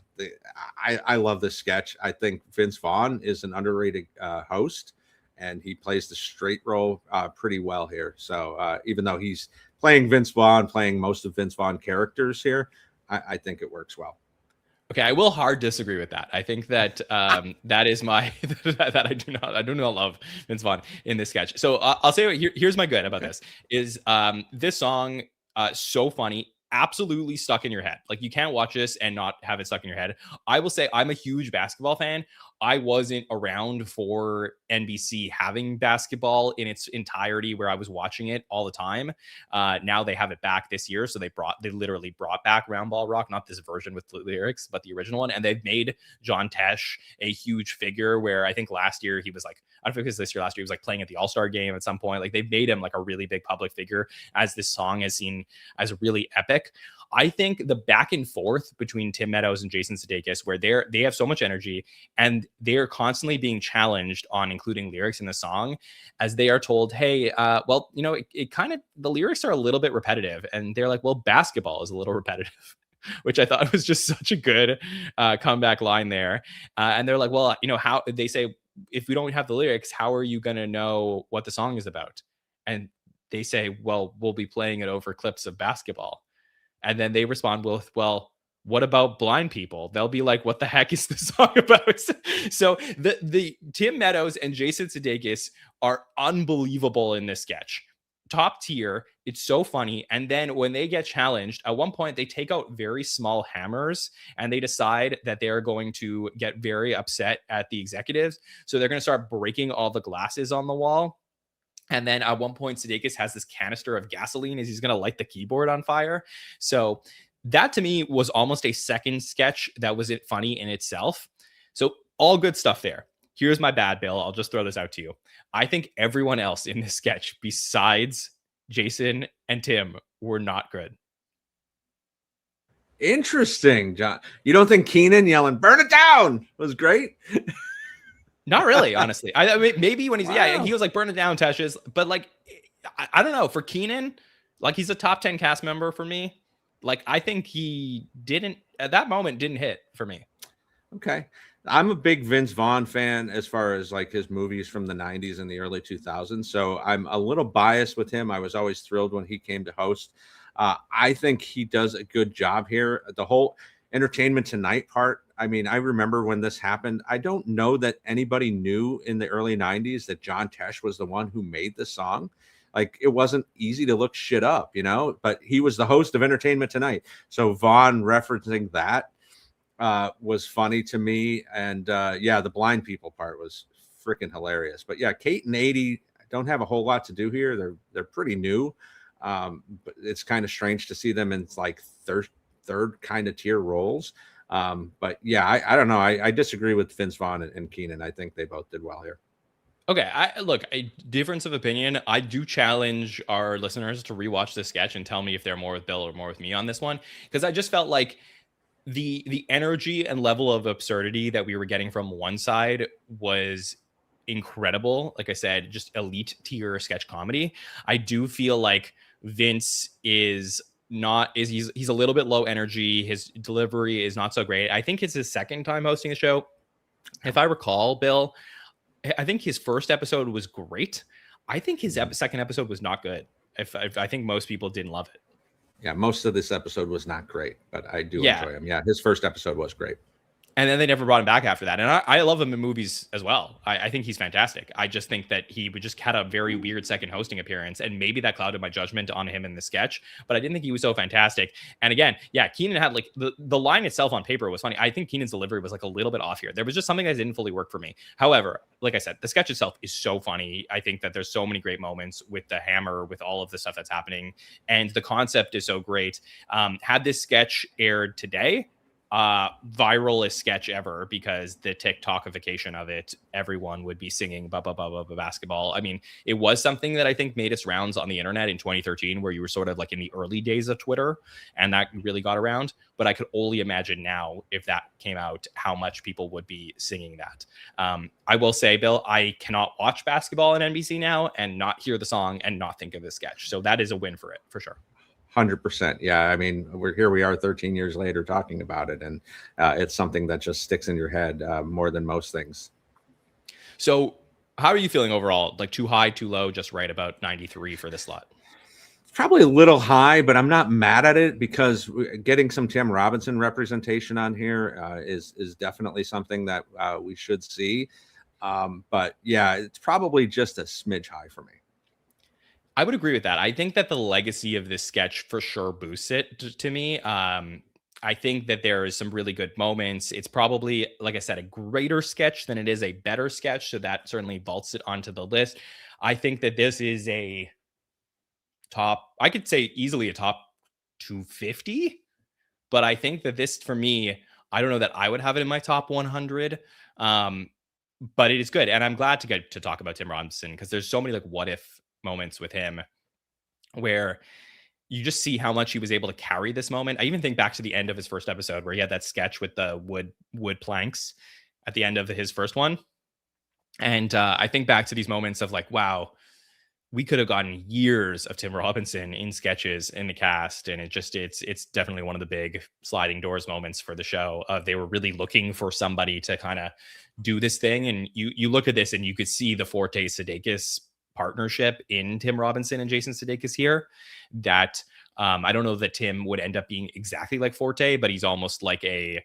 love this sketch. I think Vince Vaughn is an underrated host, and he plays the straight role pretty well here. So even though he's playing Vince Vaughn, playing most of Vince Vaughn characters here, I think it works well. Okay, I will hard disagree with that. I think that that is my that I do not love Vince Vaughn in this sketch. So I'll say here's my good about this is this song so funny, absolutely stuck in your head. Like you can't watch this and not have it stuck in your head. I will say I'm a huge basketball fan. I wasn't around for NBC having basketball in its entirety where I was watching it all the time. Now they have it back this year. So they literally brought back Roundball Rock, not this version with lyrics, but the original one. And they've made John Tesh a huge figure where I think last year he was like, I don't know if it was this year, last year, he was like playing at the All-Star game at some point. Like they've made him like a really big public figure as this song is seen as really epic. I think the back and forth between Tim Meadows and Jason Sudeikis, where they have so much energy and they're constantly being challenged on including lyrics in the song, as they are told, hey, well, you know, it kind of, the lyrics are a little bit repetitive. And they're like, well, basketball is a little repetitive, which I thought was just such a good comeback line there. And they're like, well, you know, how they say, if we don't have the lyrics, how are you going to know what the song is about? And they say, well, we'll be playing it over clips of basketball. And then they respond with, well, what about blind people? They'll be like, what the heck is the song about? So the Tim Meadows and Jason Sudeikis are unbelievable in this sketch. Top tier. It's so funny. And then when they get challenged, at one point, they take out very small hammers and they decide that they are going to get very upset at the executives. So they're going to start breaking all the glasses on the wall. And then at one point, Sudeikis has this canister of gasoline as he's going to light the keyboard on fire. So that to me was almost a second sketch that was funny in itself. So all good stuff there. Here's my bad, Bill. I'll just throw this out to you. I think everyone else in this sketch besides Jason and Tim were not good. Interesting, John. You don't think Keenan yelling "burn it down" was great? Not really, honestly. I mean, maybe when he was like, burn it down, Teshes. But like, I don't know. For Keenan, like he's a top 10 cast member for me. Like, I think he didn't, at that moment, didn't hit for me. Okay. I'm a big Vince Vaughn fan as far as like his movies from the 90s and the early 2000s. So I'm a little biased with him. I was always thrilled when he came to host. I think he does a good job here. The whole Entertainment Tonight part, I mean, I remember when this happened. I don't know that anybody knew in the early 90s that John Tesh was the one who made the song. Like, it wasn't easy to look shit up, you know, but he was the host of Entertainment Tonight. So Vaughn referencing that was funny to me. And yeah, the blind people part was freaking hilarious. But yeah, Kate and 80 don't have a whole lot to do here. They're pretty new. But it's kind of strange to see them in like third kind of tier roles. But yeah, I don't know. I disagree with Vince Vaughn and Keenan. I think they both did well here. Okay, look, a difference of opinion. I do challenge our listeners to rewatch this sketch and tell me if they're more with Bill or more with me on this one, because I just felt like the energy and level of absurdity that we were getting from one side was incredible. Like I said, just elite tier sketch comedy. I do feel like Vince is not is he's a little bit low energy. His delivery is not so great. I think it's his second time hosting a show. If I recall, Bill, I think his first episode was great. I think his second episode was not good. If I think most people didn't love it. Yeah, most of this episode was not great, but I do enjoy him. Yeah, his first episode was great. And then they never brought him back after that. And I love him in movies as well. I think he's fantastic. I just think that he would just had a very weird second hosting appearance. And maybe that clouded my judgment on him in the sketch. But I didn't think he was so fantastic. And again, yeah, Keenan had like the line itself on paper was funny. I think Keenan's delivery was like a little bit off here. There was just something that didn't fully work for me. However, like I said, the sketch itself is so funny. I think that there's so many great moments with the hammer, with all of the stuff that's happening. And the concept is so great. Had this sketch aired today, viralest sketch ever, because the TikTokification of it, everyone would be singing basketball. I mean, it was something that I think made its rounds on the internet in 2013, where you were sort of like in the early days of Twitter, and that really got around. But I could only imagine now, if that came out, how much people would be singing that. I will say, Bill, I cannot watch basketball on NBC now and not hear the song and not think of this sketch. So that is a win for it, for sure. 100%. Yeah. I mean, we are 13 years later talking about it. And it's something that just sticks in your head more than most things. So how are you feeling overall? Like too high, too low, just right about 93 for this slot? Probably a little high, but I'm not mad at it, because getting some Tim Robinson representation on here is definitely something that we should see. But yeah, it's probably just a smidge high for me. I would agree with that. I think that the legacy of this sketch for sure boosts it to me. I think that there is some really good moments. It's probably, like I said, a greater sketch than it is a better sketch. So that certainly vaults it onto the list. I think that this is a top, I could say easily a top 250. But I think that this, for me, I don't know that I would have it in my top 100. But it is good. And I'm glad to get to talk about Tim Robinson, because there's so many like what if moments with him where you just see how much he was able to carry this moment. I even think back to the end of his first episode where he had that sketch with the wood planks at the end of his first one. And I think back to these moments of like, wow, we could have gotten years of Tim Robinson in sketches in the cast. And it's definitely one of the big sliding doors moments for the show. They were really looking for somebody to kind of do this thing. And you look at this and you could see the Forte Sudeikis partnership in Tim Robinson and Jason Sudeikis here, that I don't know that Tim would end up being exactly like Forte, but he's almost like a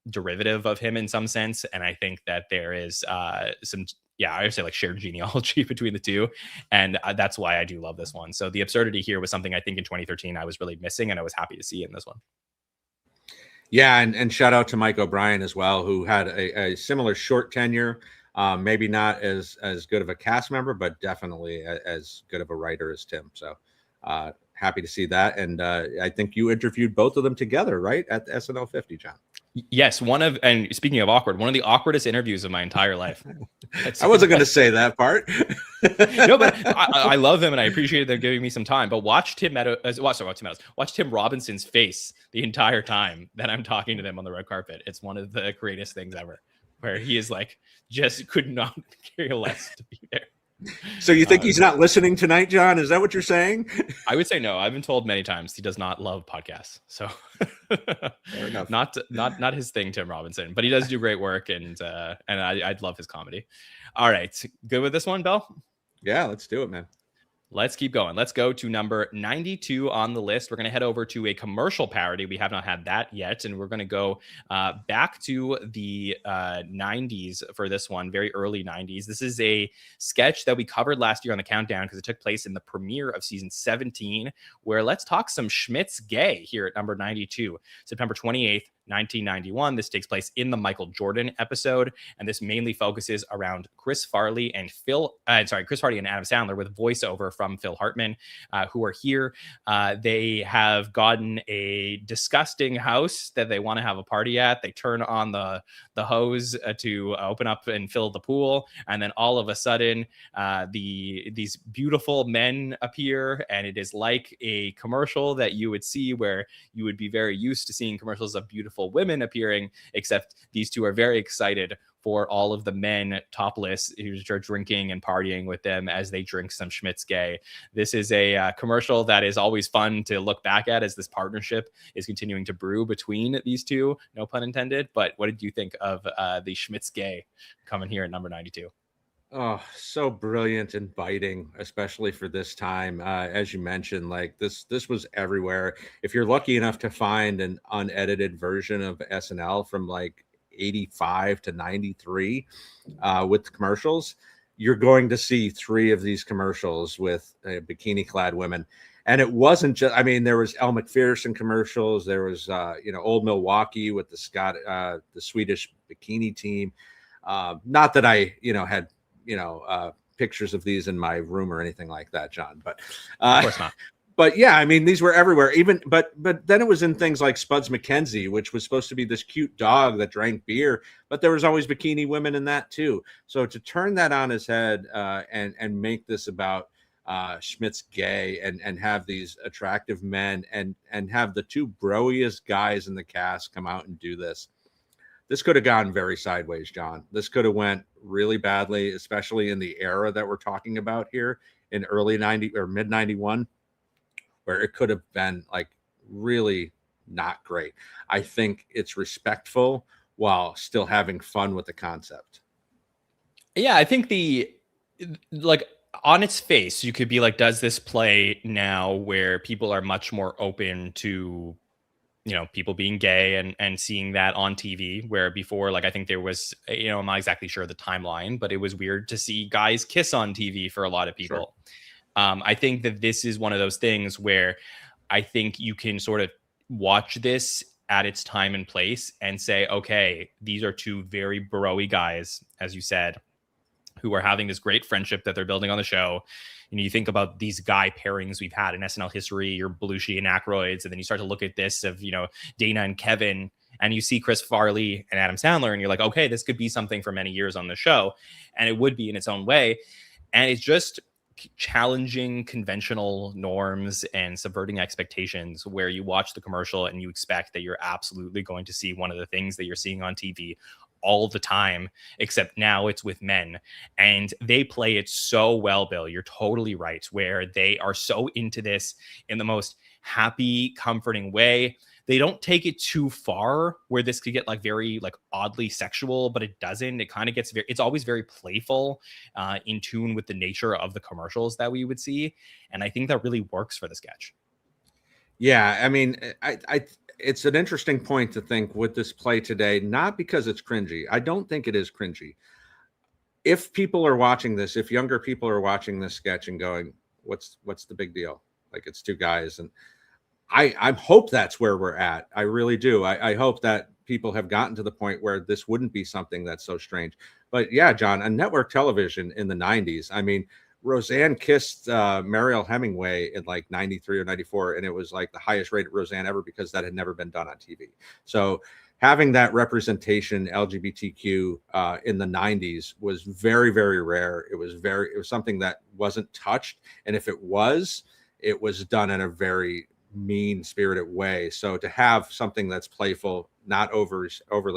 derivative of him in some sense. And I think that there is some, I would say like shared genealogy between the two. And that's why I do love this one. So the absurdity here was something I think in 2013 I was really missing, and I was happy to see in this one. Yeah, and shout out to Mike O'Brien as well, who had a similar short tenure. Maybe not as good of a cast member, but definitely as good of a writer as Tim. So happy to see that. And I think you interviewed both of them together, right, at the SNL 50, John? Yes, and speaking of awkward, one of the awkwardest interviews of my entire life. I wasn't going to say that part. No, but I love them and I appreciate them giving me some time. But watch Tim Robinson's face the entire time that I'm talking to them on the red carpet. It's one of the greatest things ever, where he is like, just could not care less to be there. So you think he's not listening tonight, John? Is that what you're saying? I would say no. I've been told many times he does not love podcasts. So fair enough. Not his thing, Tim Robinson, but he does do great work, and I'd love his comedy. All right. Good with this one, Bill? Yeah, let's do it, man. Let's keep going. Let's go to number 92 on the list. We're going to head over to a commercial parody. We have not had that yet. And we're going to go back to the 90s for this one, very early 90s. This is a sketch that we covered last year on the countdown because it took place in the premiere of season 17, where let's talk some Schmitts Gay here at number 92, September 28th, 1991. This takes place in the Michael Jordan episode, and this mainly focuses around Chris Farley and Chris Farley and Adam Sandler, with voiceover from Phil Hartman, who are here. They have gotten a disgusting house that they want to have a party at. They turn on the hose to open up and fill the pool, and then all of a sudden these beautiful men appear, and it is like a commercial that you would see where you would be very used to seeing commercials of beautiful women appearing, except these two are very excited for all of the men topless who are drinking and partying with them as they drink some Schmitts Gay. This is a commercial that is always fun to look back at, as this partnership is continuing to brew between these two, no pun intended. But what did you think of the Schmitts Gay coming here at number 92? Oh, so brilliant and biting, especially for this time. As you mentioned, like this was everywhere. If you're lucky enough to find an unedited version of SNL from like 85 to 93 with the commercials, you're going to see 3 of these commercials with bikini clad women. And it wasn't just, I mean, there was Elle Macpherson commercials. There was, Old Milwaukee with the Swedish bikini team. Not that I, had, pictures of these in my room or anything like that, John, but of course not. But yeah, I mean, these were everywhere. But then it was in things like Spuds MacKenzie, which was supposed to be this cute dog that drank beer, but there was always bikini women in that too. So to turn that on his head and make this about Schmitts Gay and have these attractive men and have the 2 broiest guys in the cast come out and do this. This could have gone very sideways, John. This could have went really badly, especially in the era that we're talking about here in early 90 or mid 91, where it could have been like really not great. I think it's respectful while still having fun with the concept. Yeah, I think on its face, you could be like, does this play now where people are much more open to, people being gay and seeing that on TV, where before, like, I think there was, I'm not exactly sure the timeline, but it was weird to see guys kiss on TV for a lot of people. Sure. I think that this is one of those things where I think you can sort of watch this at its time and place and say, okay, these are 2 very bro-y guys, as you said, who are having this great friendship that they're building on the show. You think about these guy pairings we've had in SNL history, your Belushi and Aykroyds, and then you start to look at this of, Dana and Kevin, and you see Chris Farley and Adam Sandler, and you're like, okay, this could be something for many years on the show, and it would be in its own way. And it's just challenging conventional norms and subverting expectations, where you watch the commercial and you expect that you're absolutely going to see one of the things that you're seeing on TV all the time, except now it's with men, and they play it so well. Bill, you're totally right, where they are so into this in the most happy, comforting way. They don't take it too far where this could get like very like oddly sexual, but it doesn't. It kind of gets it's always very playful, in tune with the nature of the commercials that we would see, and I think that really works for the sketch. Yeah, I mean, I it's an interesting point to think, would this play today? Not because it's cringy. I don't think it is cringy. If people are watching this, if younger people are watching this sketch and going, what's the big deal? Like, it's 2 guys. And I hope that's where we're at. I really do. I hope that people have gotten to the point where this wouldn't be something that's so strange. But yeah, John, on network television in the 90s, I mean, Roseanne kissed Mariel Hemingway in like 93 or 94, and it was like the highest rated Roseanne ever, because that had never been done on TV. So having that representation LGBTQ in the 90s was very, very rare. It was something that wasn't touched, and if it was done in a very mean spirited way. So to have something that's playful, not overly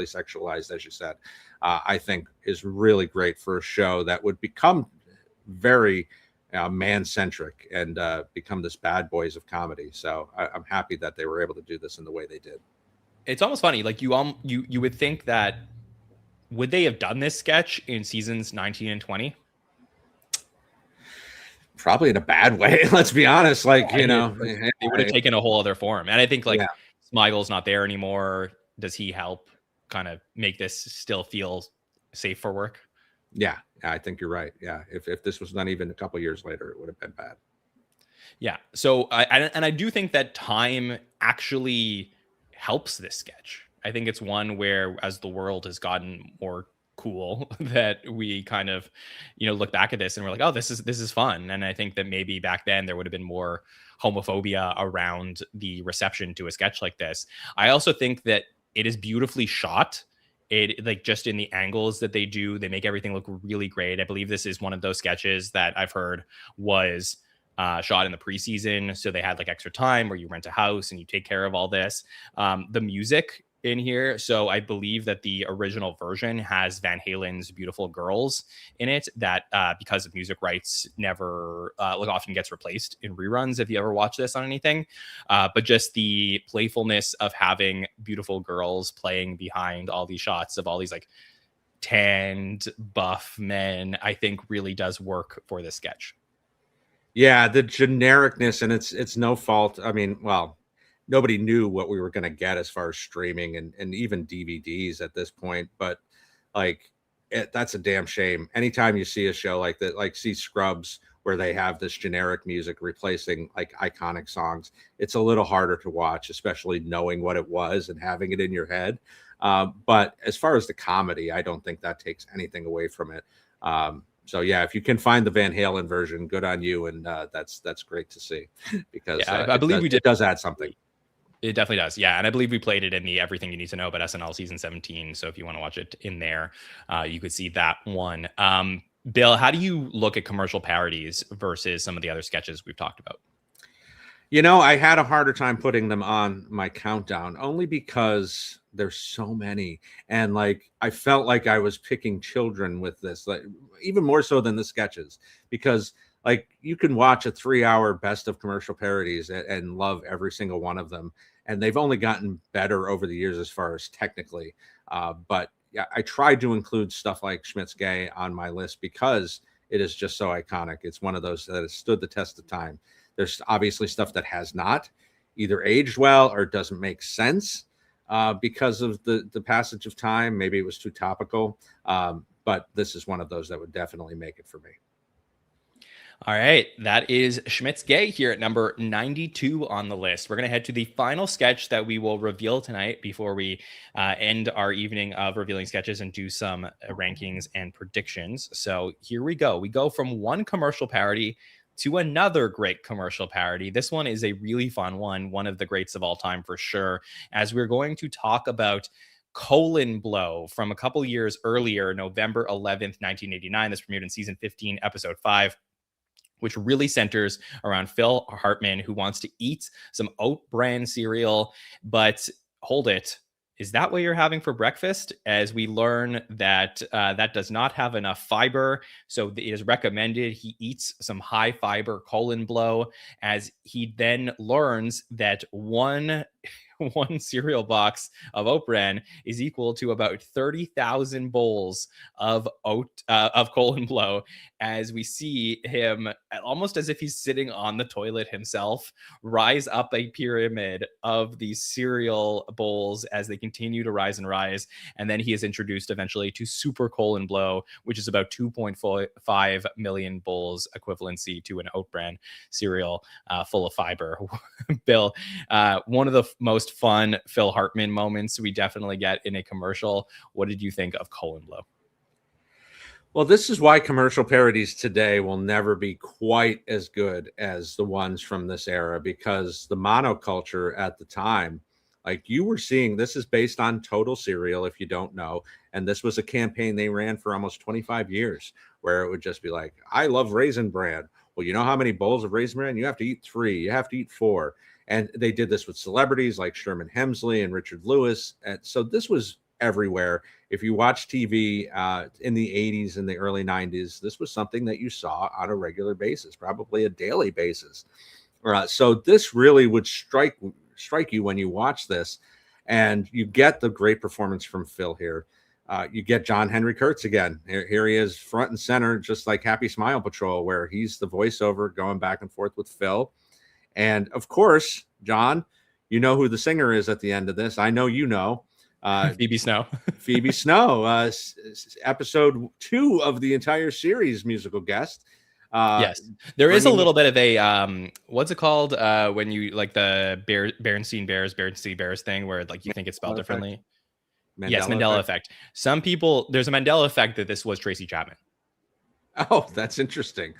sexualized, as you said, I think is really great for a show that would become very man-centric and become this bad boys of comedy. So I'm happy that they were able to do this in the way they did. It's almost funny, like you would think that, would they have done this sketch in seasons 19 and 20? Probably in a bad way. Let's be honest. Like, they would have taken a whole other form. And I think Smigel's not there anymore. Does he help kind of make this still feel safe for work? Yeah, I think you're right. Yeah, if this was done even a couple years later, it would have been bad. Yeah. So I do think that time actually helps this sketch. I think it's one where, as the world has gotten more cool, that we kind of, look back at this and we're like, oh, this is fun. And I think that maybe back then there would have been more homophobia around the reception to a sketch like this. I also think that it is beautifully shot. It, like, just in the angles that they do, they make everything look really great. I believe this is one of those sketches that I've heard was shot in the preseason, so they had like extra time where you rent a house and you take care of all this. The music in here, so I believe that the original version has Van Halen's Beautiful Girls in it, that because of music rights never often gets replaced in reruns if you ever watch this on anything. But just the playfulness of having beautiful girls playing behind all these shots of all these like tanned buff men, I think really does work for this sketch. Yeah, the genericness, and it's no fault. I mean, well, nobody knew what we were going to get as far as streaming and even DVDs at this point, but like that's a damn shame. Anytime you see a show like that, like see Scrubs, where they have this generic music replacing like iconic songs, it's a little harder to watch, especially knowing what it was and having it in your head. But as far as the comedy, I don't think that takes anything away from it. So yeah, if you can find the Van Halen version, good on you, and that's great to see, because I believe it does add something. It definitely does. Yeah. And I believe we played it in the Everything You Need to Know About SNL season 17. So if you want to watch it in there, you could see that one. Bill, how do you look at commercial parodies versus some of the other sketches we've talked about? I had a harder time putting them on my countdown, only because there's so many. And like, I felt like I was picking children with this, like even more so than the sketches, because like you can watch a 3-hour best of commercial parodies and love every single one of them. And they've only gotten better over the years as far as technically. But yeah, I tried to include stuff like Schmitts Gay on my list because it is just so iconic. It's one of those that has stood the test of time. There's obviously stuff that has not either aged well or doesn't make sense because of the passage of time. Maybe it was too topical. But this is one of those that would definitely make it for me. All right, that is Schmitts Gay here at number 92 on the list. We're going to head to the final sketch that we will reveal tonight before we end our evening of revealing sketches and do some rankings and predictions. So here we go. We go from one commercial parody to another great commercial parody. This one is a really fun one of the greats of all time for sure, as we're going to talk about Colon Blow from a couple years earlier, November 11th, 1989. This premiered in season 15, episode 5. Which really centers around Phil Hartman, who wants to eat some oat bran cereal. But hold it, is that what you're having for breakfast? As we learn that that does not have enough fiber. So it is recommended he eats some high fiber Colon Blow, as he then learns that one cereal box of oat bran is equal to about 30,000 bowls of Colon Blow, as we see him, almost as if he's sitting on the toilet himself, rise up a pyramid of these cereal bowls as they continue to rise and rise. And then he is introduced eventually to Super Colon Blow, which is about 2.5 million bowls, equivalency to an oat bran cereal full of fiber. Bill, one of the most fun Phil Hartman moments we definitely get in a commercial. What did you think of Colon Blow? Well, this is why commercial parodies today will never be quite as good as the ones from this era, because the monoculture at the time, like you were seeing, this is based on Total Cereal, if you don't know. And this was a campaign they ran for almost 25 years, where it would just be like, I love Raisin Bran. Well, you know how many bowls of Raisin Bran? You have to eat 3. You have to eat 4. And they did this with celebrities like Sherman Hemsley and Richard Lewis. And so this was everywhere. If you watch TV in the 80s and the early 90s, this was something that you saw on a regular basis, probably a daily basis. So this really would strike you when you watch this, and you get the great performance from Phil here. You get John Henry Kurtz again. Here he is front and center, just like Happy Smile Patrol, where he's the voiceover going back and forth with Phil. And of course, John, you know who the singer is at the end of this. I know you know. Phoebe Snow. Phoebe Snow, episode 2 of the entire series musical guest. Yes, there is a bringing little bit of a what's it called when you like the Berenstein Bears thing where like you think it's spelled Mandela effect. differently. Yes, Mandela Mandela effect. effect. Some people, there's a Mandela effect that this was Tracy Chapman. Oh, that's interesting.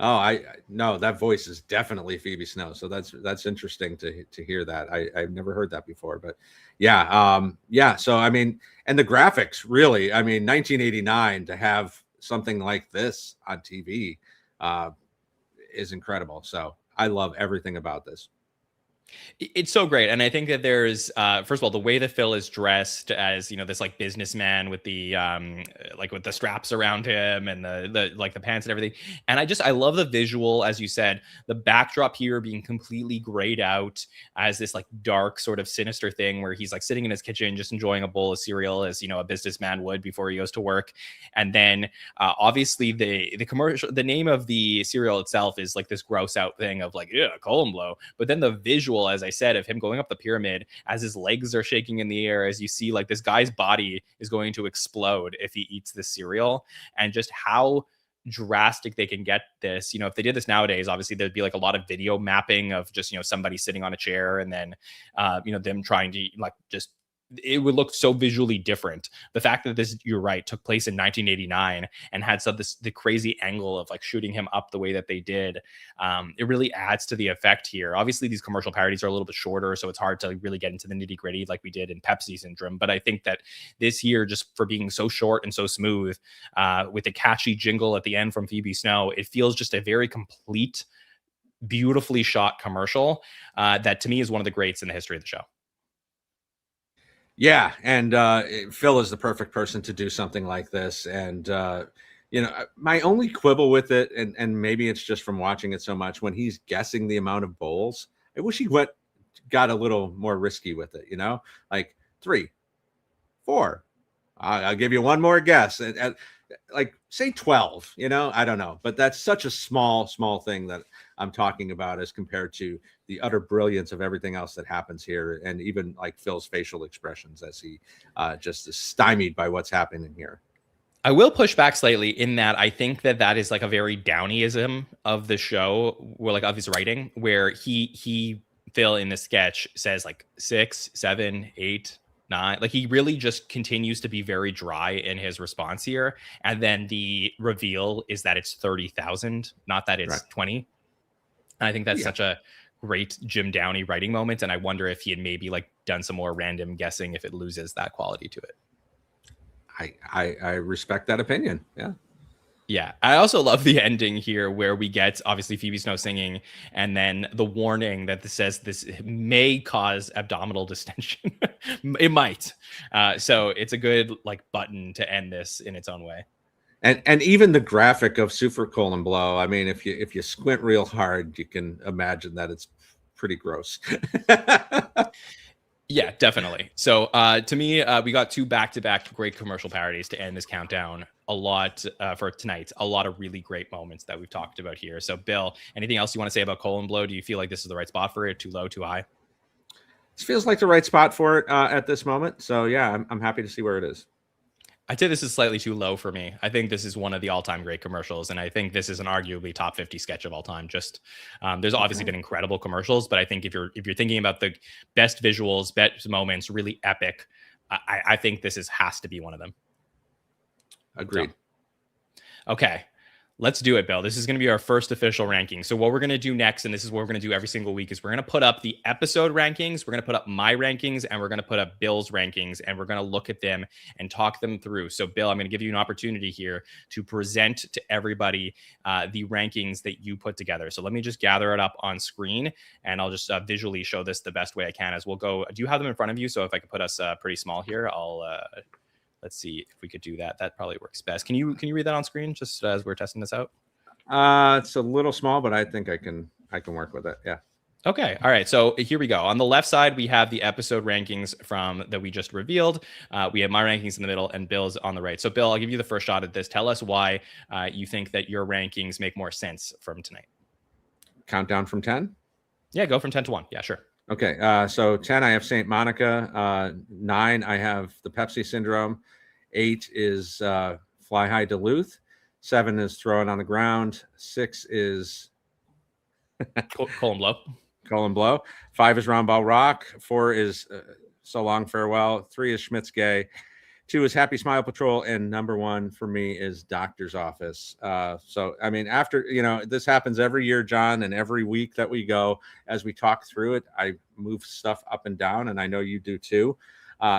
Oh, I no, that voice is definitely Phoebe Snow. So that's interesting to hear that. I've never heard that before, but yeah. So I mean, and the graphics really, I mean, 1989 to have something like this on TV is incredible. So I love everything about this. It's so great, and I think that there's first of all the way that Phil is dressed as this like businessman with the like with the straps around him and the like the pants and everything, and I love the visual, as you said, the backdrop here being completely grayed out as this like dark sort of sinister thing where he's like sitting in his kitchen just enjoying a bowl of cereal as a businessman would before he goes to work, and then obviously the commercial, the name of the cereal itself is like this gross out thing of like colon blow, but then the visual, as I said, of him going up the pyramid as his legs are shaking in the air, as you see like this guy's body is going to explode if he eats this cereal, and just how drastic they can get this. If they did this nowadays, obviously there'd be like a lot of video mapping of just somebody sitting on a chair and then them trying to like just, it would look so visually different. The fact that this, you're right, took place in 1989 and had the crazy angle of like shooting him up the way that they did, it really adds to the effect here. Obviously, these commercial parodies are a little bit shorter, so it's hard to really get into the nitty gritty like we did in Pepsi Syndrome. But I think that this here, just for being so short and so smooth, with a catchy jingle at the end from Phoebe Snow, it feels just a very complete, beautifully shot commercial that to me is one of the greats in the history of the show. Yeah, and Phil is the perfect person to do something like this. And my only quibble with it, and maybe it's just from watching it so much, when he's guessing the amount of bowls, I wish he got a little more risky with it. Like 3, 4. I'll give you one more guess, and like say 12. I don't know, but that's such a small thing that I'm talking about as compared to the utter brilliance of everything else that happens here, and even like Phil's facial expressions as he just is stymied by what's happening here. I will push back slightly in that I think that is like a very Downeyism of the show, where like of his writing, where he Phil in the sketch says like 6, 7, 8, 9. Like he really just continues to be very dry in his response here, and then the reveal is that it's 30,000, not that it's 20. And I think that's such a great Jim Downey writing moment, and I wonder if he had maybe like done some more random guessing if it loses that quality to it. I respect that opinion. Yeah. I also love the ending here where we get obviously Phoebe Snow singing and then the warning that this says this may cause abdominal distension. It might. So it's a good like button to end this in its own way. And even the graphic of super colon blow, I mean, if you squint real hard, you can imagine that it's pretty gross. Yeah, definitely. So to me, we got 2 back-to-back great commercial parodies to end this countdown. A lot for tonight. A lot of really great moments that we've talked about here. So Bill, anything else you want to say about colon blow? Do you feel like this is the right spot for it? Too low, too high? This feels like the right spot for it at this moment. So yeah, I'm happy to see where it is. I'd say this is slightly too low for me. I think this is one of the all-time great commercials, and I think this is an arguably top 50 sketch of all time. Just there's obviously been incredible commercials, but I think if you're thinking about the best visuals, best moments, really epic, I think this has to be one of them. Agreed. So, okay. Let's do it, Bill. This is going to be our first official ranking. So what we're going to do next, and this is what we're going to do every single week, is we're going to put up the episode rankings, we're going to put up my rankings, and we're going to put up Bill's rankings, and we're going to look at them and talk them through. So Bill, I'm going to give you an opportunity here to present to everybody the rankings that you put together. So let me just gather it up on screen, and I'll just visually show this the best way I can as we'll go. Do you have them in front of you? So if I could put us pretty small here, I'll... let's see if we could do that. That probably works best. Can you read that on screen just as we're testing this out? It's a little small, but I think I can work with it. Yeah. Okay. All right. So here we go. On the left side, we have the episode rankings from that we just revealed. We have my rankings in the middle and Bill's on the right. So Bill, I'll give you the first shot at this. Tell us why you think that your rankings make more sense from tonight. Countdown from 10? Yeah, go from 10 to 1. Yeah, sure. Okay, so 10, I have St. Monica. 9, I have the Pepsi Syndrome. 8 is Fly High Duluth. 7 is Throw It on the Ground. 6 is Colin Blow. Colin Blow. 5 is Roundball Rock. 4 is So Long Farewell. 3 is Schmitts Gay. 2 is Happy Smile Patrol, and number 1 for me is Doctor's Office. So, I mean, after, this happens every year, John, and every week that we go, as we talk through it, I move stuff up and down, and I know you do too.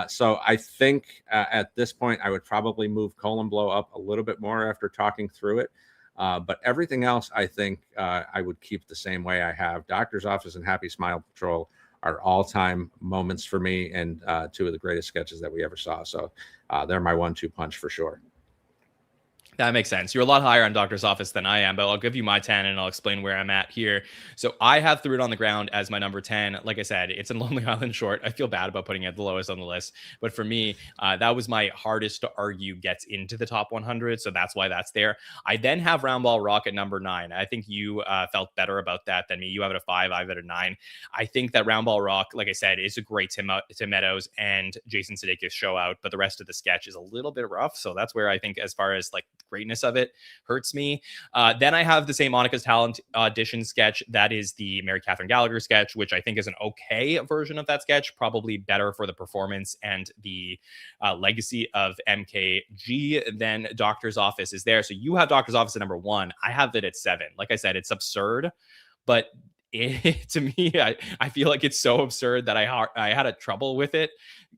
So I think at this point, I would probably move Colin Blow up a little bit more after talking through it. But everything else, I think I would keep the same way I have. Doctor's Office and Happy Smile Patrol are all-time moments for me, and 2 of the greatest sketches that we ever saw. So they're my 1-2 punch for sure. That makes sense. You're a lot higher on Doctor's Office than I am, but I'll give you my 10 and I'll explain where I'm at here. So I have Threw It on the Ground as my number 10. Like I said, it's in Lonely Island Short. I feel bad about putting it the lowest on the list, but for me, that was my hardest to argue gets into the top 100. So that's why that's there. I then have Roundball Rock at number 9. I think you felt better about that than me. You have it at 5. I have it at 9. I think that Roundball Rock, like I said, is a great Tim Meadows and Jason Sudeikis show out, but the rest of the sketch is a little bit rough. So that's where I think, as far as like greatness of it, hurts me. Then I have the St. Monica's Talent audition sketch. That is the Mary Catherine Gallagher sketch, which I think is an okay version of that sketch, probably better for the performance and the legacy of MKG than Doctor's Office is there. So you have Doctor's Office at number 1. I have it at 7. Like I said, it's absurd, but to me, I feel like it's so absurd that I had a trouble with it,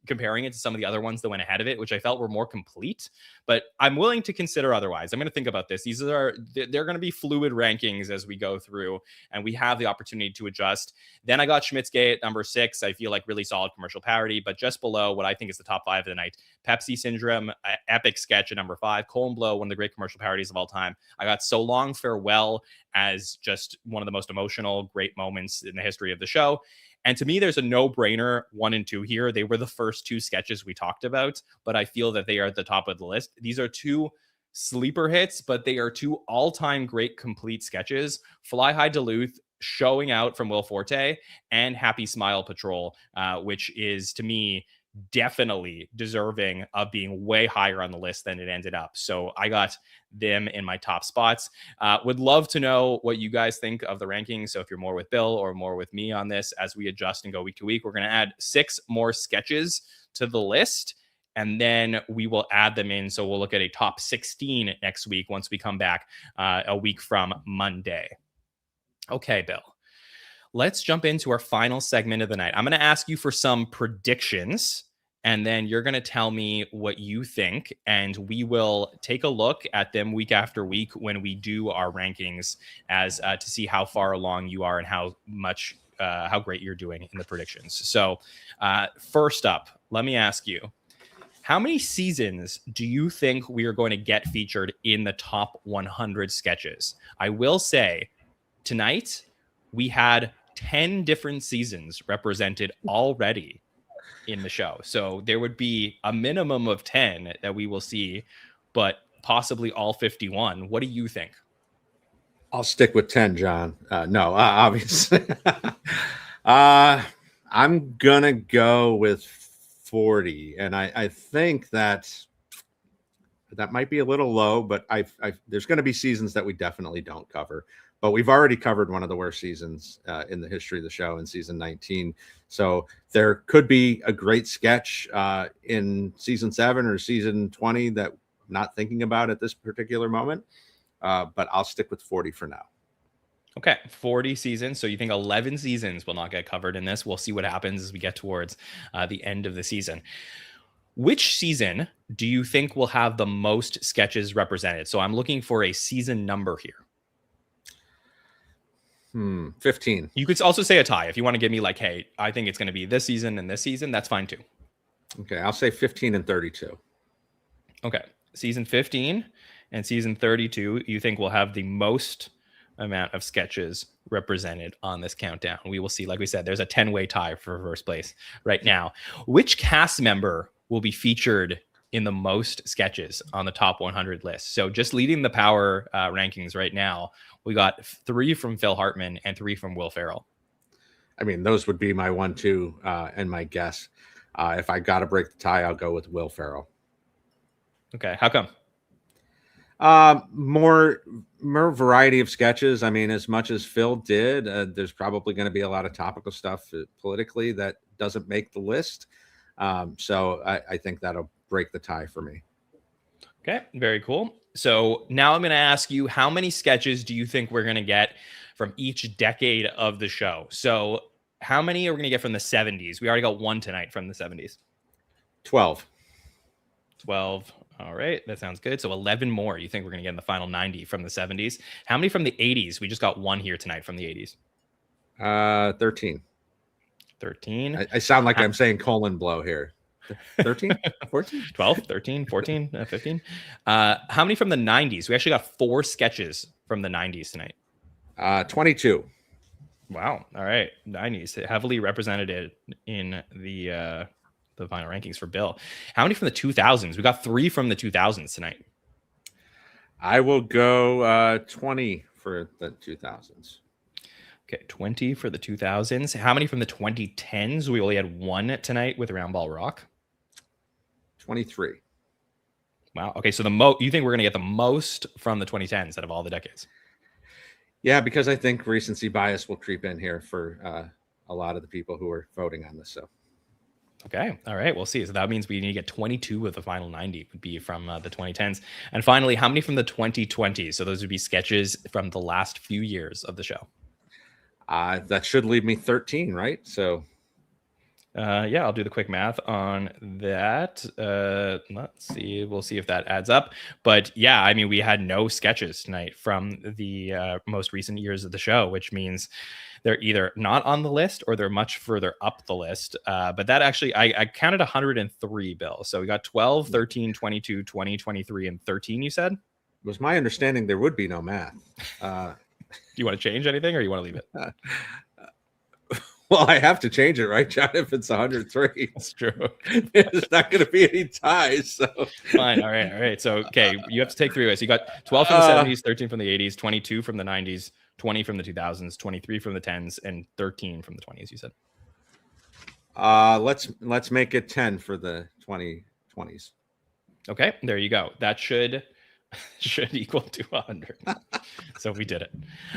comparing it to some of the other ones that went ahead of it, which I felt were more complete. But I'm willing to consider otherwise. I'm going to think about this. They're going to be fluid rankings as we go through, and we have the opportunity to adjust. Then I got Schmitts Gay at number 6. I feel like really solid commercial parody, but just below what I think is the top 5 of the night. Pepsi Syndrome, epic sketch at number 5. Colin Blow, one of the great commercial parodies of all time. I got So Long Farewell as just one of the most emotional, great moments in the history of the show. And to me, there's a no-brainer 1 and 2 here. They were the first 2 sketches we talked about, but I feel that they are at the top of the list. These are 2 sleeper hits, but they are 2 all-time great complete sketches. Fly High Duluth, Showing Out from Will Forte, and Happy Smile Patrol, which is, to me, definitely deserving of being way higher on the list than it ended up. So I got them in my top spots. Would love to know what you guys think of the rankings. So if you're more with Bill or more with me on this, as we adjust and go week to week, we're going to add 6 more sketches to the list, and then we will add them in. So we'll look at a top 16 next week once we come back a week from Monday. Okay, Bill. Let's jump into our final segment of the night. I'm going to ask you for some predictions, and then you're going to tell me what you think, and we will take a look at them week after week when we do our rankings as to see how far along you are and how great you're doing in the predictions. So first up, let me ask you, how many seasons do you think we are going to get featured in the top 100 sketches? I will say tonight we had 10 different seasons represented already in the show. So there would be a minimum of 10 that we will see, but possibly all 51. What do you think? I'll stick with 10, John. No, obviously. I'm going to go with 40. And I think that might be a little low, but there's going to be seasons that we definitely don't cover. But we've already covered one of the worst seasons in the history of the show in season 19. So there could be a great sketch in season 7 or season 20 that I'm not thinking about at this particular moment. But I'll stick with 40 for now. Okay, 40 seasons. So you think 11 seasons will not get covered in this? We'll see what happens as we get towards the end of the season. Which season do you think will have the most sketches represented? So I'm looking for a season number here. 15. You could also say a tie if you want to give me like, hey, I think it's going to be this season and this season. That's fine too. Okay, I'll say 15 and 32. Okay, season 15 and season 32, you think will have the most amount of sketches represented on this countdown. We will see, like we said, there's a 10-way tie for first place right now. Which cast member will be featured in the most sketches on the top 100 list? So just leading the power rankings right now, we got 3 from Phil Hartman and 3 from Will Ferrell. I mean, those would be my 1, 2, and my guess. If I got to break the tie, I'll go with Will Ferrell. Okay, how come? More variety of sketches. I mean, as much as Phil did, there's probably going to be a lot of topical stuff politically that doesn't make the list. So I think that'll break the tie for me. Okay, very cool. So now I'm going to ask you, how many sketches do you think we're going to get from each decade of the show? So how many are we going to get from the 70s? We already got one tonight from the 70s. 12. 12. All right, that sounds good. So 11 more you think we're going to get in the final 90 from the 70s. How many from the 80s? We just got one here tonight from the 80s. 13. 13. I sound like I'm saying colon blow here. 13, 14, 12, 13, 14, 15. How many from the 90s? We actually got 4 sketches from the 90s tonight. 22. Wow. All right. 90s heavily represented in the final rankings for Bill. How many from the 2000s? We got 3 from the 2000s tonight. I will go 20 for the 2000s. Okay, 20 for the 2000s. How many from the 2010s? We only had 1 tonight with Roundball Rock. 23. Wow. Okay, so you think we're going to get the most from the 2010s out of all the decades? Yeah, because I think recency bias will creep in here for a lot of the people who are voting on this. So, okay, all right, we'll see. So that means we need to get 22 of the final 90 would be from the 2010s. And finally, how many from the 2020s? So those would be sketches from the last few years of the show. That should leave me 13, right? So, yeah, I'll do the quick math on that. Let's see. We'll see if that adds up. But yeah, I mean, we had no sketches tonight from the most recent years of the show, which means they're either not on the list or they're much further up the list. But that actually, I counted 103, Bill. So we got 12, 13, 22, 20, 23, and 13, you said? It was my understanding there would be no math. Do you want to change anything or you want to leave it? Well, I have to change it, right, John? If it's 103, that's true. There's not going to be any ties. So fine. All right. So, okay, you have to take 3 away. So you got 12 from the 70s, 13 from the 80s, 22 from the 90s, 20 from the 2000s, 23 from the 10s, and 13 from the 20s, you said. Let's make it 10 for the 2020s. Okay, there you go. That should equal to 100. So we did it.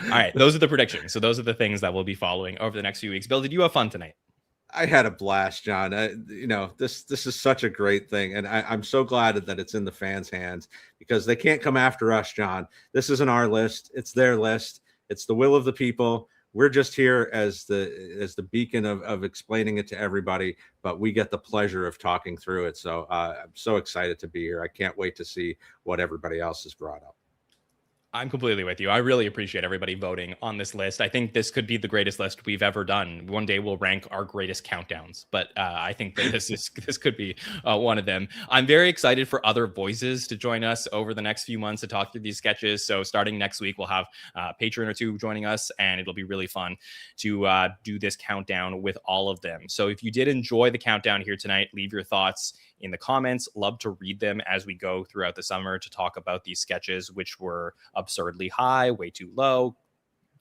All right, those are the predictions. So those are the things that we'll be following over the next few weeks. Bill, did you have fun tonight? I had a blast, John. This is such a great thing, and I'm so glad that it's in the fans' hands because they can't come after us, John. This isn't our list; it's their list. It's the will of the people. We're just here as the beacon of explaining it to everybody, but we get the pleasure of talking through it. So I'm so excited to be here. I can't wait to see what everybody else has brought up. I'm completely with you. I really appreciate everybody voting on this list. I think this could be the greatest list we've ever done. One day we'll rank our greatest countdowns, but I think that this could be one of them. I'm very excited for other voices to join us over the next few months to talk through these sketches. So starting next week, we'll have a patron or two joining us, and it'll be really fun to do this countdown with all of them. So if you did enjoy the countdown here tonight, leave your thoughts in the comments. Love to read them as we go throughout the summer to talk about these sketches, which were absurdly high, way too low.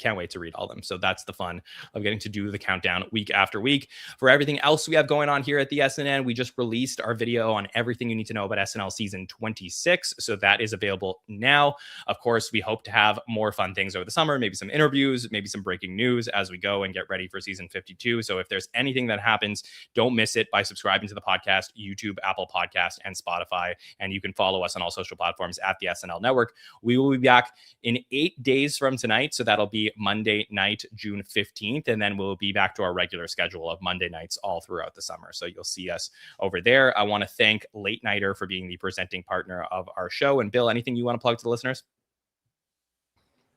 Can't wait to read all of them. So that's the fun of getting to do the countdown week after week. For everything else we have going on here at the SNN, we just released our video on everything you need to know about SNL season 26. So that is available now. Of course, we hope to have more fun things over the summer, maybe some interviews, maybe some breaking news as we go and get ready for season 52. So if there's anything that happens, don't miss it by subscribing to the podcast, YouTube, Apple Podcast, and Spotify. And you can follow us on all social platforms at the SNL Network. We will be back in 8 days from tonight. So that'll be Monday night, June 15th. And then we'll be back to our regular schedule of Monday nights all throughout the summer. So you'll see us over there. I want to thank Late Nighter for being the presenting partner of our show. And Bill, anything you want to plug to the listeners?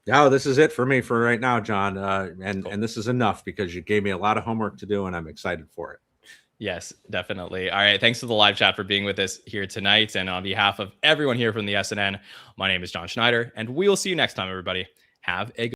No, this is it for me for right now, John. Cool. And this is enough because you gave me a lot of homework to do and I'm excited for it. Yes, definitely. All right. Thanks to the live chat for being with us here tonight. And on behalf of everyone here from the SNN, my name is John Schneider, and we'll see you next time, everybody. Have a good